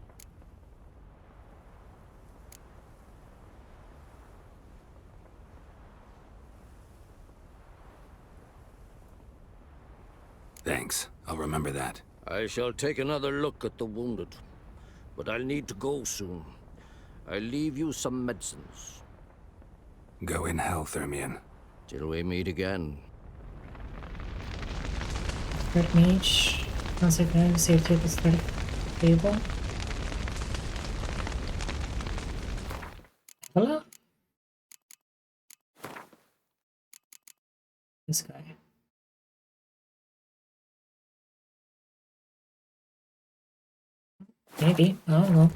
Thanks. I'll remember that. I shall take another look at the wounded. But I'll need to go soon. I'll leave you some medicines. Go in hell, Thermian. Till we meet again. Third mage. Once again, save tables third table. Hello? This guy. Maybe. I don't know.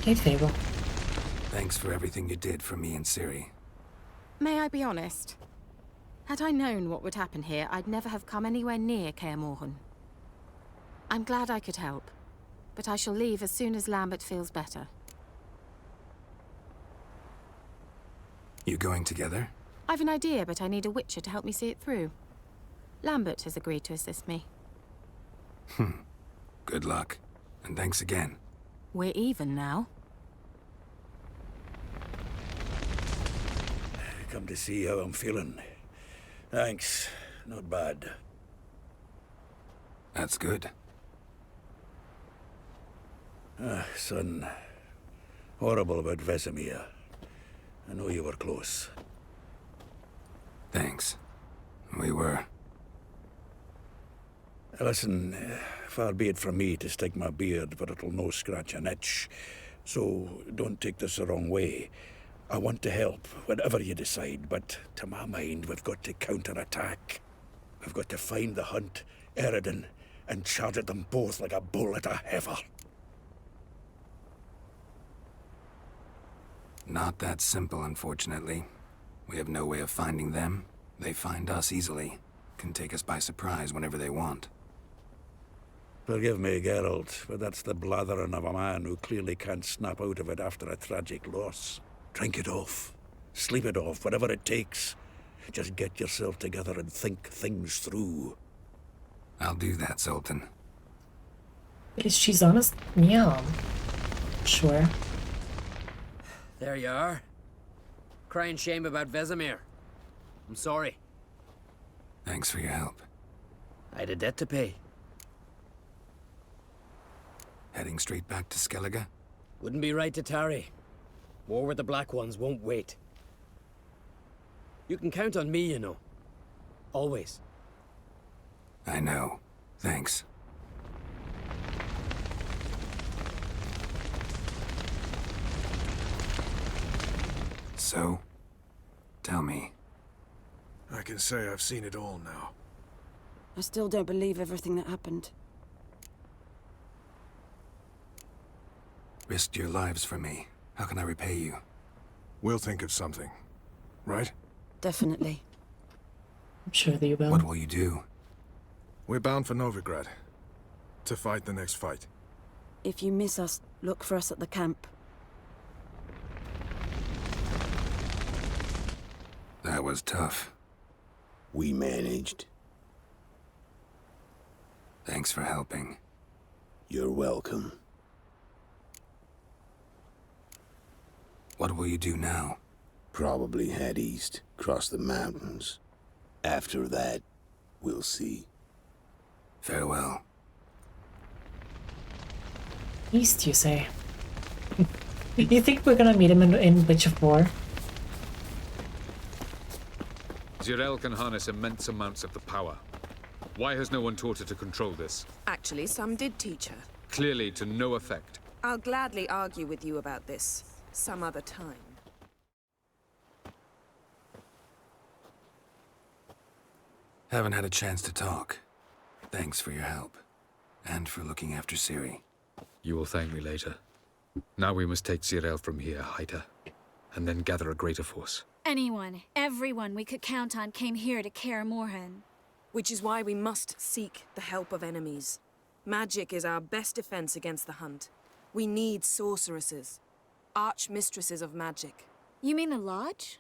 Okay, Fable. Thanks for everything you did for me and Ciri. May I be honest? Had I known what would happen here, I'd never have come anywhere near Kaer Morhen. I'm glad I could help, but I shall leave as soon as Lambert feels better. You going together? I've an idea, but I need a Witcher to help me see it through. Lambert has agreed to assist me. Good luck. And thanks again. We're even now. Come to see how I'm feeling. Thanks. Not bad. That's good. Son. Horrible about Vesemir. I know you were close. Thanks. We were. Listen, far be it from me to stick my beard, but it'll no scratch an itch. So don't take this the wrong way. I want to help, whatever you decide, but to my mind, we've got to counterattack. We've got to find the Hunt, Eredin, and charge at them both like a bull at a heifer. Not that simple, unfortunately. We have no way of finding them. They find us easily. Can take us by surprise whenever they want. Forgive me, Geralt, but that's the blathering of a man who clearly can't snap out of it after a tragic loss. Drink it off. Sleep it off, whatever it takes. Just get yourself together and think things through. I'll do that, Sultan. Is she's honest? Yeah. Sure. There you are. Crying shame about Vesemir. I'm sorry. Thanks for your help. I had a debt to pay. Heading straight back to Skellige? Wouldn't be right to tarry. War with the Black Ones won't wait. You can count on me, you know. Always. I know. Thanks. So, tell me. I can say I've seen it all now. I still don't believe everything that happened. Risked your lives for me. How can I repay you? We'll think of something. Right? Definitely. I'm sure they will. What will you do? We're bound for Novigrad. To fight the next fight. If you miss us, look for us at the camp. That was tough. We managed. Thanks for helping. You're welcome. What will you do now? Probably head east, cross the mountains. After that, we'll see. Farewell. East, you say? You think we're gonna meet him in Witcher 4? Zirel can harness immense amounts of the power. Why has no one taught her to control this? Actually, some did teach her. Clearly to no effect. I'll gladly argue with you about this some other time. Haven't had a chance to talk. Thanks for your help. And for looking after Ciri. You will thank me later. Now we must take Zirel from here, hide her, and then gather a greater force. Anyone, everyone we could count on came here to Kaer Morhen. Which is why we must seek the help of enemies. Magic is our best defense against the Hunt. We need sorceresses. Archmistresses of magic. You mean the Lodge?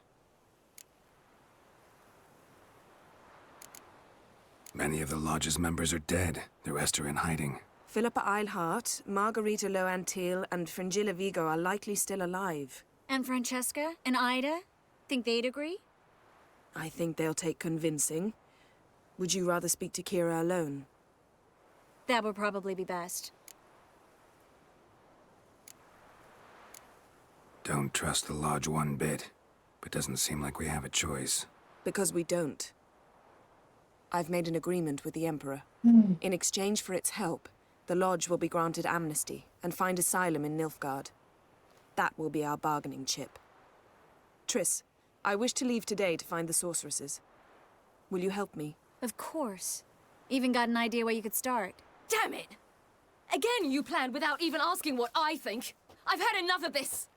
Many of the Lodge's members are dead. The rest are in hiding. Philippa Eilhart, Margarita Loantil, and Fringilla Vigo are likely still alive. And Francesca and Ida? Think they'd agree? I think they'll take convincing. Would you rather speak to Kira alone? That would probably be best. Don't trust the Lodge one bit, but doesn't seem like we have a choice. Because we don't. I've made an agreement with the Emperor. In exchange for its help, the Lodge will be granted amnesty and find asylum in Nilfgaard. That will be our bargaining chip. Triss, I wish to leave today to find the sorceresses. Will you help me? Of course. Even got an idea where you could start. Damn it! Again you planned without even asking what I think. I've had enough of this.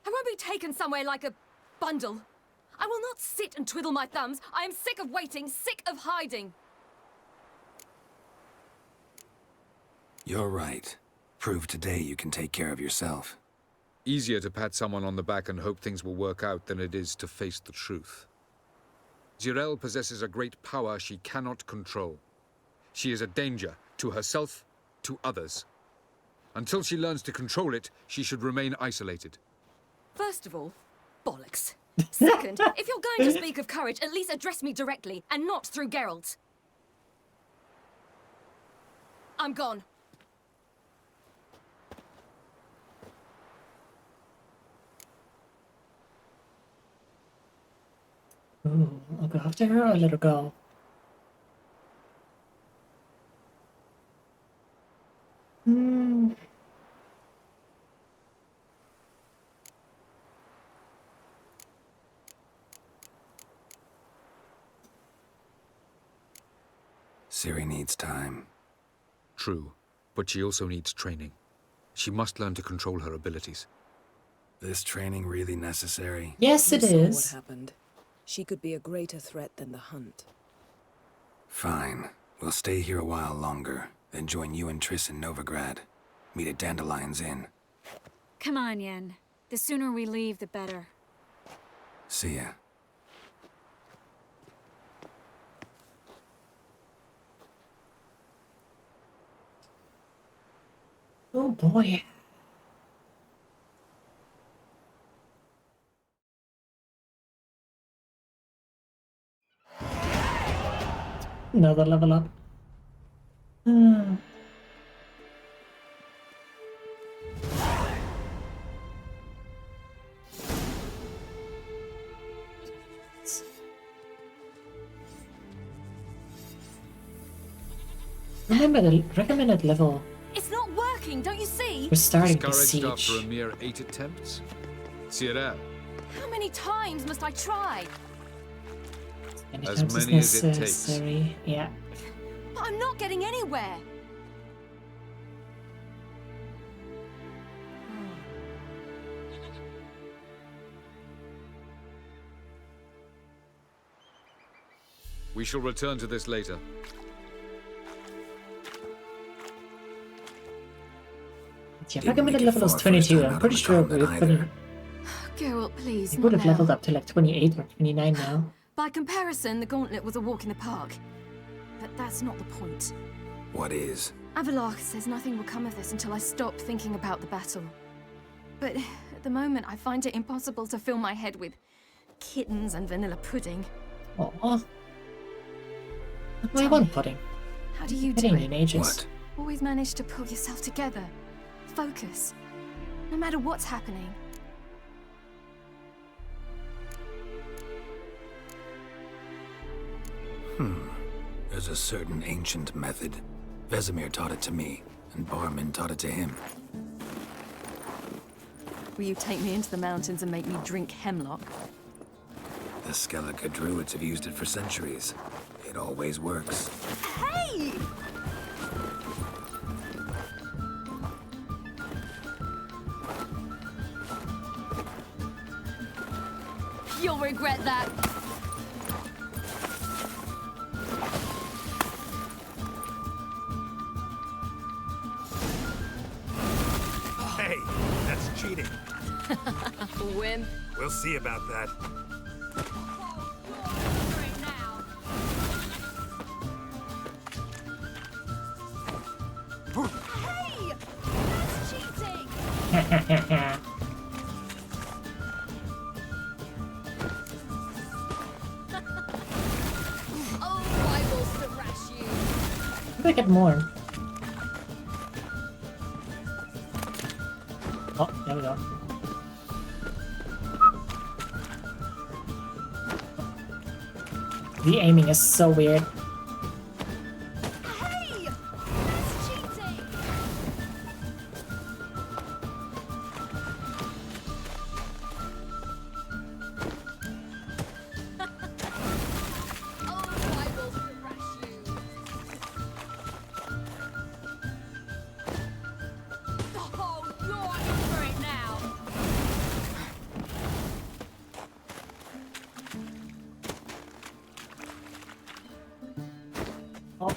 I won't be taken somewhere like a bundle. I will not sit and twiddle my thumbs. I am sick of waiting, sick of hiding. You're right. Prove today you can take care of yourself. Easier to pat someone on the back and hope things will work out than it is to face the truth. Zirel possesses a great power she cannot control. She is a danger to herself, to others. Until she learns to control it, she should remain isolated. First of all, bollocks. Second, if you're going to speak of courage, at least address me directly, and not through Geralt. I'm gone. Ooh, I'll go after her or let her go? Ciri needs time. True, but she also needs training. She must learn to control her abilities. This training really necessary? Yes, it You saw is. what happened. She could be a greater threat than the Hunt. Fine. We'll stay here a while longer, then join you and Triss in Novigrad. Meet at Dandelion's Inn. Come on, Yen. The sooner we leave, the better. See ya. Oh boy. Another level up. Remember the recommended level. It's not working, don't you see? We're starting the Discouraged after siege. a mere 8 attempts? Zirel, How many times must I try? as many as it takes. necessary. Yeah. But I'm not getting anywhere. We shall return to this later. Yeah, recommended level is 22. I'm pretty sure we're putting... Geralt, please, We would not have now. leveled up to like 28 or 29 now. By comparison, the gauntlet was a walk in the park. But that's not the point. What is? Avalok says nothing will come of this until I stop thinking about the battle. But at the moment, I find it impossible to fill my head with kittens and vanilla pudding. Aww. I want pudding. How do you It do ain't it? in ages. Always manage to pull yourself together. Focus. No matter what's happening. There's a certain ancient method. Vesemir taught it to me, and Barman taught it to him. Will you take me into the mountains and make me drink hemlock? The Skellige druids have used it for centuries. It always works. Hey! You'll regret that. Hey, that's cheating. Wimp. We'll see about that. Hey! That's cheating! Oh, I will thrash you. How do I get more? Oh, there we go. The aiming is so weird. Hey! That's cheating! Oh, I will thrash you. Oh, you're in for it now. Oh,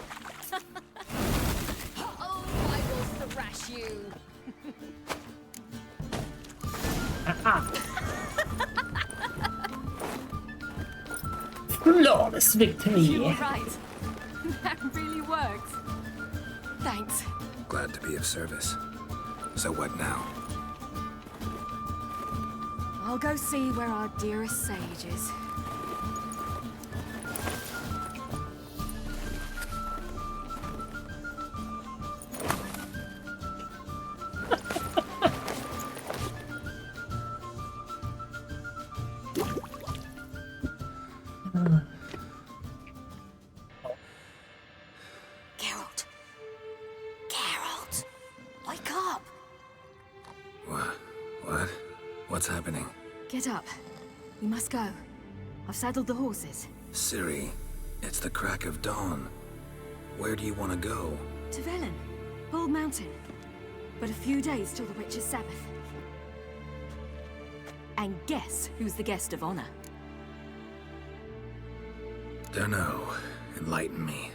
I will thrash you. Flawless victory! You were right. That really works. Thanks. Glad to be of service. So what now? I'll go see where our dearest sage is. Geralt. Geralt. Wake up. What? What's happening? Get up. We must go. I've saddled the horses. Ciri, it's the crack of dawn. Where do you want to go? To Velen. Bald Mountain. But a few days till the Witch's Sabbath. And guess who's the guest of honor? Dunno. Enlighten me.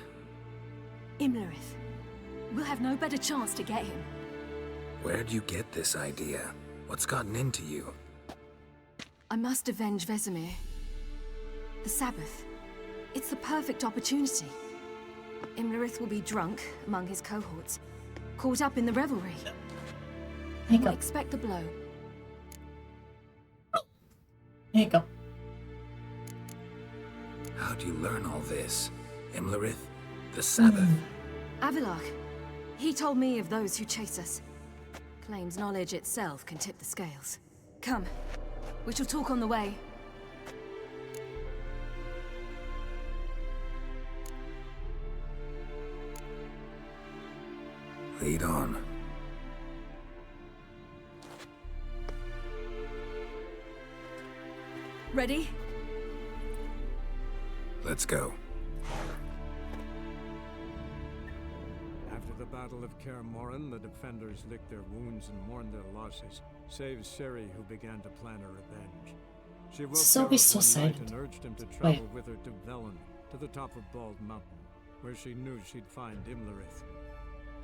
Imlerith. We'll have no better chance to get him. Where'd you get this idea? What's gotten into you? I must avenge Vesemir. The Sabbath. It's the perfect opportunity. Imlerith will be drunk among his cohorts, caught up in the revelry. There you go. Expect the blow. There you go. How'd you learn all this? Imlerith? The Sabbath? Avalok. He told me of those who chase us. Claims knowledge itself can tip the scales. Come. We shall talk on the way. Lead on. Ready? Let's go. After the Battle of Kaer Morhen, the defenders licked their wounds and mourned their losses, save Ciri, who began to plan a revenge. She woke It's always Geralt so one night silent. and urged him to Wait. travel with her to Velen, to the top of Bald Mountain, where she knew she'd find Imlerith.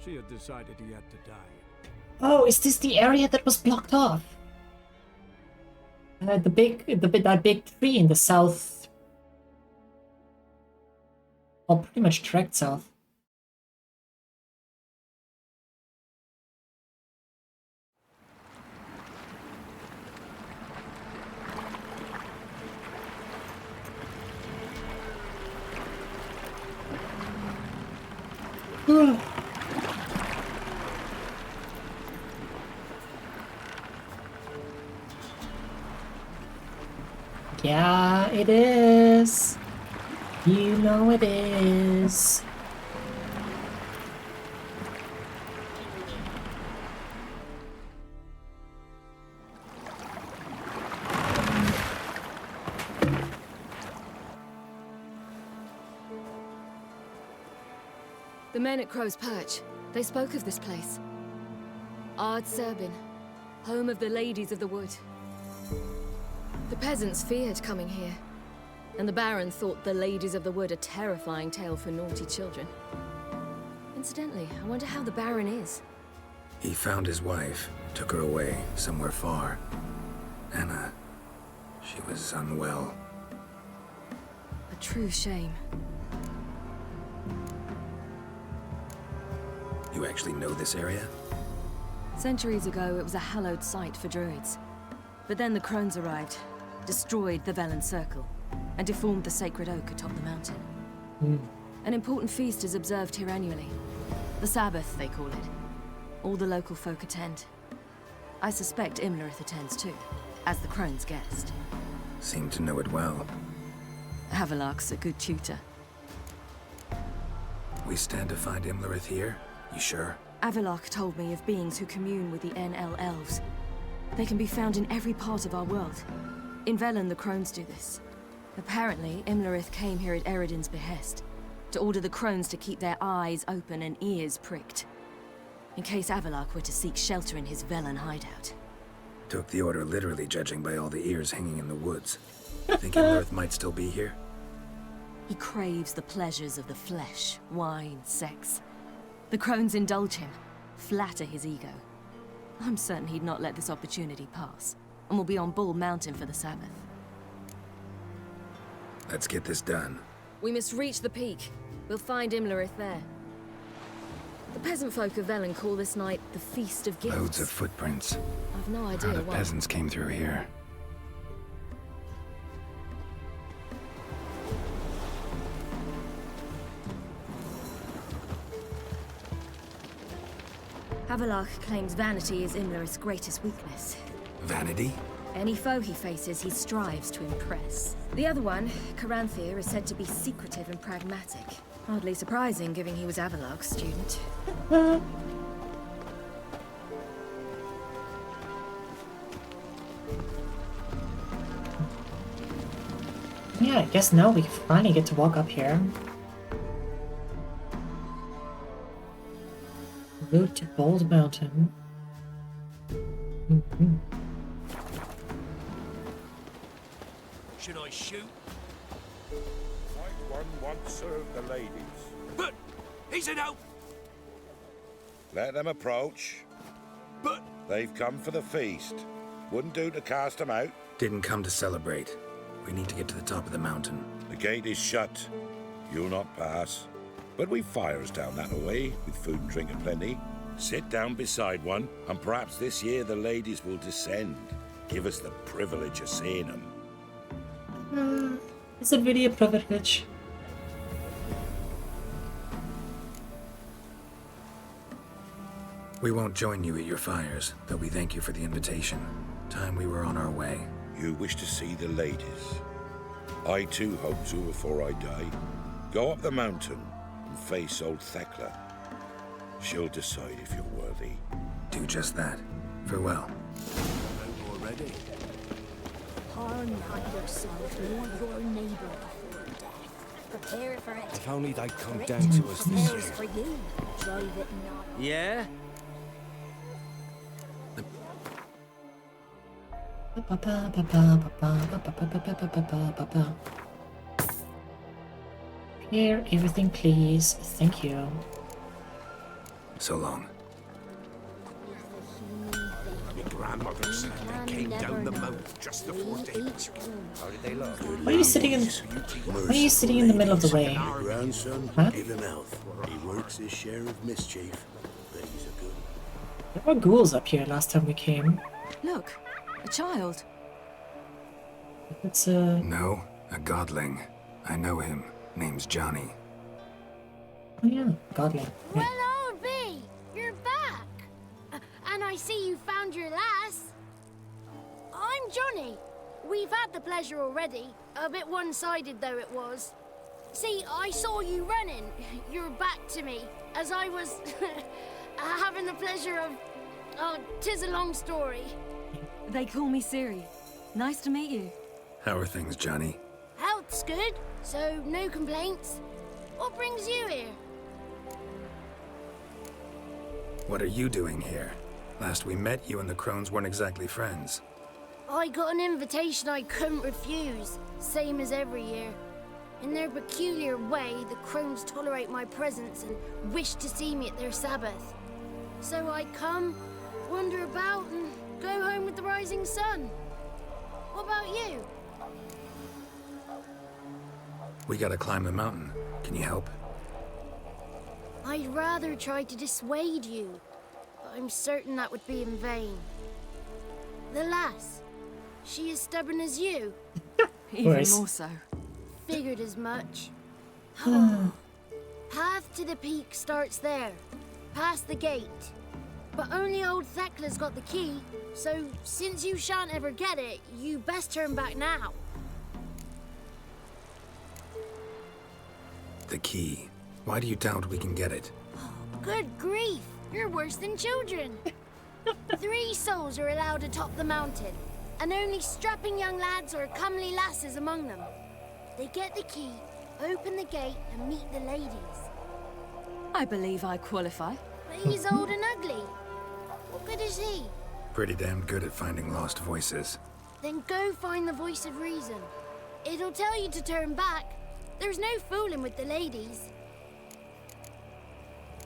She had decided he had to die. Oh, is this the area that was blocked off? That big tree in the south. Well, pretty much direct south. Yeah, it is. You know it is. The men at Crow's Perch, they spoke of this place. Ard Serbin, home of the Ladies of the Wood. The peasants feared coming here, and the Baron thought the Ladies of the Wood a terrifying tale for naughty children. Incidentally, I wonder how the Baron is. He found his wife, took her away, somewhere far. Anna, she was unwell. A true shame. You actually know this area? Centuries ago, it was a hallowed site for druids. But then the crones arrived, destroyed the Velen Circle, and deformed the sacred oak atop the mountain. An important feast is observed here annually. The Sabbath, they call it. All the local folk attend. I suspect Imlerith attends too, as the crone's guest. Seem to know it well. Havelark's a good tutor. We stand to find Imlerith here? You sure? Avilark told me of beings who commune with the NL elves. They can be found in every part of our world. In Velen, the crones do this. Apparently, Imlerith came here at Eredin's behest, to order the crones to keep their eyes open and ears pricked, in case Avilark were to seek shelter in his Velen hideout. Took the order literally, judging by all the ears hanging in the woods. Think Imlerith might still be here? He craves the pleasures of the flesh, wine, sex. The crones indulge him, flatter his ego. I'm certain he'd not let this opportunity pass, and will be on Bull Mountain for the Sabbath. Let's get this done. We must reach the peak. We'll find Imlerith there. The peasant folk of Velen call this night the Feast of Gifts. Loads of footprints. I've no idea Crowd of why. peasants came through here. Havelark claims vanity is Imlerith's greatest weakness. Vanity? Any foe he faces, he strives to impress. The other one, Caranthir, is said to be secretive and pragmatic. Hardly surprising, given he was Avilark's student. Yeah, I guess now we finally get to walk up here. Route to Bald Mountain. Should I shoot? Might one once serve the ladies? But he's an out. Let them approach. But They've come for the feast. Wouldn't do to cast them out. Didn't come to celebrate. We need to get to the top of the mountain. The gate is shut. You'll not pass. But we've fires down that way, with food and drink aplenty. Sit down beside one, and perhaps this year the ladies will descend. Give us the privilege of seeing them. It's a really a privilege. We won't join you at your fires, but we thank you for the invitation. Time we were on our way. You wish to see the ladies. I too hope to before I die. Go up the mountain and face old Thekla. She'll decide if you're worthy. Do just that. Farewell. Already? Harm not yourself nor your neighbor before death. Prepare for it. If only they'd come For down it to us this prepares year. for you. Drive it not. Yeah? Clear everything, please. Thank you. So long. My grandmother said they came down the mountain just before daybreak. How did they look? Why are you sitting in? Why are you sitting in the middle of the way? My grandson, Huh? give him health. He works his share of mischief, but he's a good one. There were ghouls up here last time we came. Look, a child. It's No, a godling. I know him. Name's Johnny. Oh yeah, godling. Yeah. Well, old B, you're back. And I see you found your lass. I'm Johnny. We've had the pleasure already. A bit one-sided though it was. See, I saw you running. Your back to me. As I was having the pleasure of... Oh, 'tis a long story. They call me Ciri. Nice to meet you. How are things, Johnny? Health's good, so no complaints. What brings you here? What are you doing here? Last we met, you and the Crones weren't exactly friends. I got an invitation I couldn't refuse, same as every year. In their peculiar way, the Crones tolerate my presence and wish to see me at their Sabbath. So I come, wander about, and go home with the rising sun. What about you? We gotta climb the mountain. Can you help? I'd rather try to dissuade you, but I'm certain that would be in vain. The lass, she as stubborn as you? Even more so. Figured as much. Path to the peak starts there, past the gate. But only old Thekla's got the key, so since you shan't ever get it, you best turn back now. The key. Why do you doubt we can get it? Good grief, you're worse than children. 3 souls are allowed atop the mountain, and only strapping young lads or comely lasses among them. They get the key, open the gate, and meet the ladies. I believe I qualify. But he's old and ugly. What good is he? Pretty damn good at finding lost voices. Then go find the voice of reason. It'll tell you to turn back. There's no fooling with the ladies.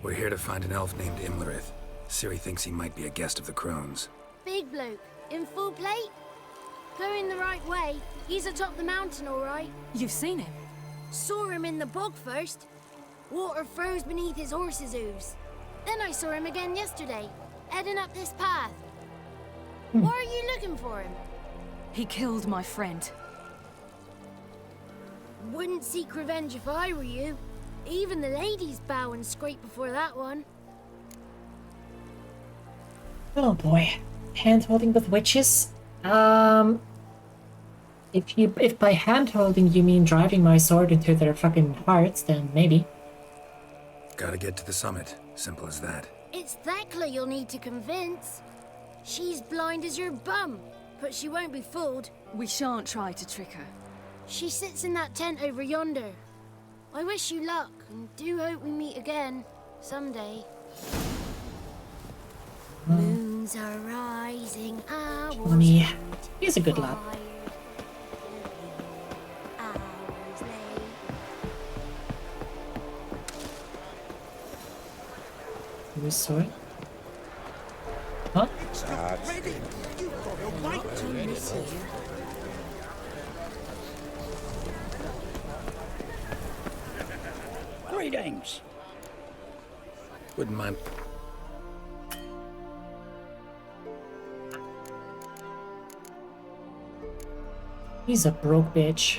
We're here to find an elf named Imlerith. Ciri thinks he might be a guest of the Crones. Big bloke, in full plate? Going the right way. He's atop the mountain, all right. You've seen him? Saw him in the bog first. Water froze beneath his horse's hooves. Then I saw him again yesterday, heading up this path. Why are you looking for him? He killed my friend. Wouldn't seek revenge if I were you. Even the ladies bow and scrape before that one. Oh boy. Hand holding with witches? If by hand holding you mean driving my sword into their fucking hearts, then maybe. Gotta get to the summit. Simple as that. It's Thekla you'll need to convince. She's blind as your bum, but she won't be fooled. We shan't try to trick her. She sits in that tent over yonder. I wish you luck, and do hope we meet again, someday. Moons are rising, hours. Johnny, he's a good lad. This sword? Huh? Ready. You've got a right to miss it. Greetings. Wouldn't mind. He's a broke bitch.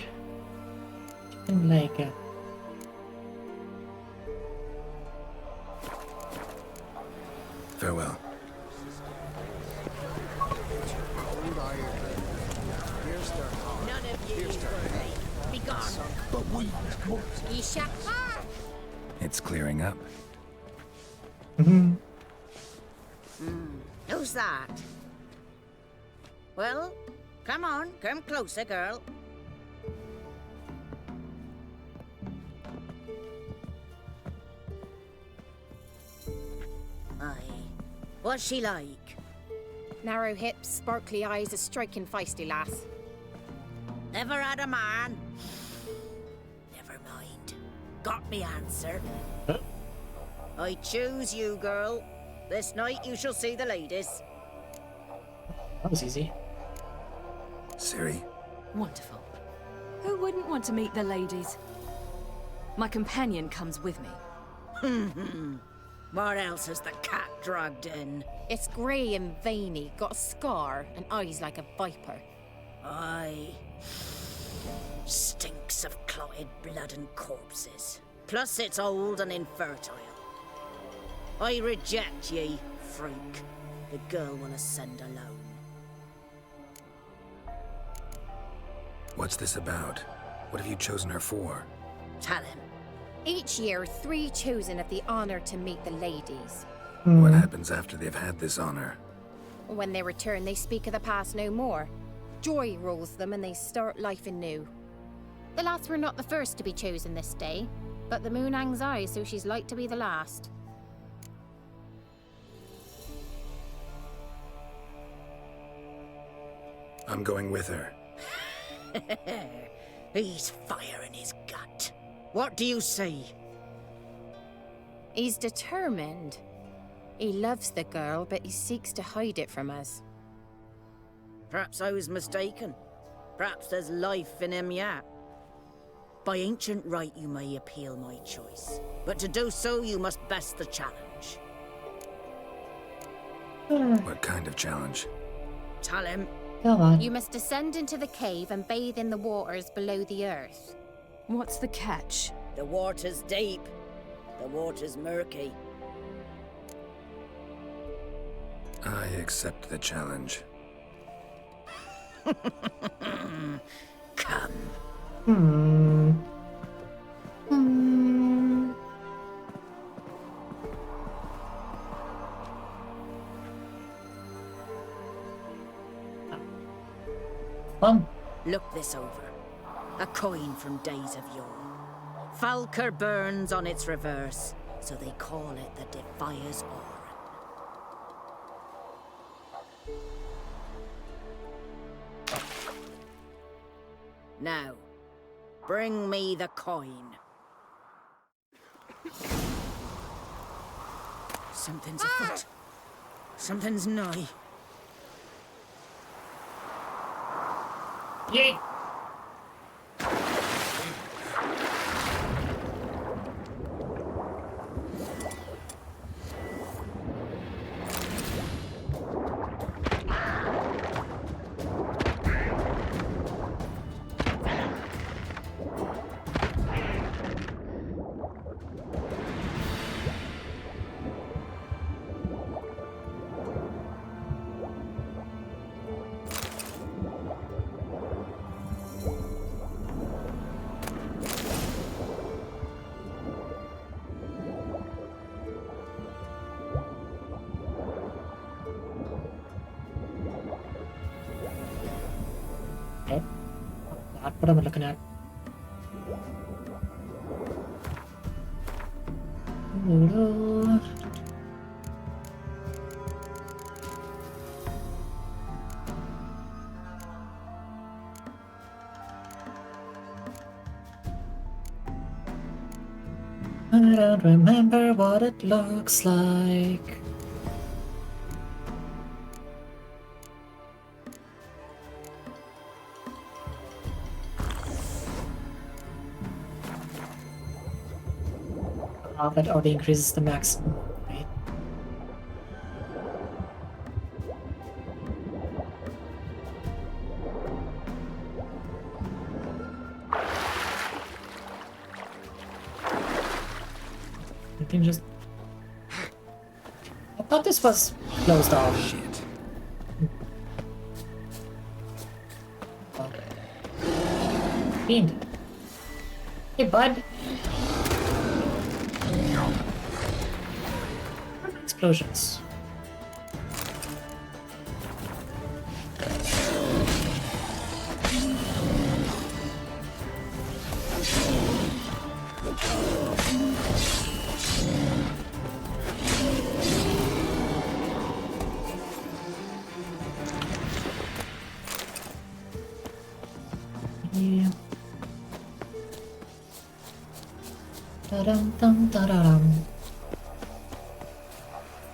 And like Farewell. None of you be gone. But we It's clearing up. Who's that? Well, come on, come closer, girl. Aye. What's she like? Narrow hips, sparkly eyes, a striking feisty lass. Never had a man. Never mind. Let me answer. I choose you, girl. This night you shall see the ladies. That was easy. Ciri? Wonderful. Who wouldn't want to meet the ladies? My companion comes with me. What else has the cat dragged in? It's grey and veiny, got a scar, and eyes like a viper. Aye. Stinks of clotted blood and corpses. Plus it's old and infertile. I reject ye, freak. The girl will ascend alone. What's this about? What have you chosen her for? Tell him. Each year, 3 chosen have the honor to meet the ladies. What happens after they've had this honor? When they return, they speak of the past no more. Joy rules them and they start life anew. The lads were not the first to be chosen this day, but the moon hangs high, so she's like to be the last. I'm going with her. He's fire in his gut. What do you see? He's determined. He loves the girl, but he seeks to hide it from us. Perhaps I was mistaken. Perhaps there's life in him yet. By ancient right you may appeal my choice, but to do so you must best the challenge. What kind of challenge? Tell him. Go on. You must descend into the cave and bathe in the waters below the earth. What's the catch? The water's deep. The water's murky. I accept the challenge. Come. Fun. Look this over. A coin from days of yore. Falker burns on its reverse, so they call it the Defier's Oran. Now, bring me the coin. Something's afoot. Something's nigh. Yay! Okay. Not what I'm looking at. I don't remember what it looks like. That only increases the maximum. Right? I think just. I thought this was closed off. Shit. Fiend. Hey, bud. Explosions. Yeah. dum dum da da dum.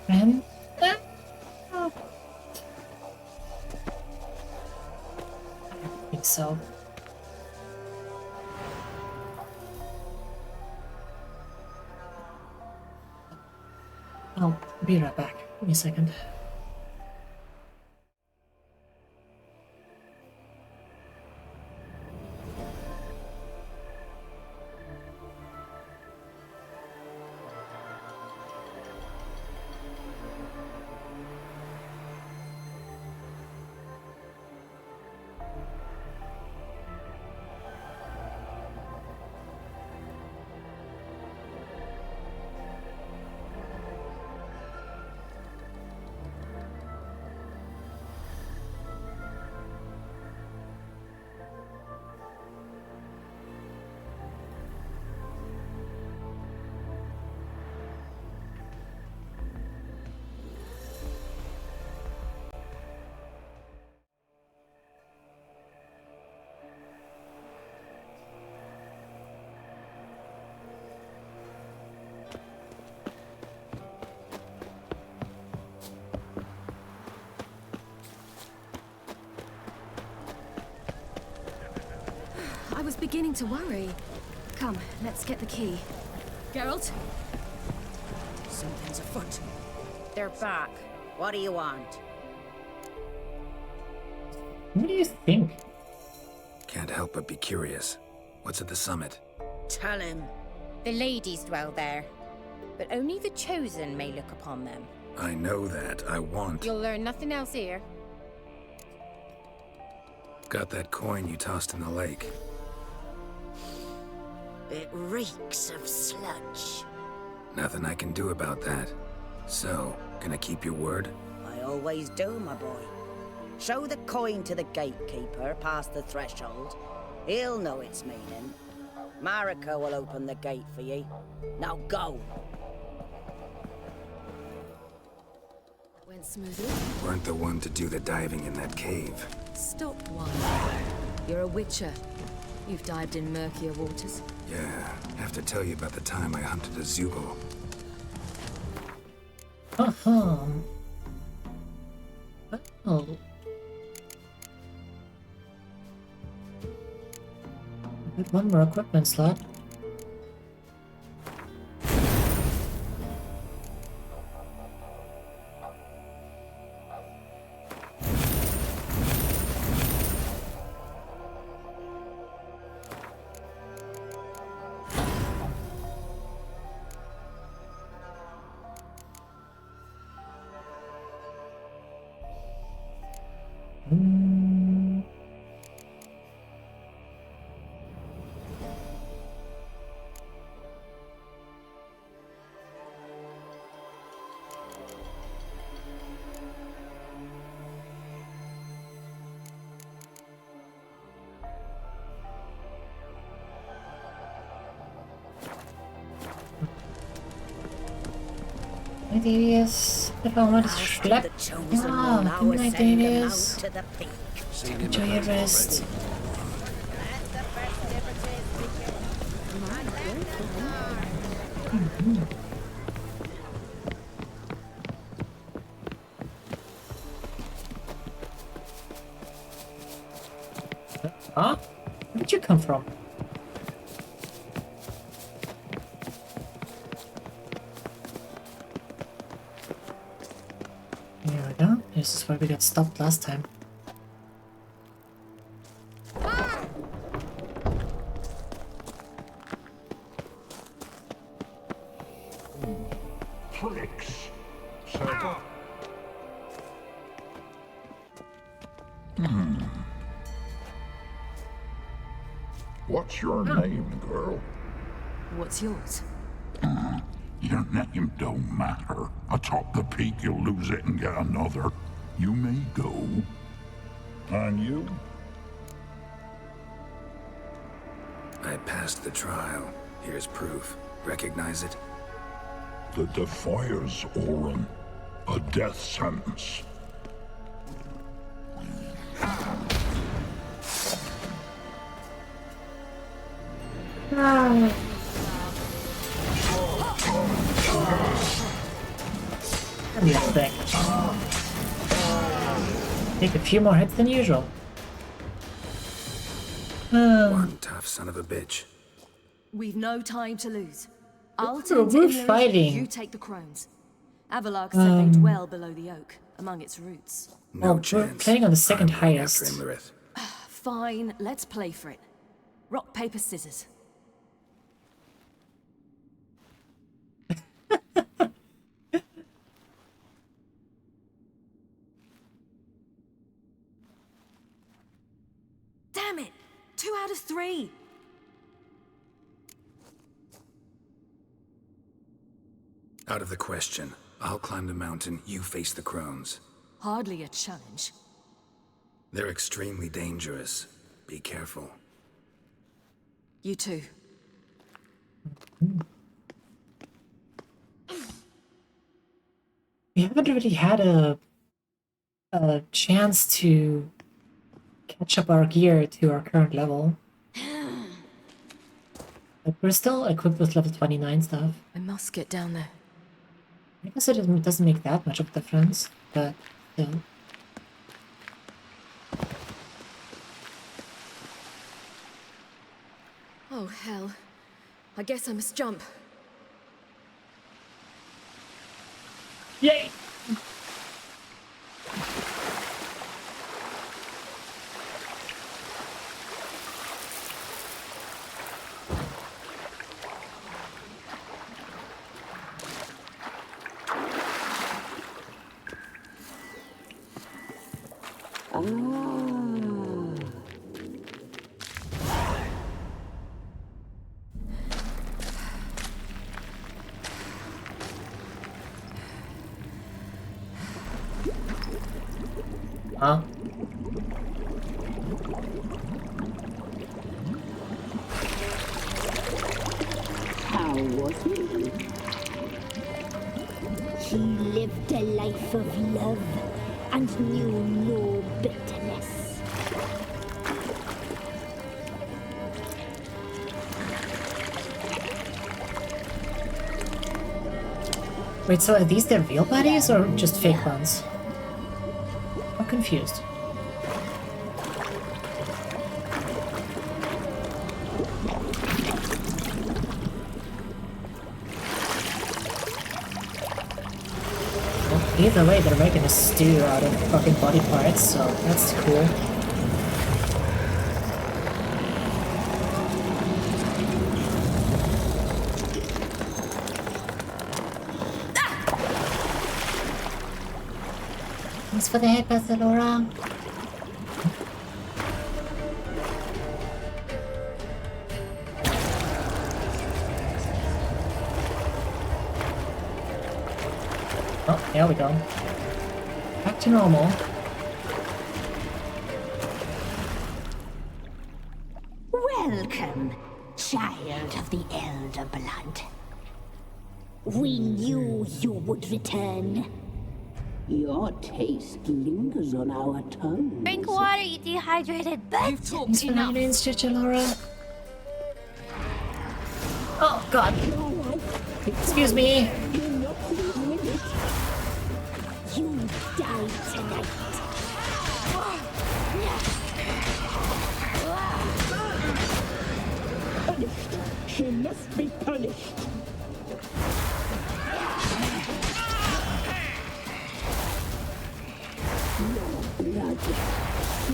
And I think so. I'll be right back. Give me a second. I was beginning to worry. Come, let's get the key. Geralt? Something's afoot. They're back. What do you want? What do you think? Can't help but be curious. What's at the summit? Tell him. The ladies dwell there, but only the chosen may look upon them. I know that. I want... You'll learn nothing else here. Got that coin you tossed in the lake. It reeks of sludge. Nothing I can do about that. So, gonna keep your word? I always do, my boy. Show the coin to the gatekeeper past the threshold. He'll know its meaning. Marika will open the gate for ye. Now go. Went smoothly. Weren't the one to do the diving in that cave. Stop whining. You're a witcher. You've dived in murkier waters. Yeah, have to tell you about the time I hunted a Zugel. Uh-huh. Oh. Get one more equipment slot. Devious, if I want to schlep. Ah, good night, Devious. Enjoy your rest. Huh? Where did you come from? Here we go. This is where we got stopped last time. Tricks. What's your name, girl? What's yours? Your name don't matter. Atop the peak, you'll lose it and get another. You may go. And you? I passed the trial. Here's proof. Recognize it? The Defier's Orin. A death sentence. Damn, you're thick. Take a few more hits than usual. One tough son of a bitch. We've no time to lose. I'll We're tend to inland, fighting. you take the crones. Avalok said they dwell below the oak, among its roots. No We're chance. playing on the second I'm going highest. after Imlerith. Fine, let's play for it. Rock, paper, scissors. Damn it! 2 out of 3! Out of the question. I'll climb the mountain, you face the crones. Hardly a challenge. They're extremely dangerous. Be careful. You too. We haven't really had a chance to catch up our gear to our current level. But we're still equipped with level 29 stuff. I must get down there. I guess it doesn't make that much of a difference, but still. Oh, hell. I guess I must jump. Yay! Huh? How was he? He lived a life of love and knew no bitterness. Wait, so are these their real bodies or just fake ones? I'm confused. Well, either way, they're making a stew out of fucking body parts, so that's cool. Thanks for the head, Barcelona. Oh, there we go. Back to normal. Welcome, child of the Elder Blood. We knew you would return. Your taste lingers on our tongues. Drink water, you dehydrated bitch. You've talked Thanks for enough. the names, Laura. Oh, God. Excuse me. You die tonight. Punished. She must be punished.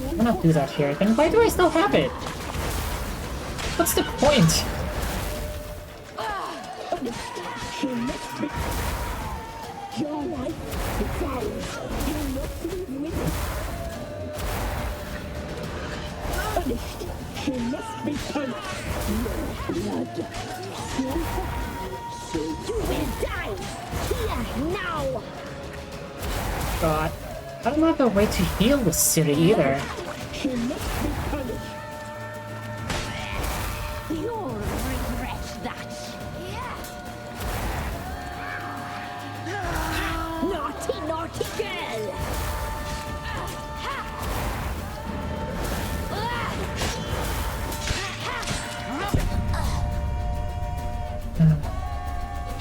I'm gonna do that here. Then why do I still have it? What's the point? She must be. Your life is ours. You must live with it. Punished. She must be punished. Your blood. So you will die. Here, now. God. I don't have a way to heal with Ciri either. She must be punished. You'll regret that. Naughty, naughty girl!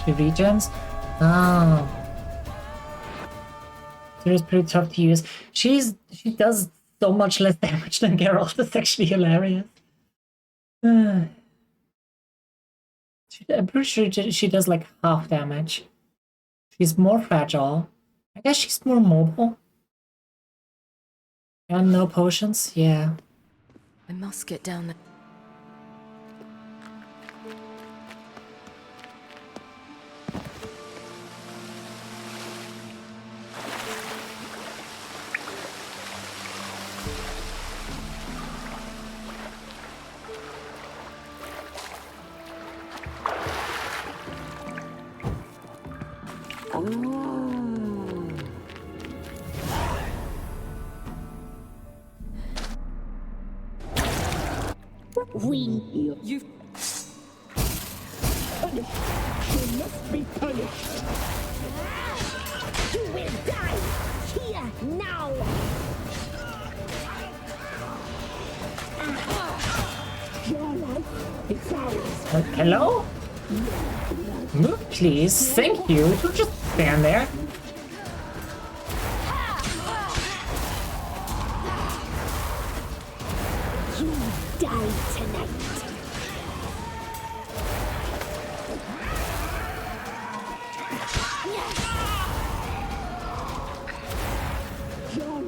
She regens? Oh. Ciri's pretty tough to use. She does so much less damage than Geralt. It's actually hilarious. I'm pretty sure she does like half damage. She's more fragile. I guess she's more mobile. And no potions? Yeah. I must get down there. You must be punished. You will die here now. Your life is ours. Hello? Move, please. Thank you. Don't just stand there. You die tonight.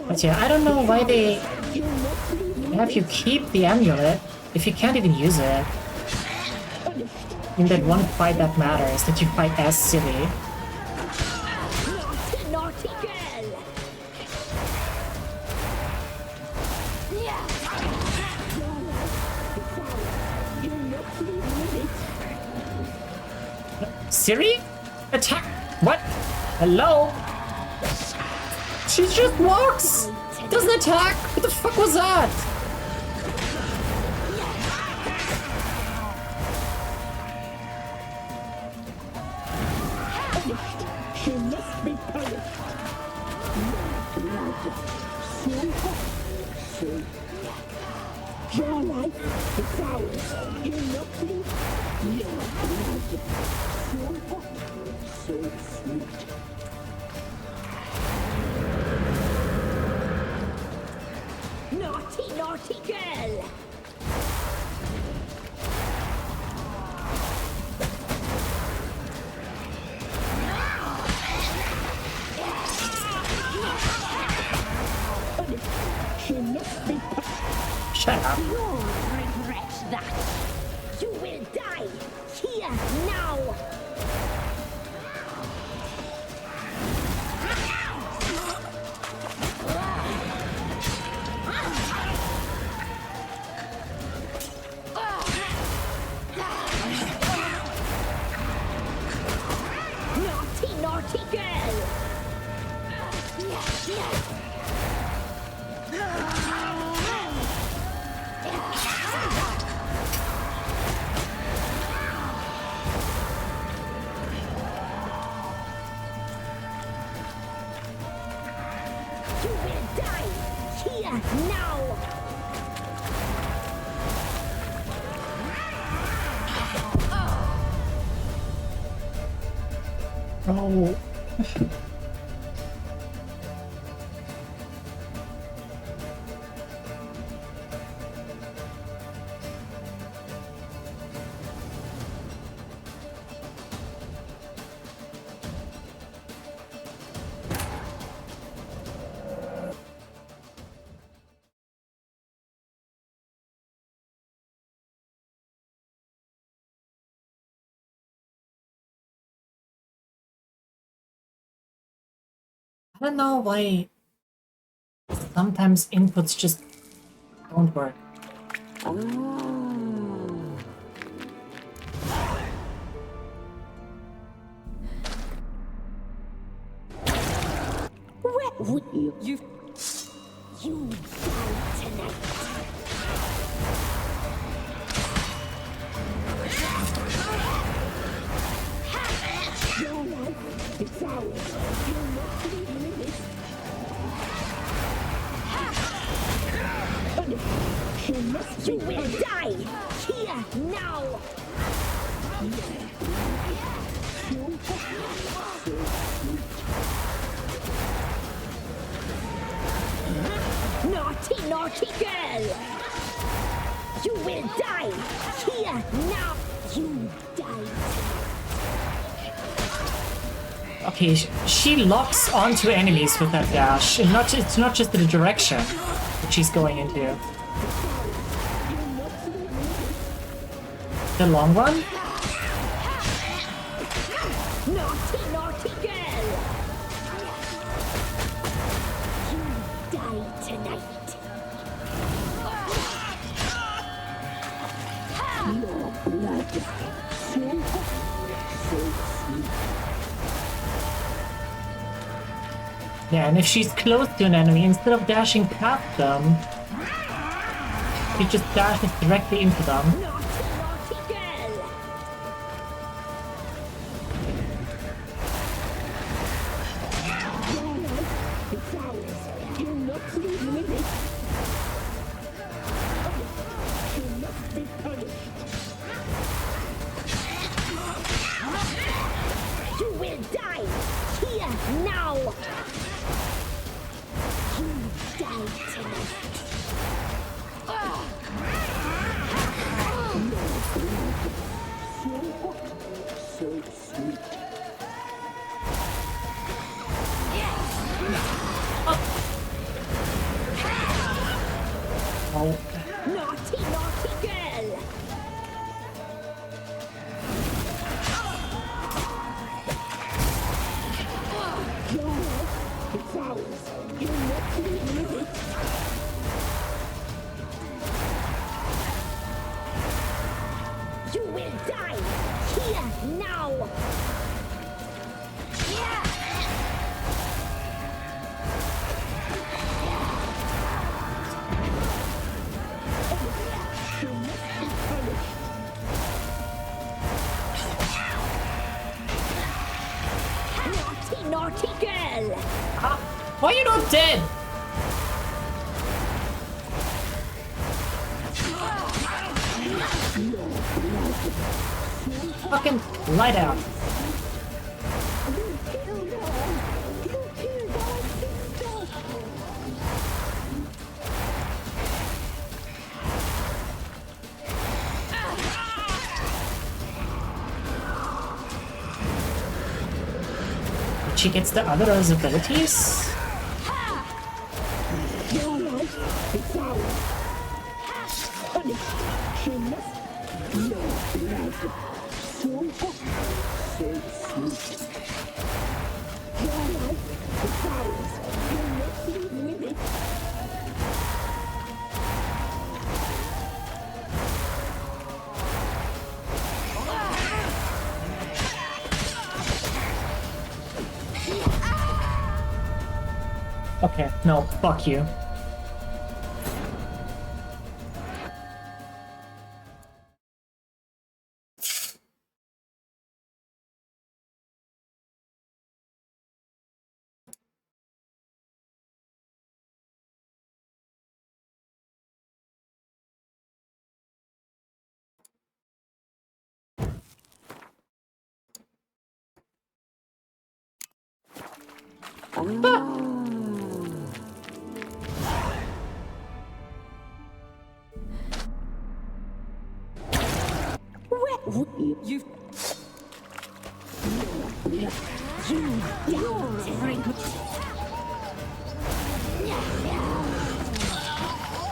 But yeah, I don't know why they have you keep the amulet if you can't even use it. In that one fight that matters, that you fight as Ciri. Naughty girl. Ciri? Attack! What? Hello? She just walks! Doesn't attack! What the fuck was that? She must be punished. Your life is ours. You must be. Your blood. So hot, so sweet. Naughty, naughty girl. She must be. Shut up. You'll regret that. You will die here now. Naughty, naughty girl. You will die here now. Oh. I don't know why sometimes inputs just don't work. Where would you? You die tonight. Your life is ours. You must be released. She must be. You will die here now. Naughty, naughty girl! You will die! Here, now! You die! Okay, she locks onto enemies with that dash. And it's not just the direction that she's going into. The long one? Naughty, naughty girl! You die tonight! Your blood, so hot, so sweet. Yeah, and if she's close to an enemy, instead of dashing past them, she just dashes directly into them. Naughty, naughty girl! It's ours. You must leave with it. You must be punished. You will die here now. You die tonight. So sweet. Oh. Naughty, naughty girl! It's ours. You must leave with it. You will die here now. Naughty, naughty girl! Why are you not dead? Fucking lie down. She gets the other's abilities? Okay, no, fuck you. You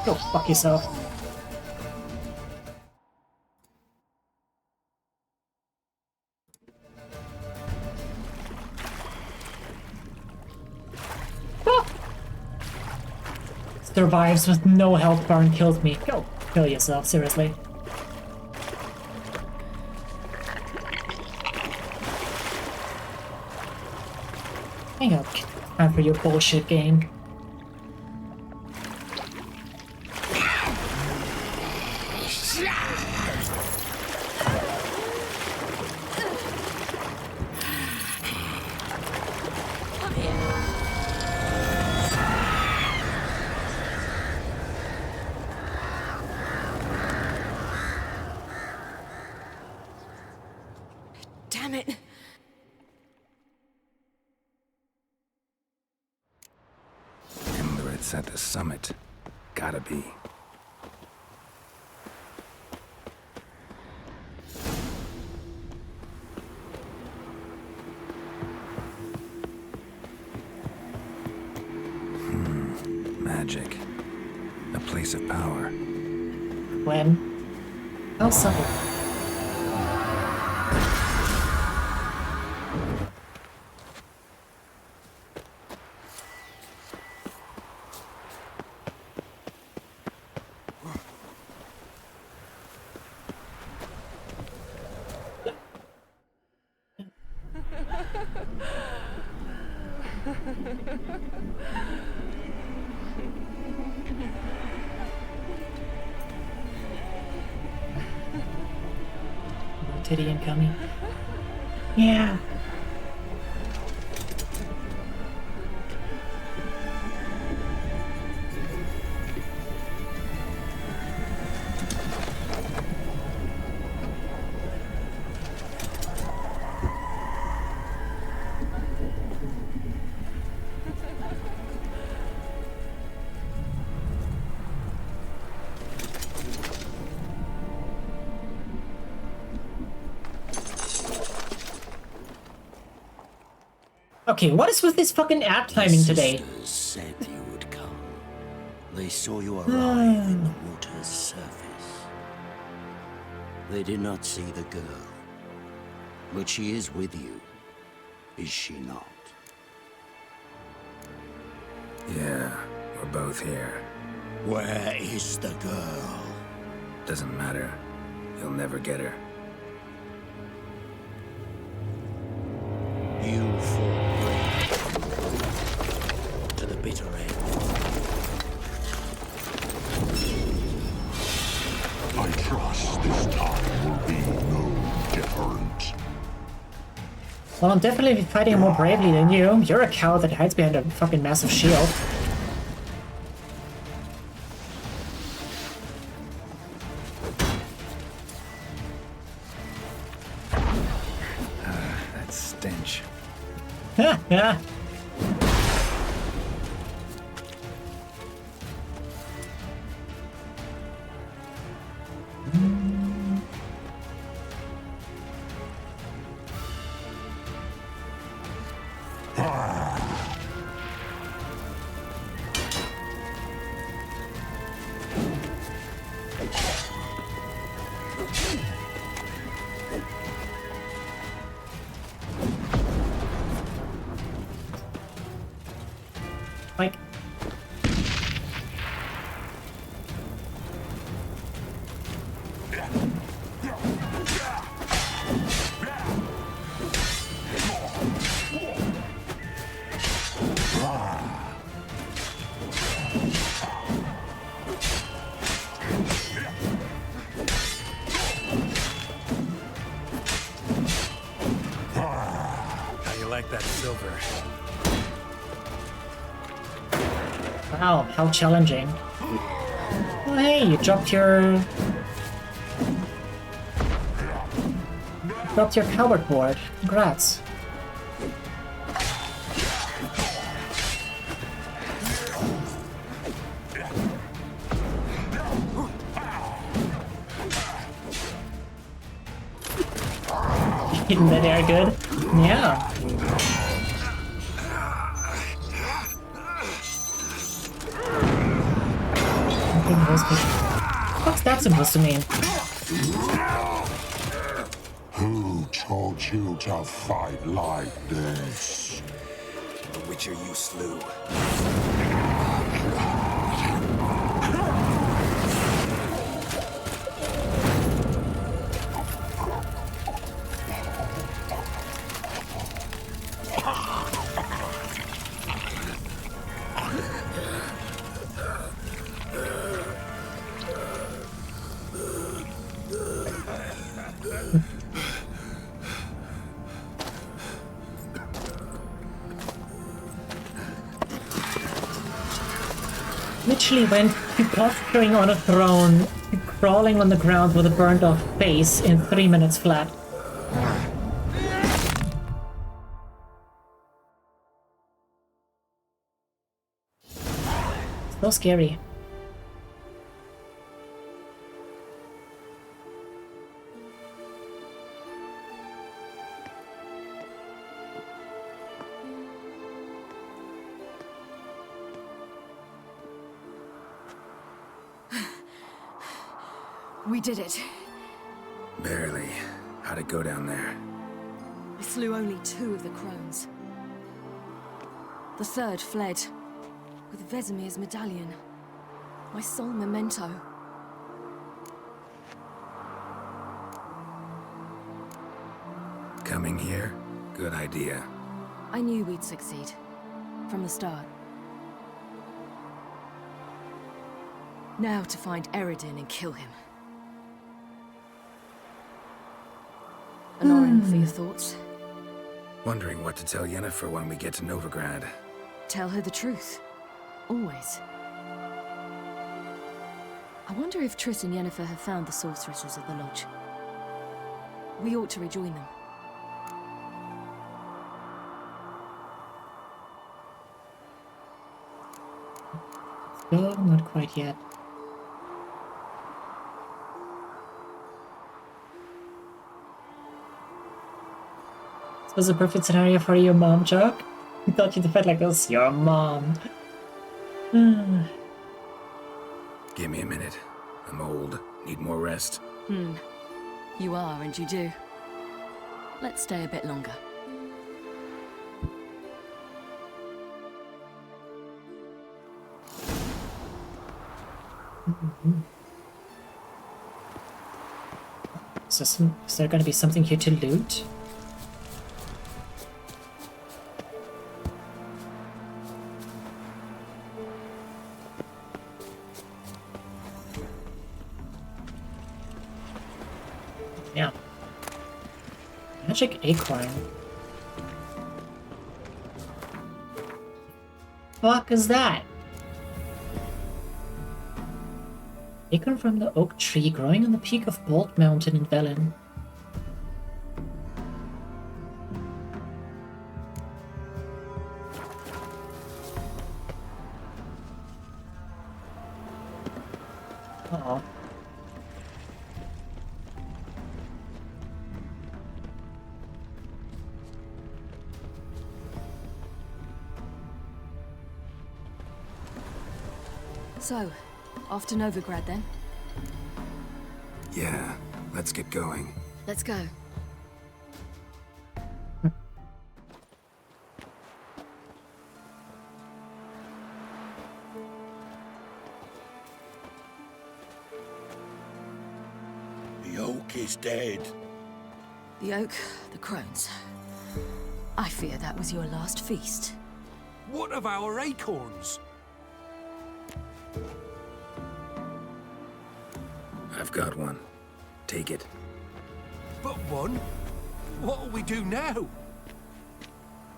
Go fuck yourself. Survives with no health bar and kills me. Go kill yourself, seriously. Hang up. Time for your bullshit game. Damn it! It's at the summit. gotta be. Magic. A place of power. When? How subtle. Titty incoming. Yeah. Okay, what is with this fucking app timing today? Sisters said you would come. They saw you arrive in the water's surface. They did not see the girl. But she is with you, is she not? Yeah, we're both here. Where is the girl? Doesn't matter. You'll never get her. You fought to the bitter end. I trust this time will be no different. Well, I'm definitely fighting more bravely than you. You're a coward that hides behind a fucking massive shield. That stench. Yeah. Like, How you like that silver? wow, how challenging. Oh, hey, you dropped your coward board. Congrats. Hitting that air good? Yeah. What's that supposed to mean? Who told you to fight like this? The Witcher you slew. Literally went to posturing on a throne to crawling on the ground with a burned off face in 3 minutes flat. So scary. We did it. Barely. How'd it go down there? I slew only 2 of the crones. The third fled, with Vesemir's medallion. My sole memento. Coming here? Good idea. I knew we'd succeed. From the start. Now to find Eredin and kill him. Anorin, for your thoughts? Wondering what to tell Yennefer when we get to Novigrad. Tell her the truth. Always. I wonder if Triss and Yennefer have found the sorceresses of the Lodge. We ought to rejoin them. No, not quite yet. This was a perfect scenario for your mom joke. You thought you'd fight like this, your mom. Give me a minute. I'm old. Need more rest. You are, and you do. Let's stay a bit longer. Is there going to be something here to loot? Yeah. Magic acorn. Fuck is that? Acorn from the oak tree growing on the peak of Bolt Mountain in Velen. Uh-oh. So, off to Novigrad then? Yeah, let's get going. Let's go. The oak is dead. The oak, the crones. I fear that was your last feast. What of our acorns? I've got one. Take it. But one? What'll we do now?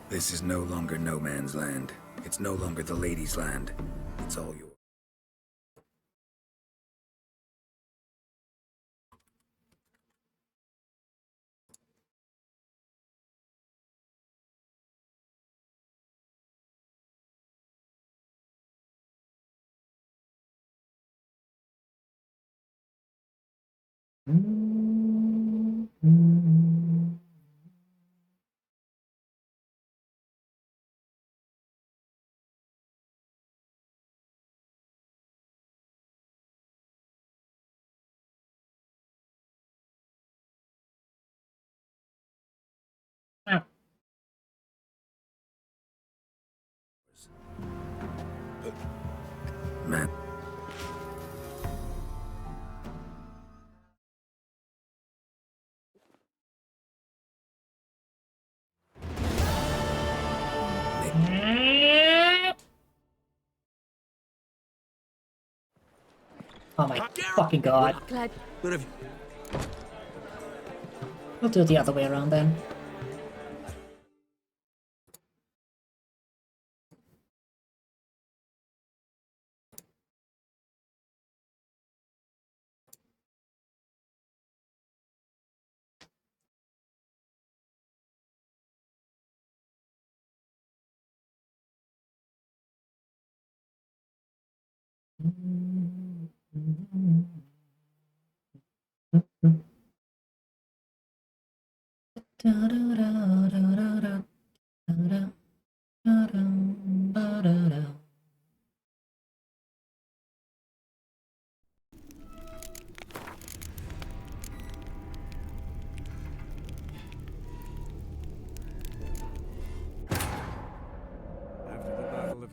This is no longer no man's land. It's no longer the lady's land. It's all yours. Man. Oh my fucking god. Glad. We'll do it the other way around then.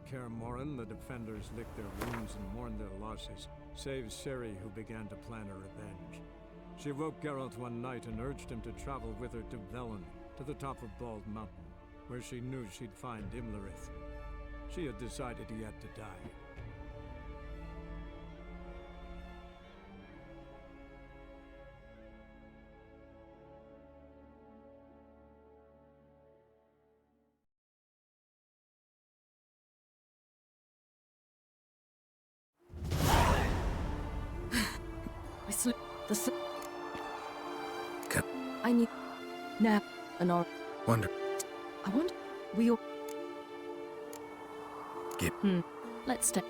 Kaer Morhen, the defenders licked their wounds and mourned their losses, save Ciri, who began to plan her revenge. She woke Geralt one night and urged him to travel with her to Velen, to the top of Bald Mountain, where she knew she'd find Imlerith. She had decided he had to die. I need nap and all. Wonder. I wonder. We all. Gip. Let's stay.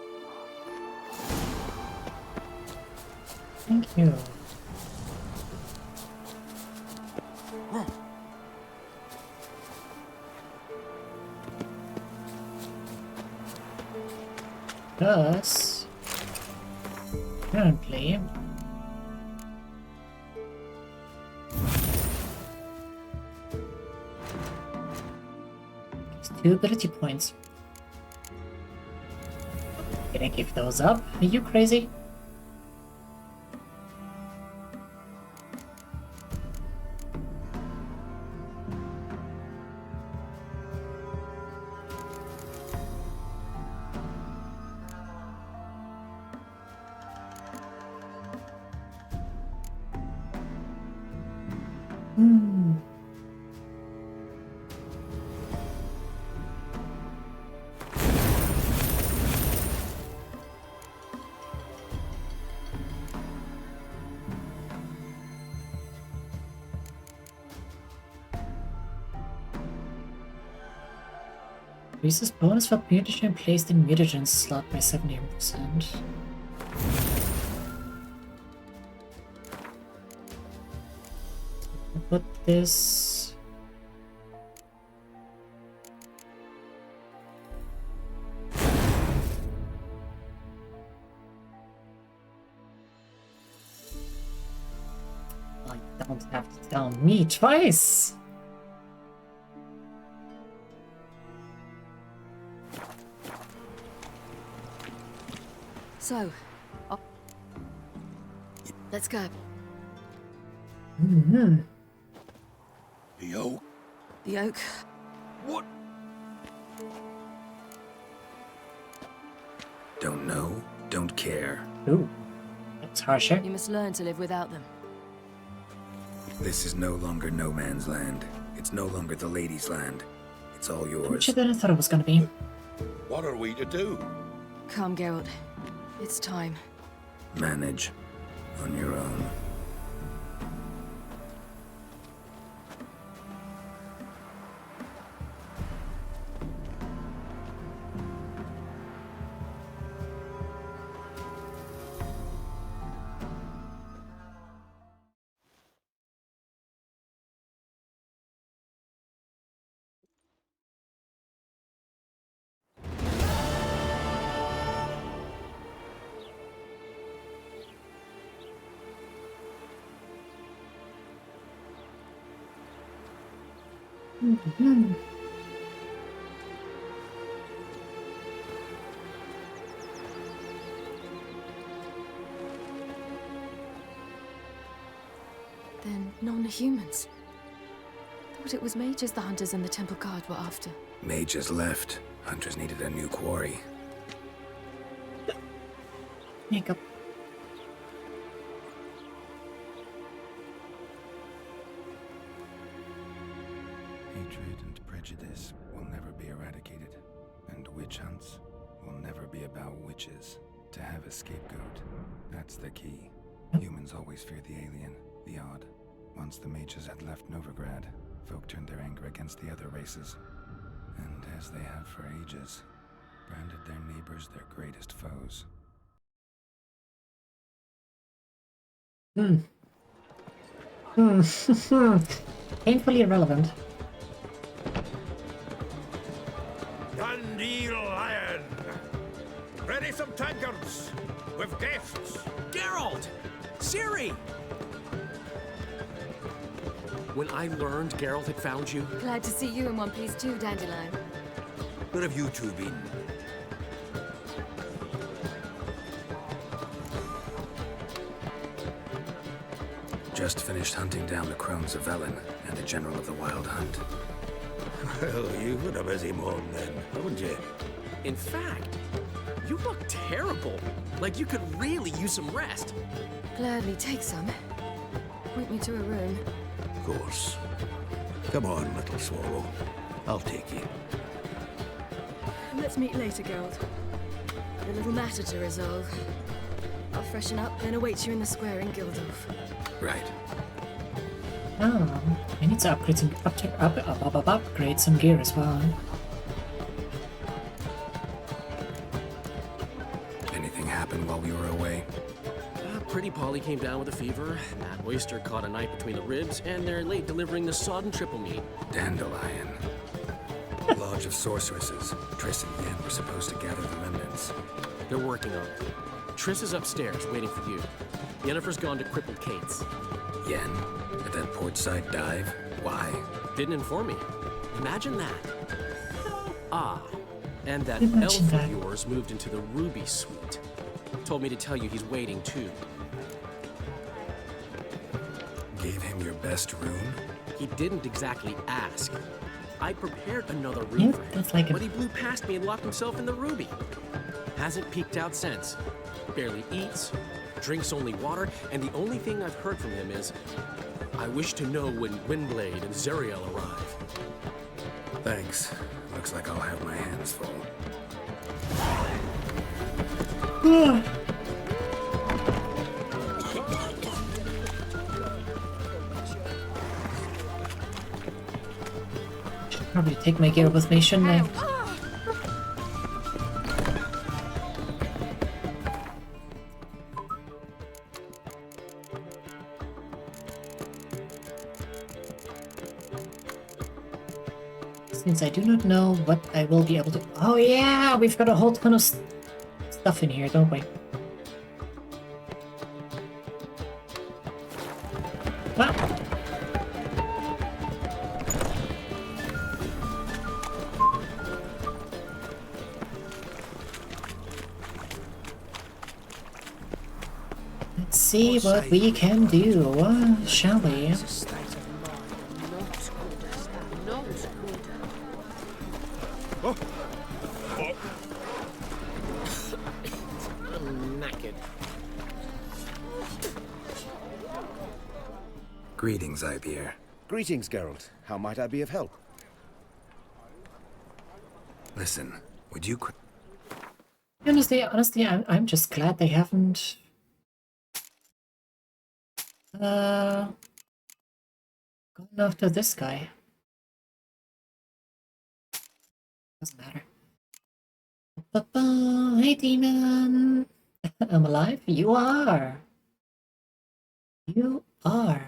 Thank you. Thus, currently, it's 2 ability points. Can I give those up? Are you crazy? Increases bonus for mutagen placed in mutagen slot by 70%. Put this. I don't have to tell me twice. So, let's go. The oak? The oak. What? Don't know, don't care. Ooh, that's harsher. You must learn to live without them. This is no longer no man's land. It's no longer the lady's land. It's all yours. Richer than I thought it was gonna be. What are we to do? Come, Geralt. It's time. Manage on your own. Then non-humans. Thought it was mages the hunters and the temple guard were after. Mages left. Hunters needed a new quarry. Makeup. Hatred and prejudice will never be eradicated, and witch hunts will never be about witches. To have a scapegoat, that's the key. Humans always fear the alien, the odd. Once the mages had left Novigrad, folk turned their anger against the other races. And as they have for ages, branded their neighbors their greatest foes. Painfully irrelevant. Dundee Lion! Ready some tankards! With guests! Geralt! Ciri! When I learned Geralt had found you... Glad to see you in one piece too, Dandelion. Where have you two been? just finished hunting down the crones of Velen and the general of the Wild Hunt. Well, you've had a busy morning then, haven't you? In fact, you look terrible. Like you could really use some rest. Gladly take some. Point me to a room. Of course. Come on, little swallow. I'll take you. Let's meet later, Geralt. A little matter to resolve. I'll freshen up, then await you in the square in Gildorf. Right. Oh, I need to upgrade some gear as well. Anything happen while we were away? Pretty Polly came down with a fever. That oyster caught a knife between the ribs, and they're late delivering the sodden triple meat. Dandelion. Lodge of Sorceresses. Triss and Yen were supposed to gather the remnants. They're working on it. Triss is upstairs, waiting for you. Yennefer's gone to crippled Kate's. Yen? At that portside dive? Why? Didn't inform me. Imagine that. Ah, and that Imagine elf that. of yours moved into the Ruby Suite. Told me to tell you he's waiting, too. Gave him your best room? He didn't exactly ask. I prepared another room for him, that's like but he blew past me and locked himself in the Ruby. Hasn't peeked out since. Barely eats, drinks only water, and the only thing I've heard from him is, I wish to know when Windblade and Zariel arrive. Thanks. Looks like I'll have my hands full. Should probably take my gear with me, shouldn't I? Since I do not know what I will be able to... Oh yeah, we've got a whole ton of stuff in here, don't we? Well. Let's see what we can do, shall we? I'm knackered. Greetings, Ivyr. Greetings, Geralt. How might I be of help? Listen, would you... Honestly, I'm just glad they haven't... gone after this guy. Doesn't matter. Hey, demon! I'm alive? You are! You are!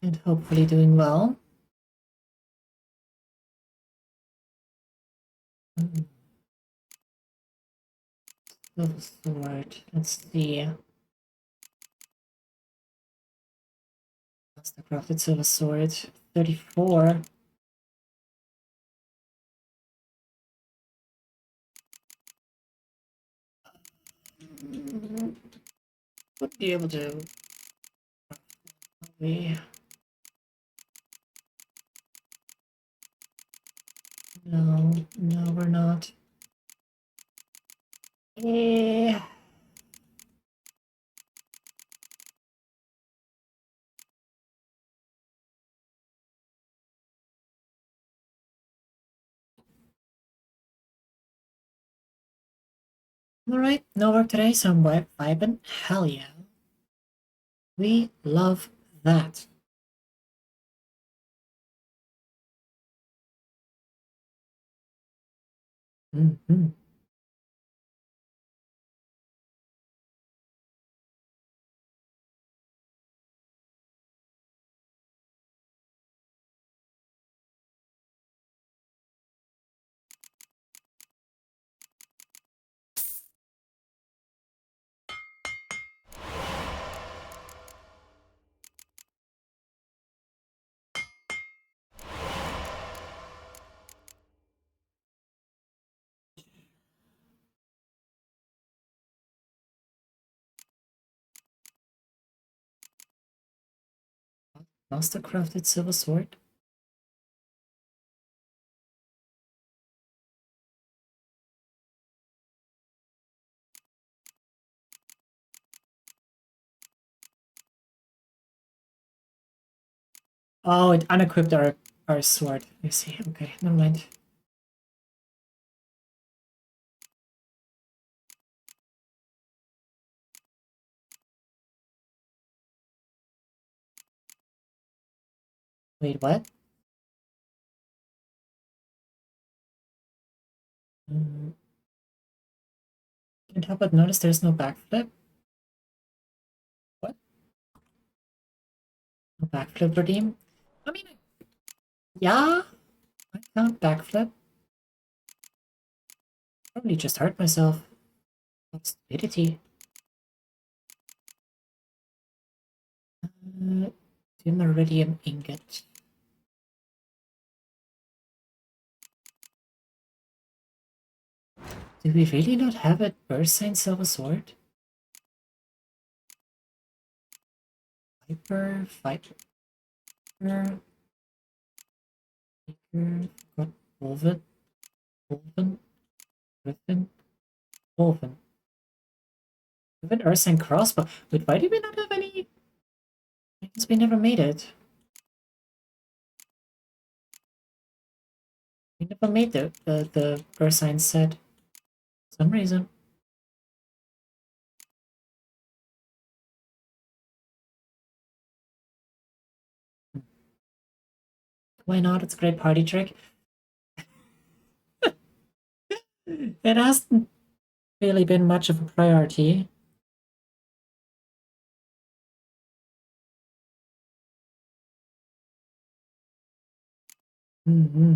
And hopefully doing well. Silver sword. Let's see. That's the crafted silver sword. 34. Would be able to. No, we're not. Yeah. Alright, no work today, so I'm vibing. Hell yeah. We love that. Mm-hmm. Mastercrafted silver sword? Oh, it unequipped our sword. I see. Okay, never mind. Wait, what? Can't help but notice there's no backflip. What? No backflip redeem? I mean, yeah, I can't backflip. Probably just hurt myself. What stupidity. Dim iridium ingot. Do we really not have a burst sign silver sword? Viper, got Wolven, Griffin, Wolven. We have an Earth sign crossbow. Wait, why do we not have any? I guess we never made it. We never made the Earth sign set. For some reason. Why not? It's a great party trick. It hasn't really been much of a priority. Mm-hmm.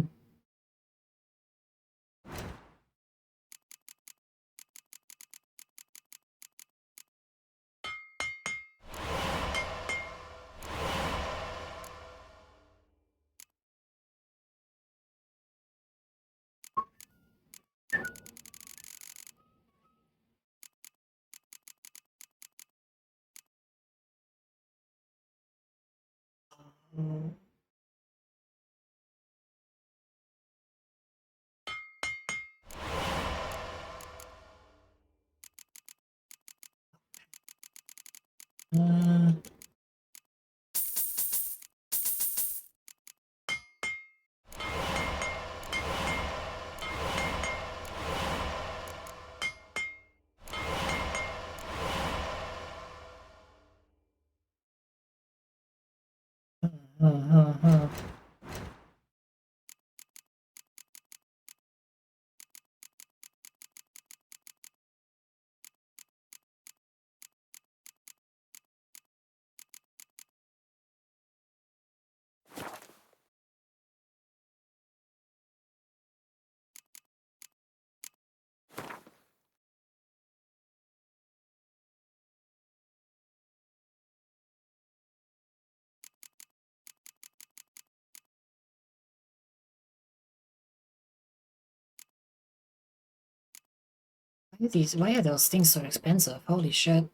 Why are those things so expensive? Holy shit.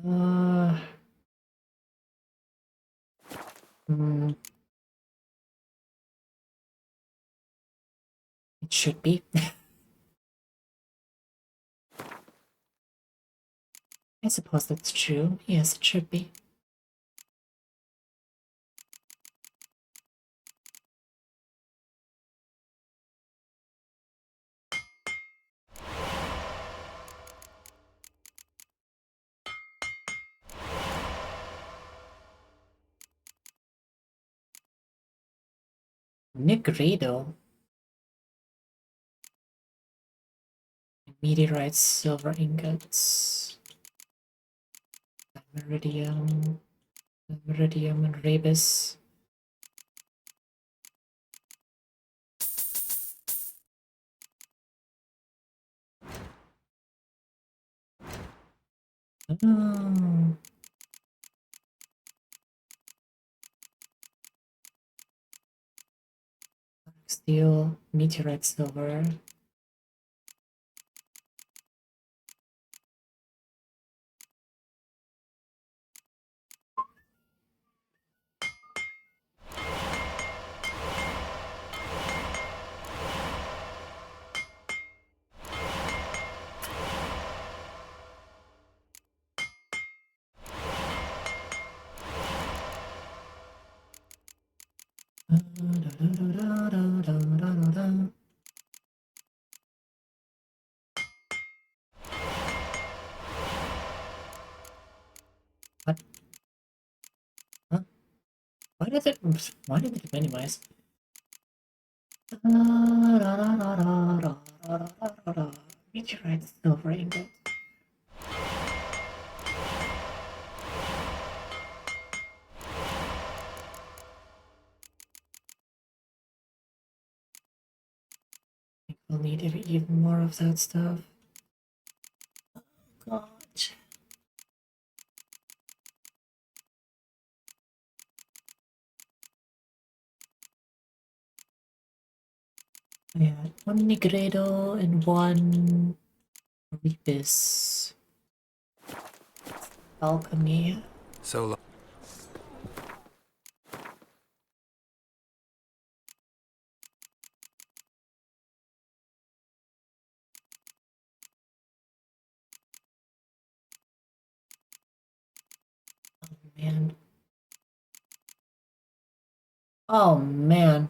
It should be. I suppose that's true. Yes, it should be. Negredo. Meteorites, silver ingots. Meridium. Meridium and Rebus. Oh. Steel, meteorite silver. What? Huh? Why did it minimize? Meteorite silver ingot. We'll need even more of that stuff. Oh god. Yeah, one Nigredo and one Repis. Alchemy. So long. Man. Oh man.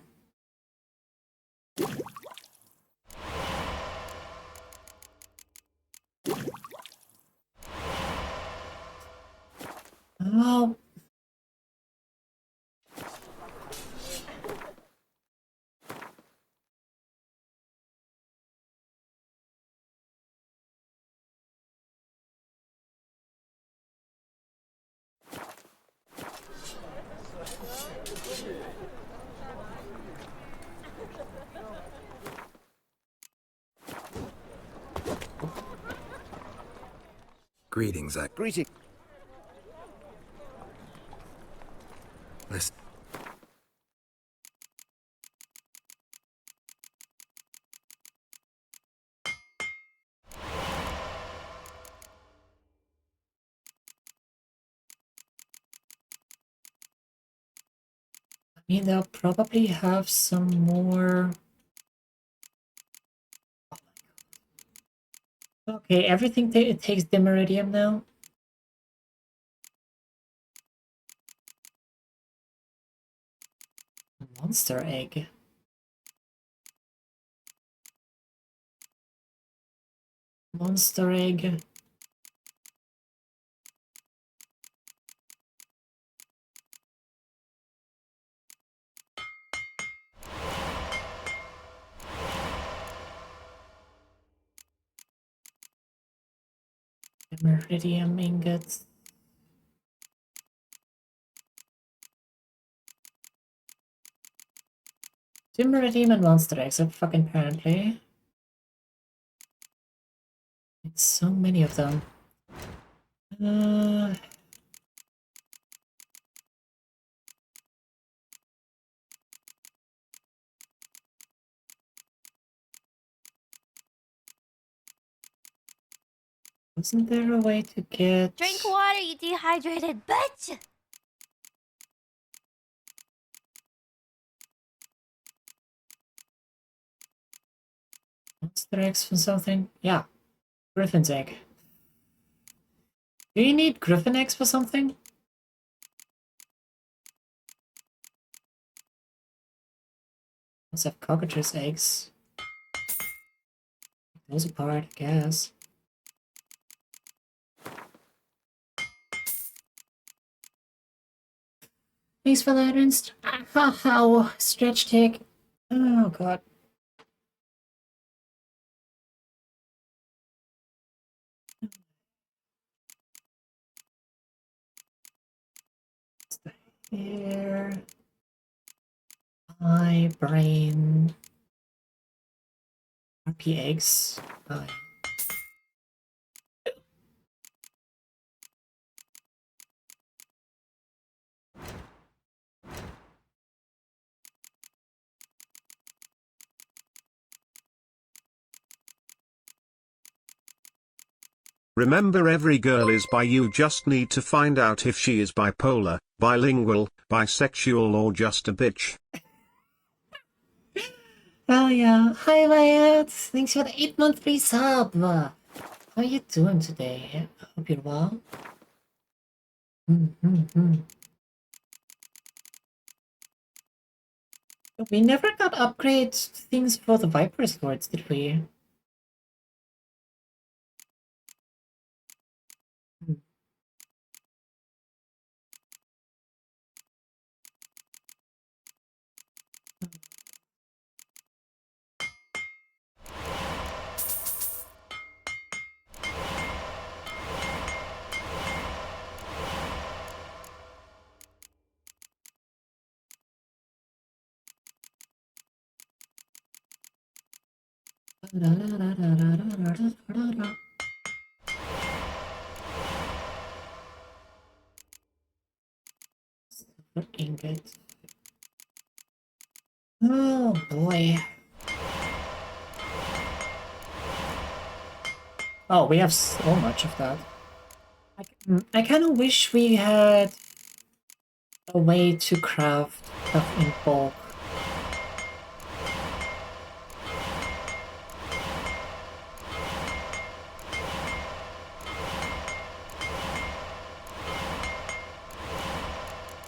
Oh. Greetings, Greeting. Listen. I mean, they'll probably have some more. Okay, everything it takes Dimeridium now. Monster egg. Monster egg. Dimeridium ingots. Dimeridium and monster eggs are fucking apparently. It's so many of them. Wasn't there a way to get... Drink water, you dehydrated bitch! Monster eggs from something? Yeah. Griffin's egg. Do you need griffin eggs for something? Let's have cockatrice eggs. Those apart, I guess. Thanks for that, how stretch tick. Oh god. Here. My brain. RP eggs. Remember, every girl is bi. You just need to find out if she is bipolar, bilingual, bisexual, or just a bitch. Hell yeah. Hi, Wyatt. Thanks for the 8-month free sub. How are you doing today? I hope you're well. We never got upgrade things for the Viper Swords, did we? Silver ingot. Oh boy. Oh, we have so much of that. I kind of wish we had a way to craft stuff in bulk.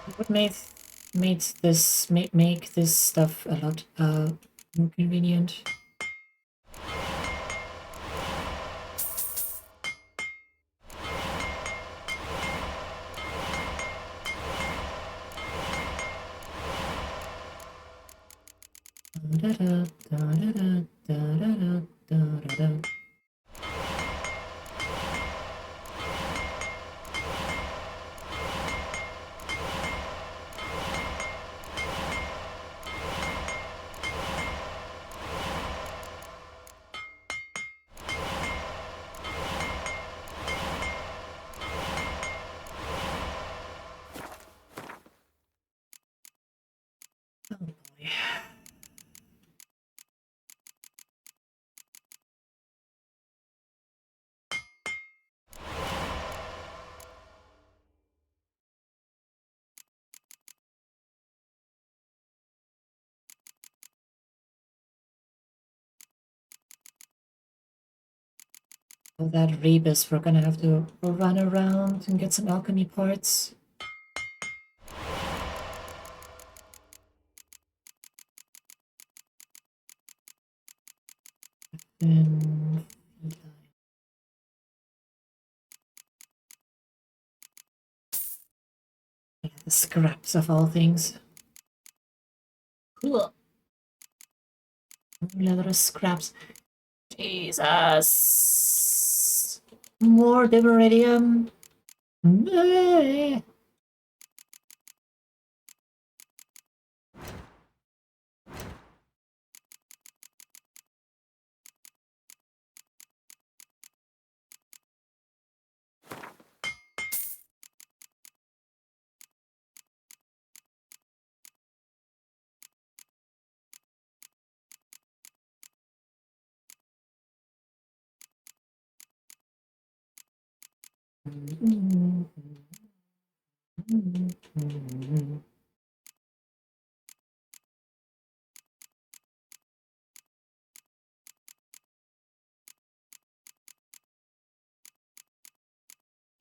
It would make this stuff a lot more convenient. For that rebus, we're gonna have to run around and get some alchemy parts. And yeah, the scraps of all things. Cool. Leather scraps. Jesus. More Dimeridium.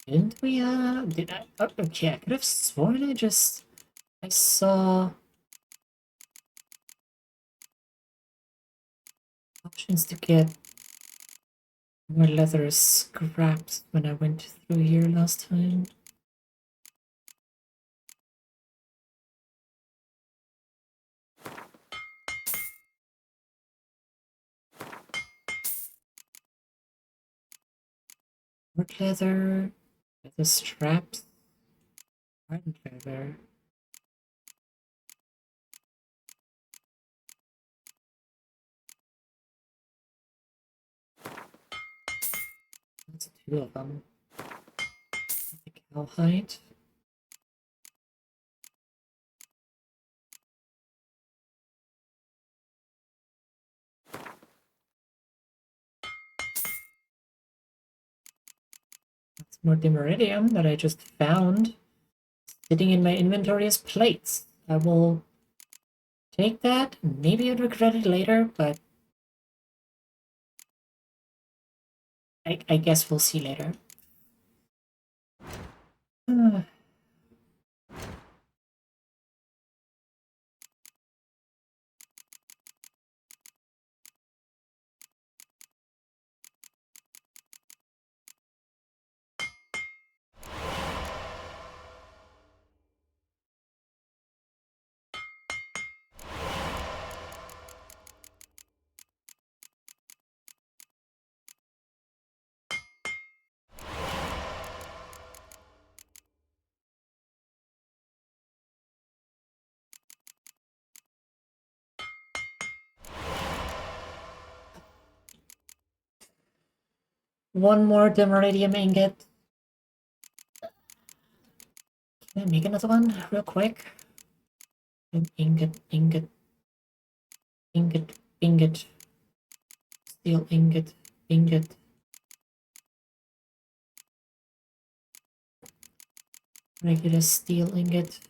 Didn't we, did I? Oh, okay, I could have sworn I saw options to get more leather scraps when I went through here last time. More leather straps, hardened leather. That's two of them. The cowhide. That's more Dimeridium that I just found sitting in my inventory as plates. I will take that. Maybe I'd regret it later, but I guess we'll see later. one more Demeradium ingot. Can I make another one real quick? Ingot, ingot, ingot, ingot, steel ingot, ingot. Regular steel ingot.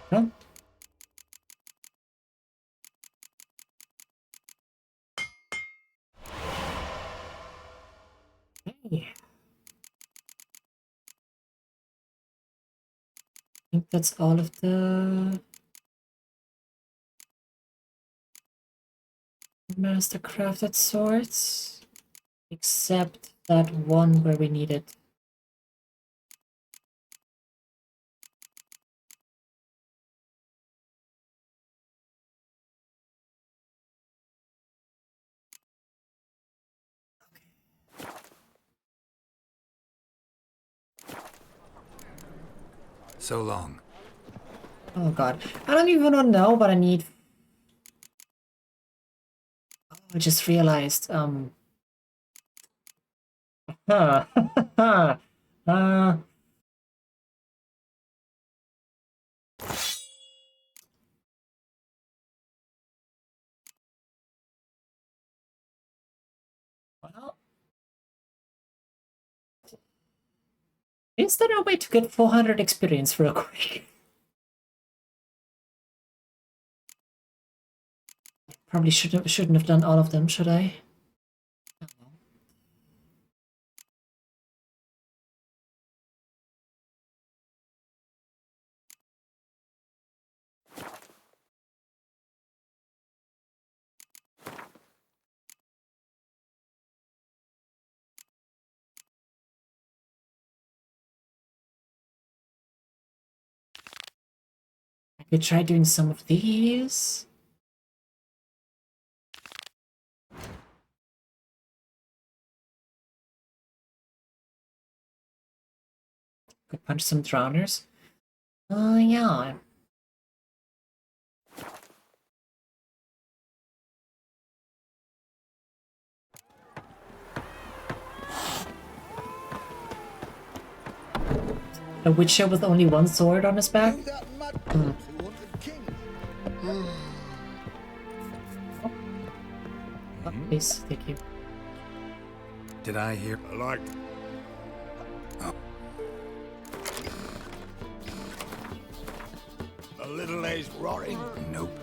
Huh? Hey. I think that's all of the master crafted swords, except that one where we need it. So long. Oh god, I don't even know what I need. Oh, I just realized, huh. Well, is there a way to get 400 experience real quick? Probably shouldn't have done all of them, should I? I could try doing some of these. Could punch some drowners. Yeah. A witcher with only one sword on his back? Hmm. Oh, please, thank you. Did I hear? Like. Oh. A little ace roaring? Nope.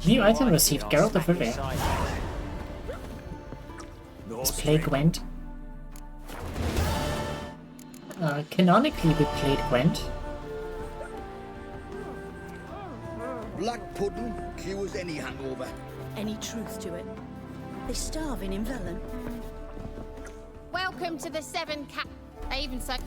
New item received, Geralt of Rivia. Let's play Gwent. Canonically we played Gwent. Black pudding cures any hangover. Any truth to it? They're starving in Velen. Welcome to the Seven Cat. I even said.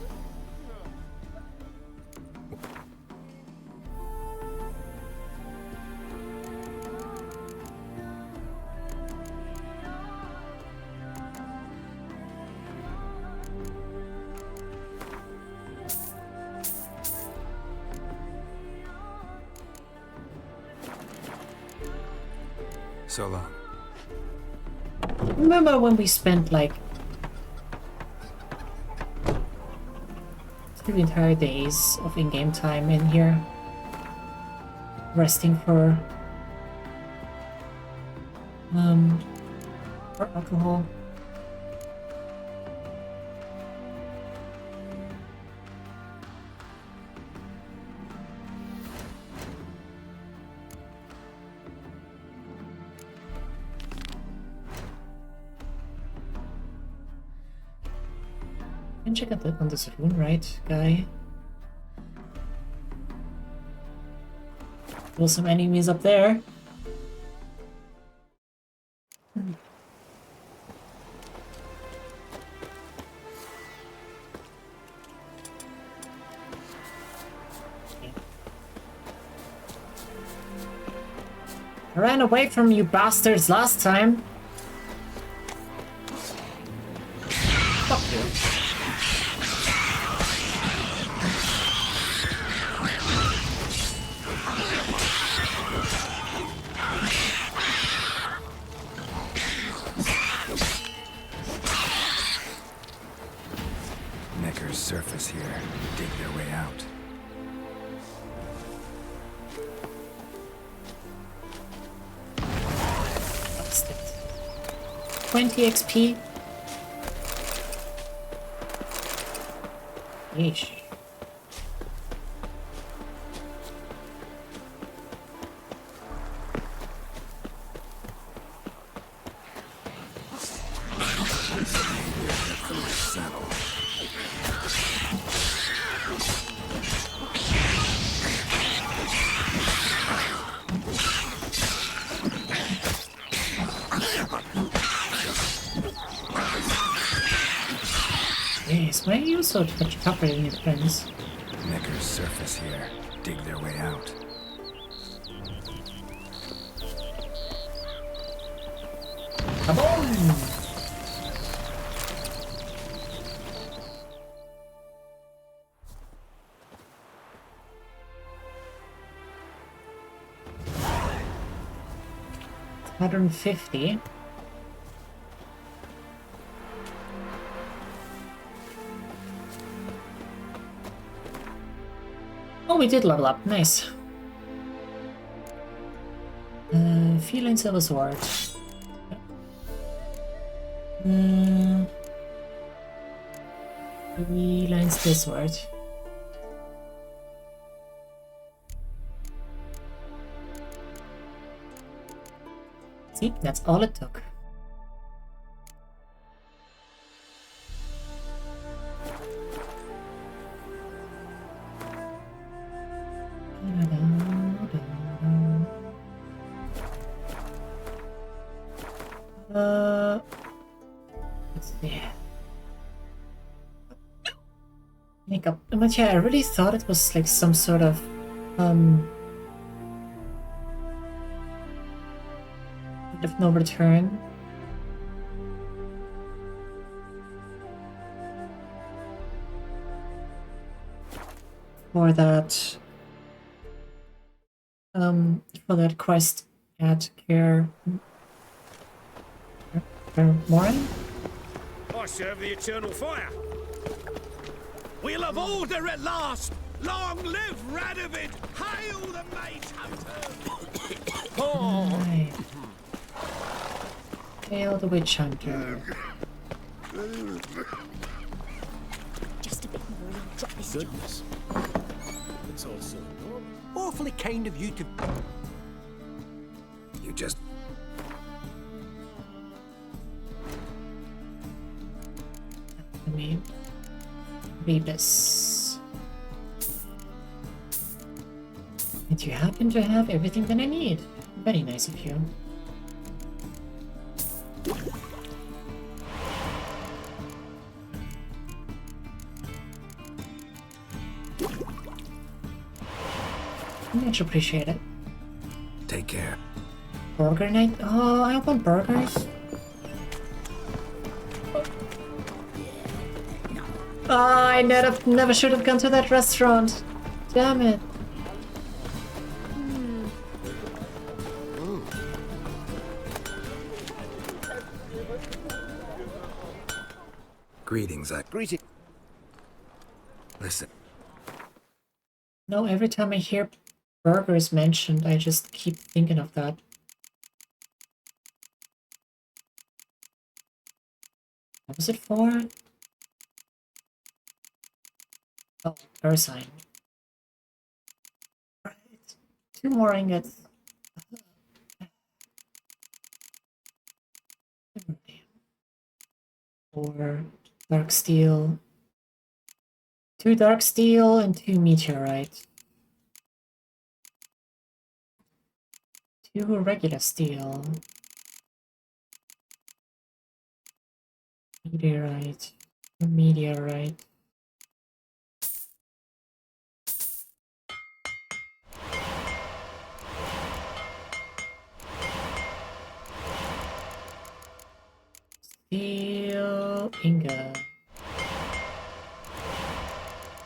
So long. Remember when we spent like 2 entire days of in-game time in here resting for alcohol? Can check on this rune, right, guy? There's some enemies up there. I ran away from you bastards last time. Fuck you. Necker's surface here. Dig their way out. What's that? 20 XP. Yeesh. Jeez, why are you so much tougher than your friends? Necker's surface here. Dig their way out. Kaboom! $150. Oh, we did level up. Nice. Feline Silver Sword. Feline Steel Sword. See, that's all it took. Let's see. Makeup. But yeah, I really thought it was like some sort of point of no return. For that quest at Care Morin? I serve the eternal fire. We'll have order at last. Long live Radovid! Hail the Mage Hunter! Right. Hail the Witch Hunter. Just a bit more and I'll drop this Goodness. It's also awfully kind of you to... You just... Me. Rebus. And you happen to have everything that I need. Very nice of you. Much appreciate it. Take care. Burger night? Oh, I want burgers. Oh, I never should have gone to that restaurant. Damn it. Greetings, Greeting. Listen. No, every time I hear burgers mentioned, I just keep thinking of that. What was it for? Oh, Ursine. Right. 2 more ingots. Or dark steel. 2 dark steel and 2 meteorite. 2 regular steel. Meteorite. Meteorite. steel ingot.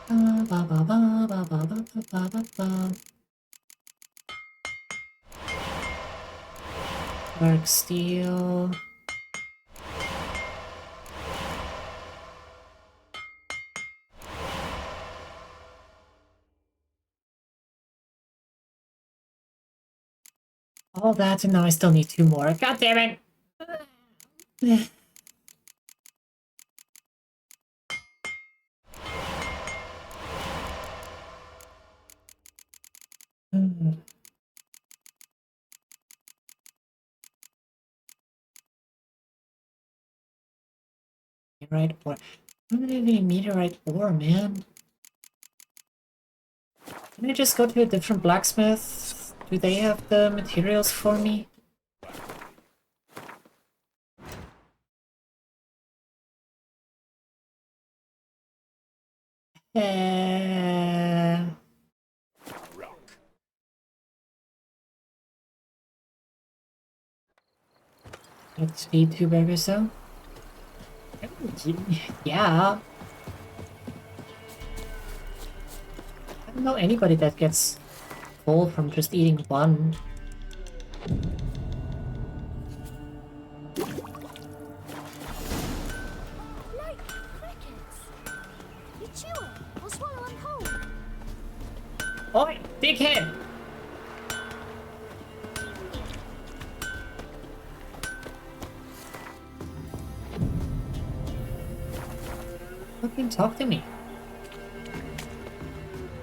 Ba, ba, ba, ba, ba, ba, ba, ba, ba. Dark steel. All that, and now I still need 2 more. God damn it! Meteorite ore. I don't have any meteorite ore, man. Can I just go to a different blacksmith? Do they have the materials for me? Let's feed 2 burgers though. Yeah. I don't know anybody that gets full from just eating 1. Like crickets. You chew them or swallow them whole. Oi, dickhead! Fucking talk to me.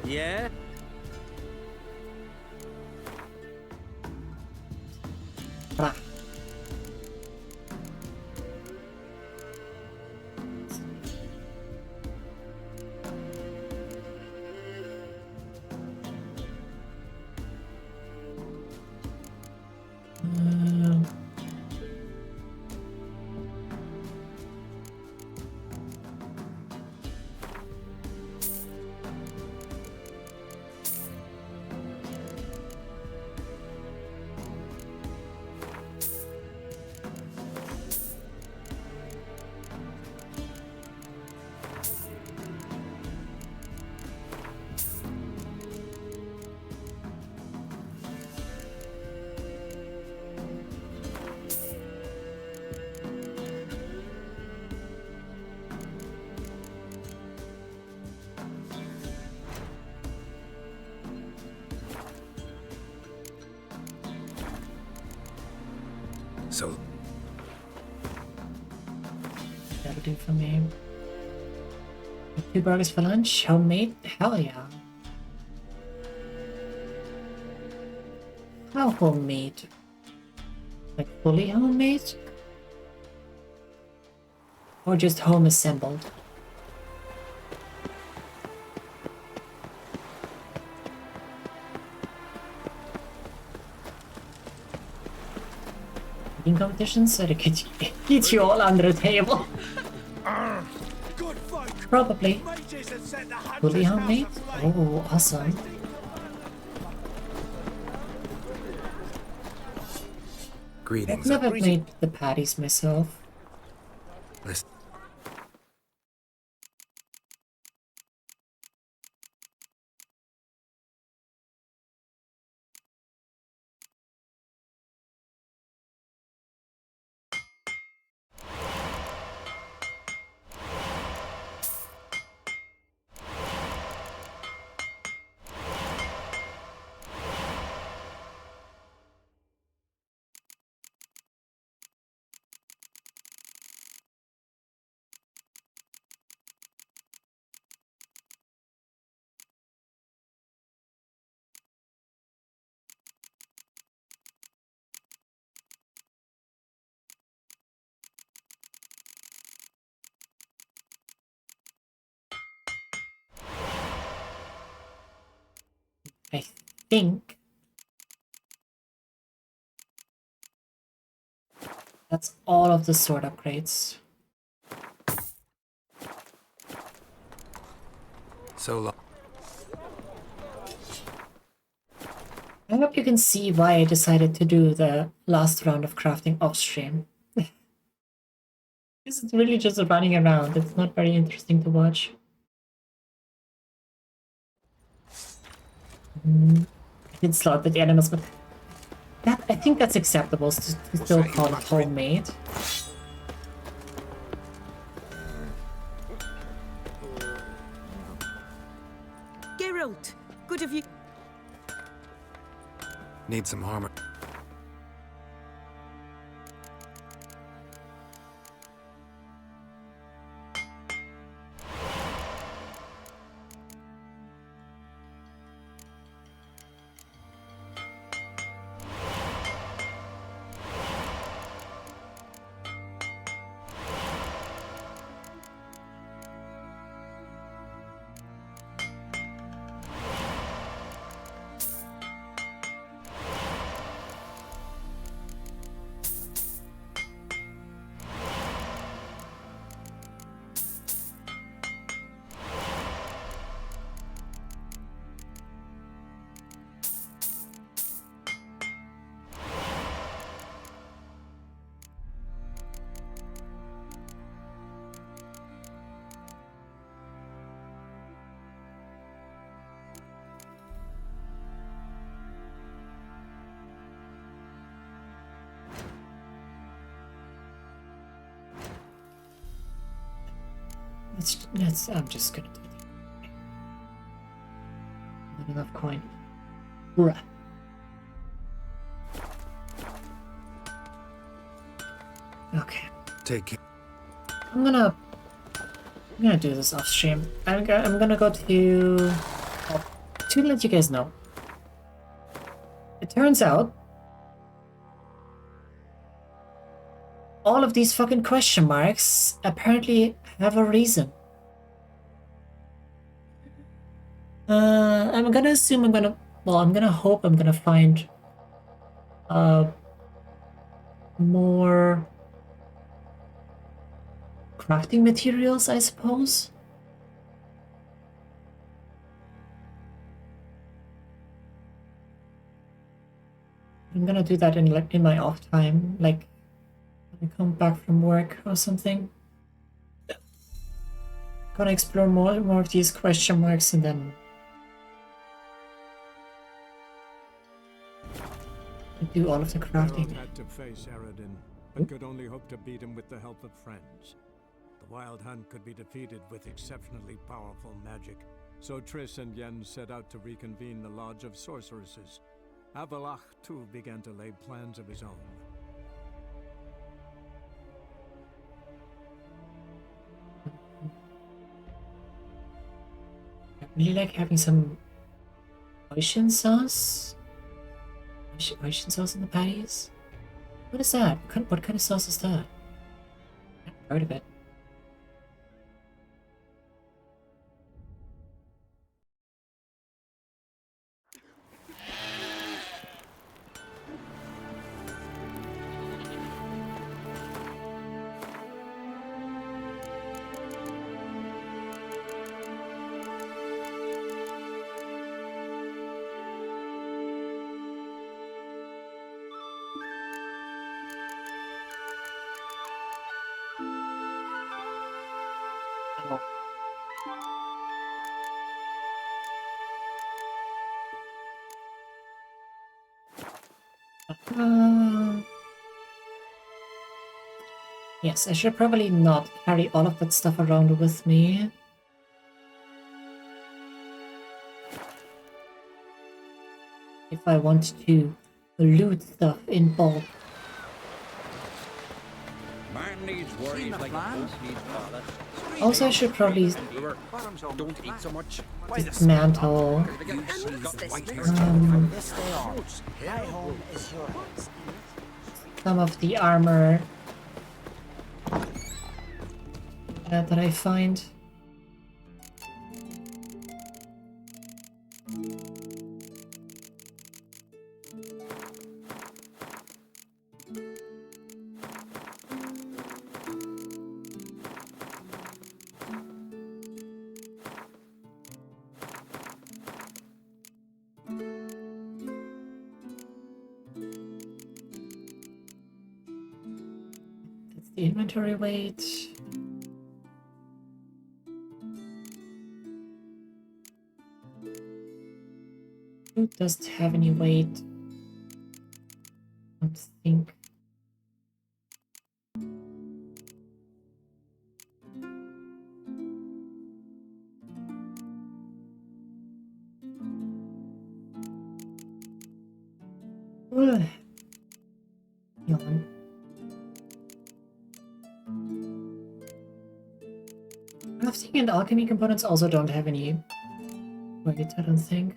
Yeah? Ah. So, That'll do for me. 2 burgers for lunch? Homemade? Hell yeah. How homemade? Like fully homemade? Or just home assembled? Eating competitions so they could eat you all under the table. Probably. Fully homemade? Oh, awesome. greetings. I've never made the patties myself. Listen. I think that's all of the sword upgrades. So long. I hope you can see why I decided to do the last round of crafting off stream. It's really just running around. It's not very interesting to watch. I did slaughter the animals, but that I think that's acceptable to still call it homemade. Geralt, good of you. Need some armor. I'm just gonna do it. Not enough coin. Bruh. Okay. Take it. I'm gonna do this off stream. I'm gonna go to let you guys know. It turns out all of these fucking question marks apparently have a reason. I'm gonna assume I'm gonna hope I'm gonna find more crafting materials, I suppose. I'm gonna do that in my off time, like when I come back from work or something. Gonna explore more of these question marks and then do all of the crafting. Geralt had to face Eredin, but could only hope to beat him with the help of friends. The Wild Hunt could be defeated with exceptionally powerful magic, so Triss and Yen set out to reconvene the Lodge of Sorceresses. Avalach, too, began to lay plans of his own. I really like having some ocean sauce. Ocean sauce in the patties? What is that? What kind of sauce is that? I've heard of it. Yes, I should probably not carry all of that stuff around with me. If I want to loot stuff in bulk. Man needs worries like a horse needs ballast. Also, I should probably Don't eat so much. dismantle some of the armor that I find. inventory weight. Who doesn't have any weight? I don't think. Yawn. Crafting and alchemy components also don't have any weight, I don't think.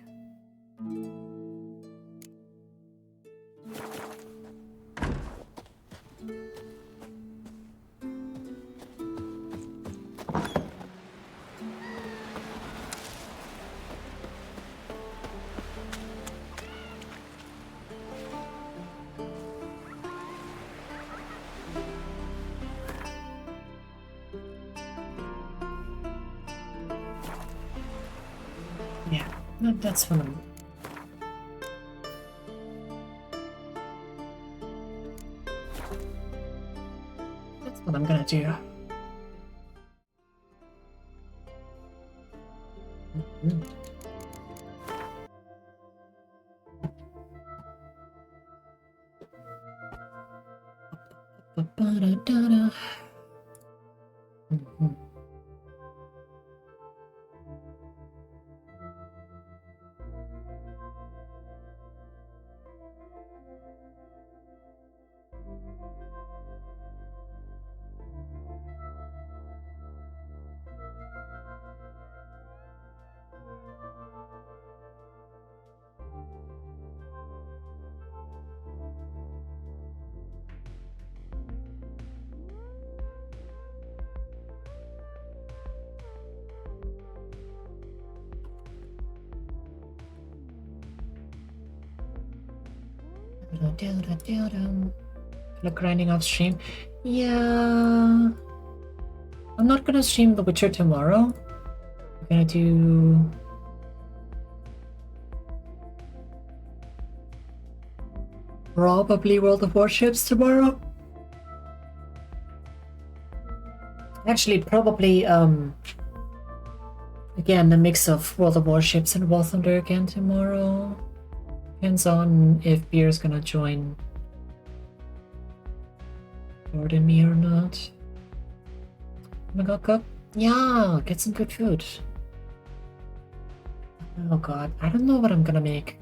Yeah, no, that's what I'm... That's what I'm gonna do. Ba-da-da-da. Like grinding off stream. Yeah. I'm not gonna stream The Witcher tomorrow. I'm gonna do... probably World of Warships tomorrow. Actually, probably, again, a mix of World of Warships and War Thunder again tomorrow. Depends on if Beer's gonna join Jordan me or not. Wanna go cook? Yeah, get some good food. Oh god, I don't know what I'm gonna make.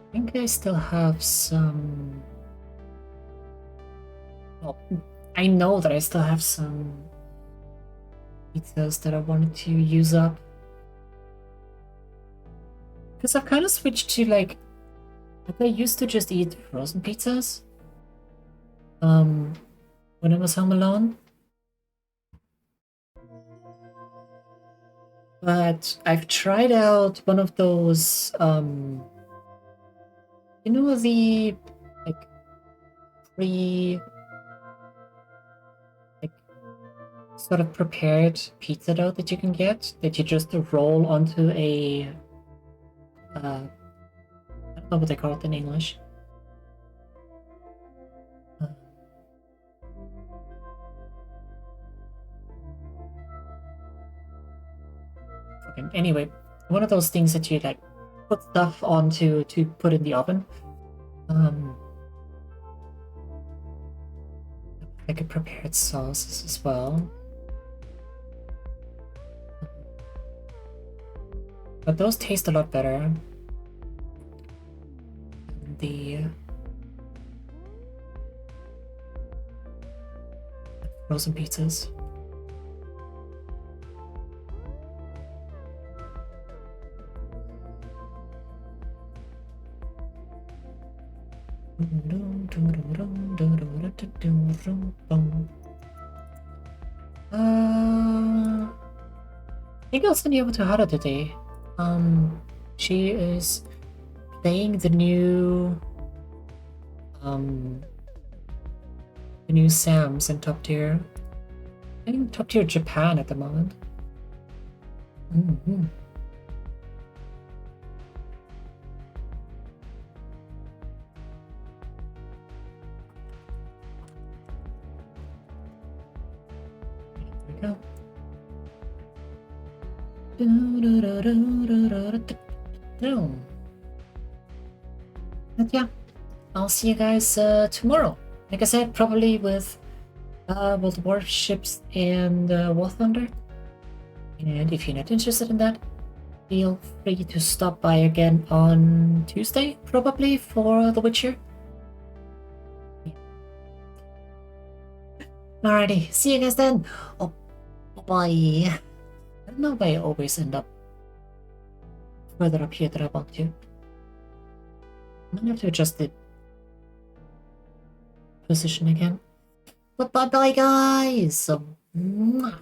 I think I still have some... Well, I know that I still have some pizzas that I wanted to use up. Because I've kind of switched to like I used to just eat frozen pizzas. When I was home alone. But I've tried out one of those you know, the like sort of prepared pizza dough that you can get that you just roll onto a I don't know what they call it in English. Anyway, one of those things that you like put stuff onto to put in the oven. Like a prepared sauces as well. But those taste a lot better than the frozen pizzas. think I'll send you over to Hara today. She is playing the new Sams in top tier. I think top tier Japan at the moment. Mm-hmm. There we go. But yeah, I'll see you guys tomorrow. Like I said, probably with World of Warships and War Thunder. And if you're not interested in that, feel free to stop by again on Tuesday, probably, for The Witcher. Alrighty, see you guys then. Oh, bye. I don't know why I always end up further up here than I want to. I might have to adjust the position again. But bye-bye, guys! Mwah.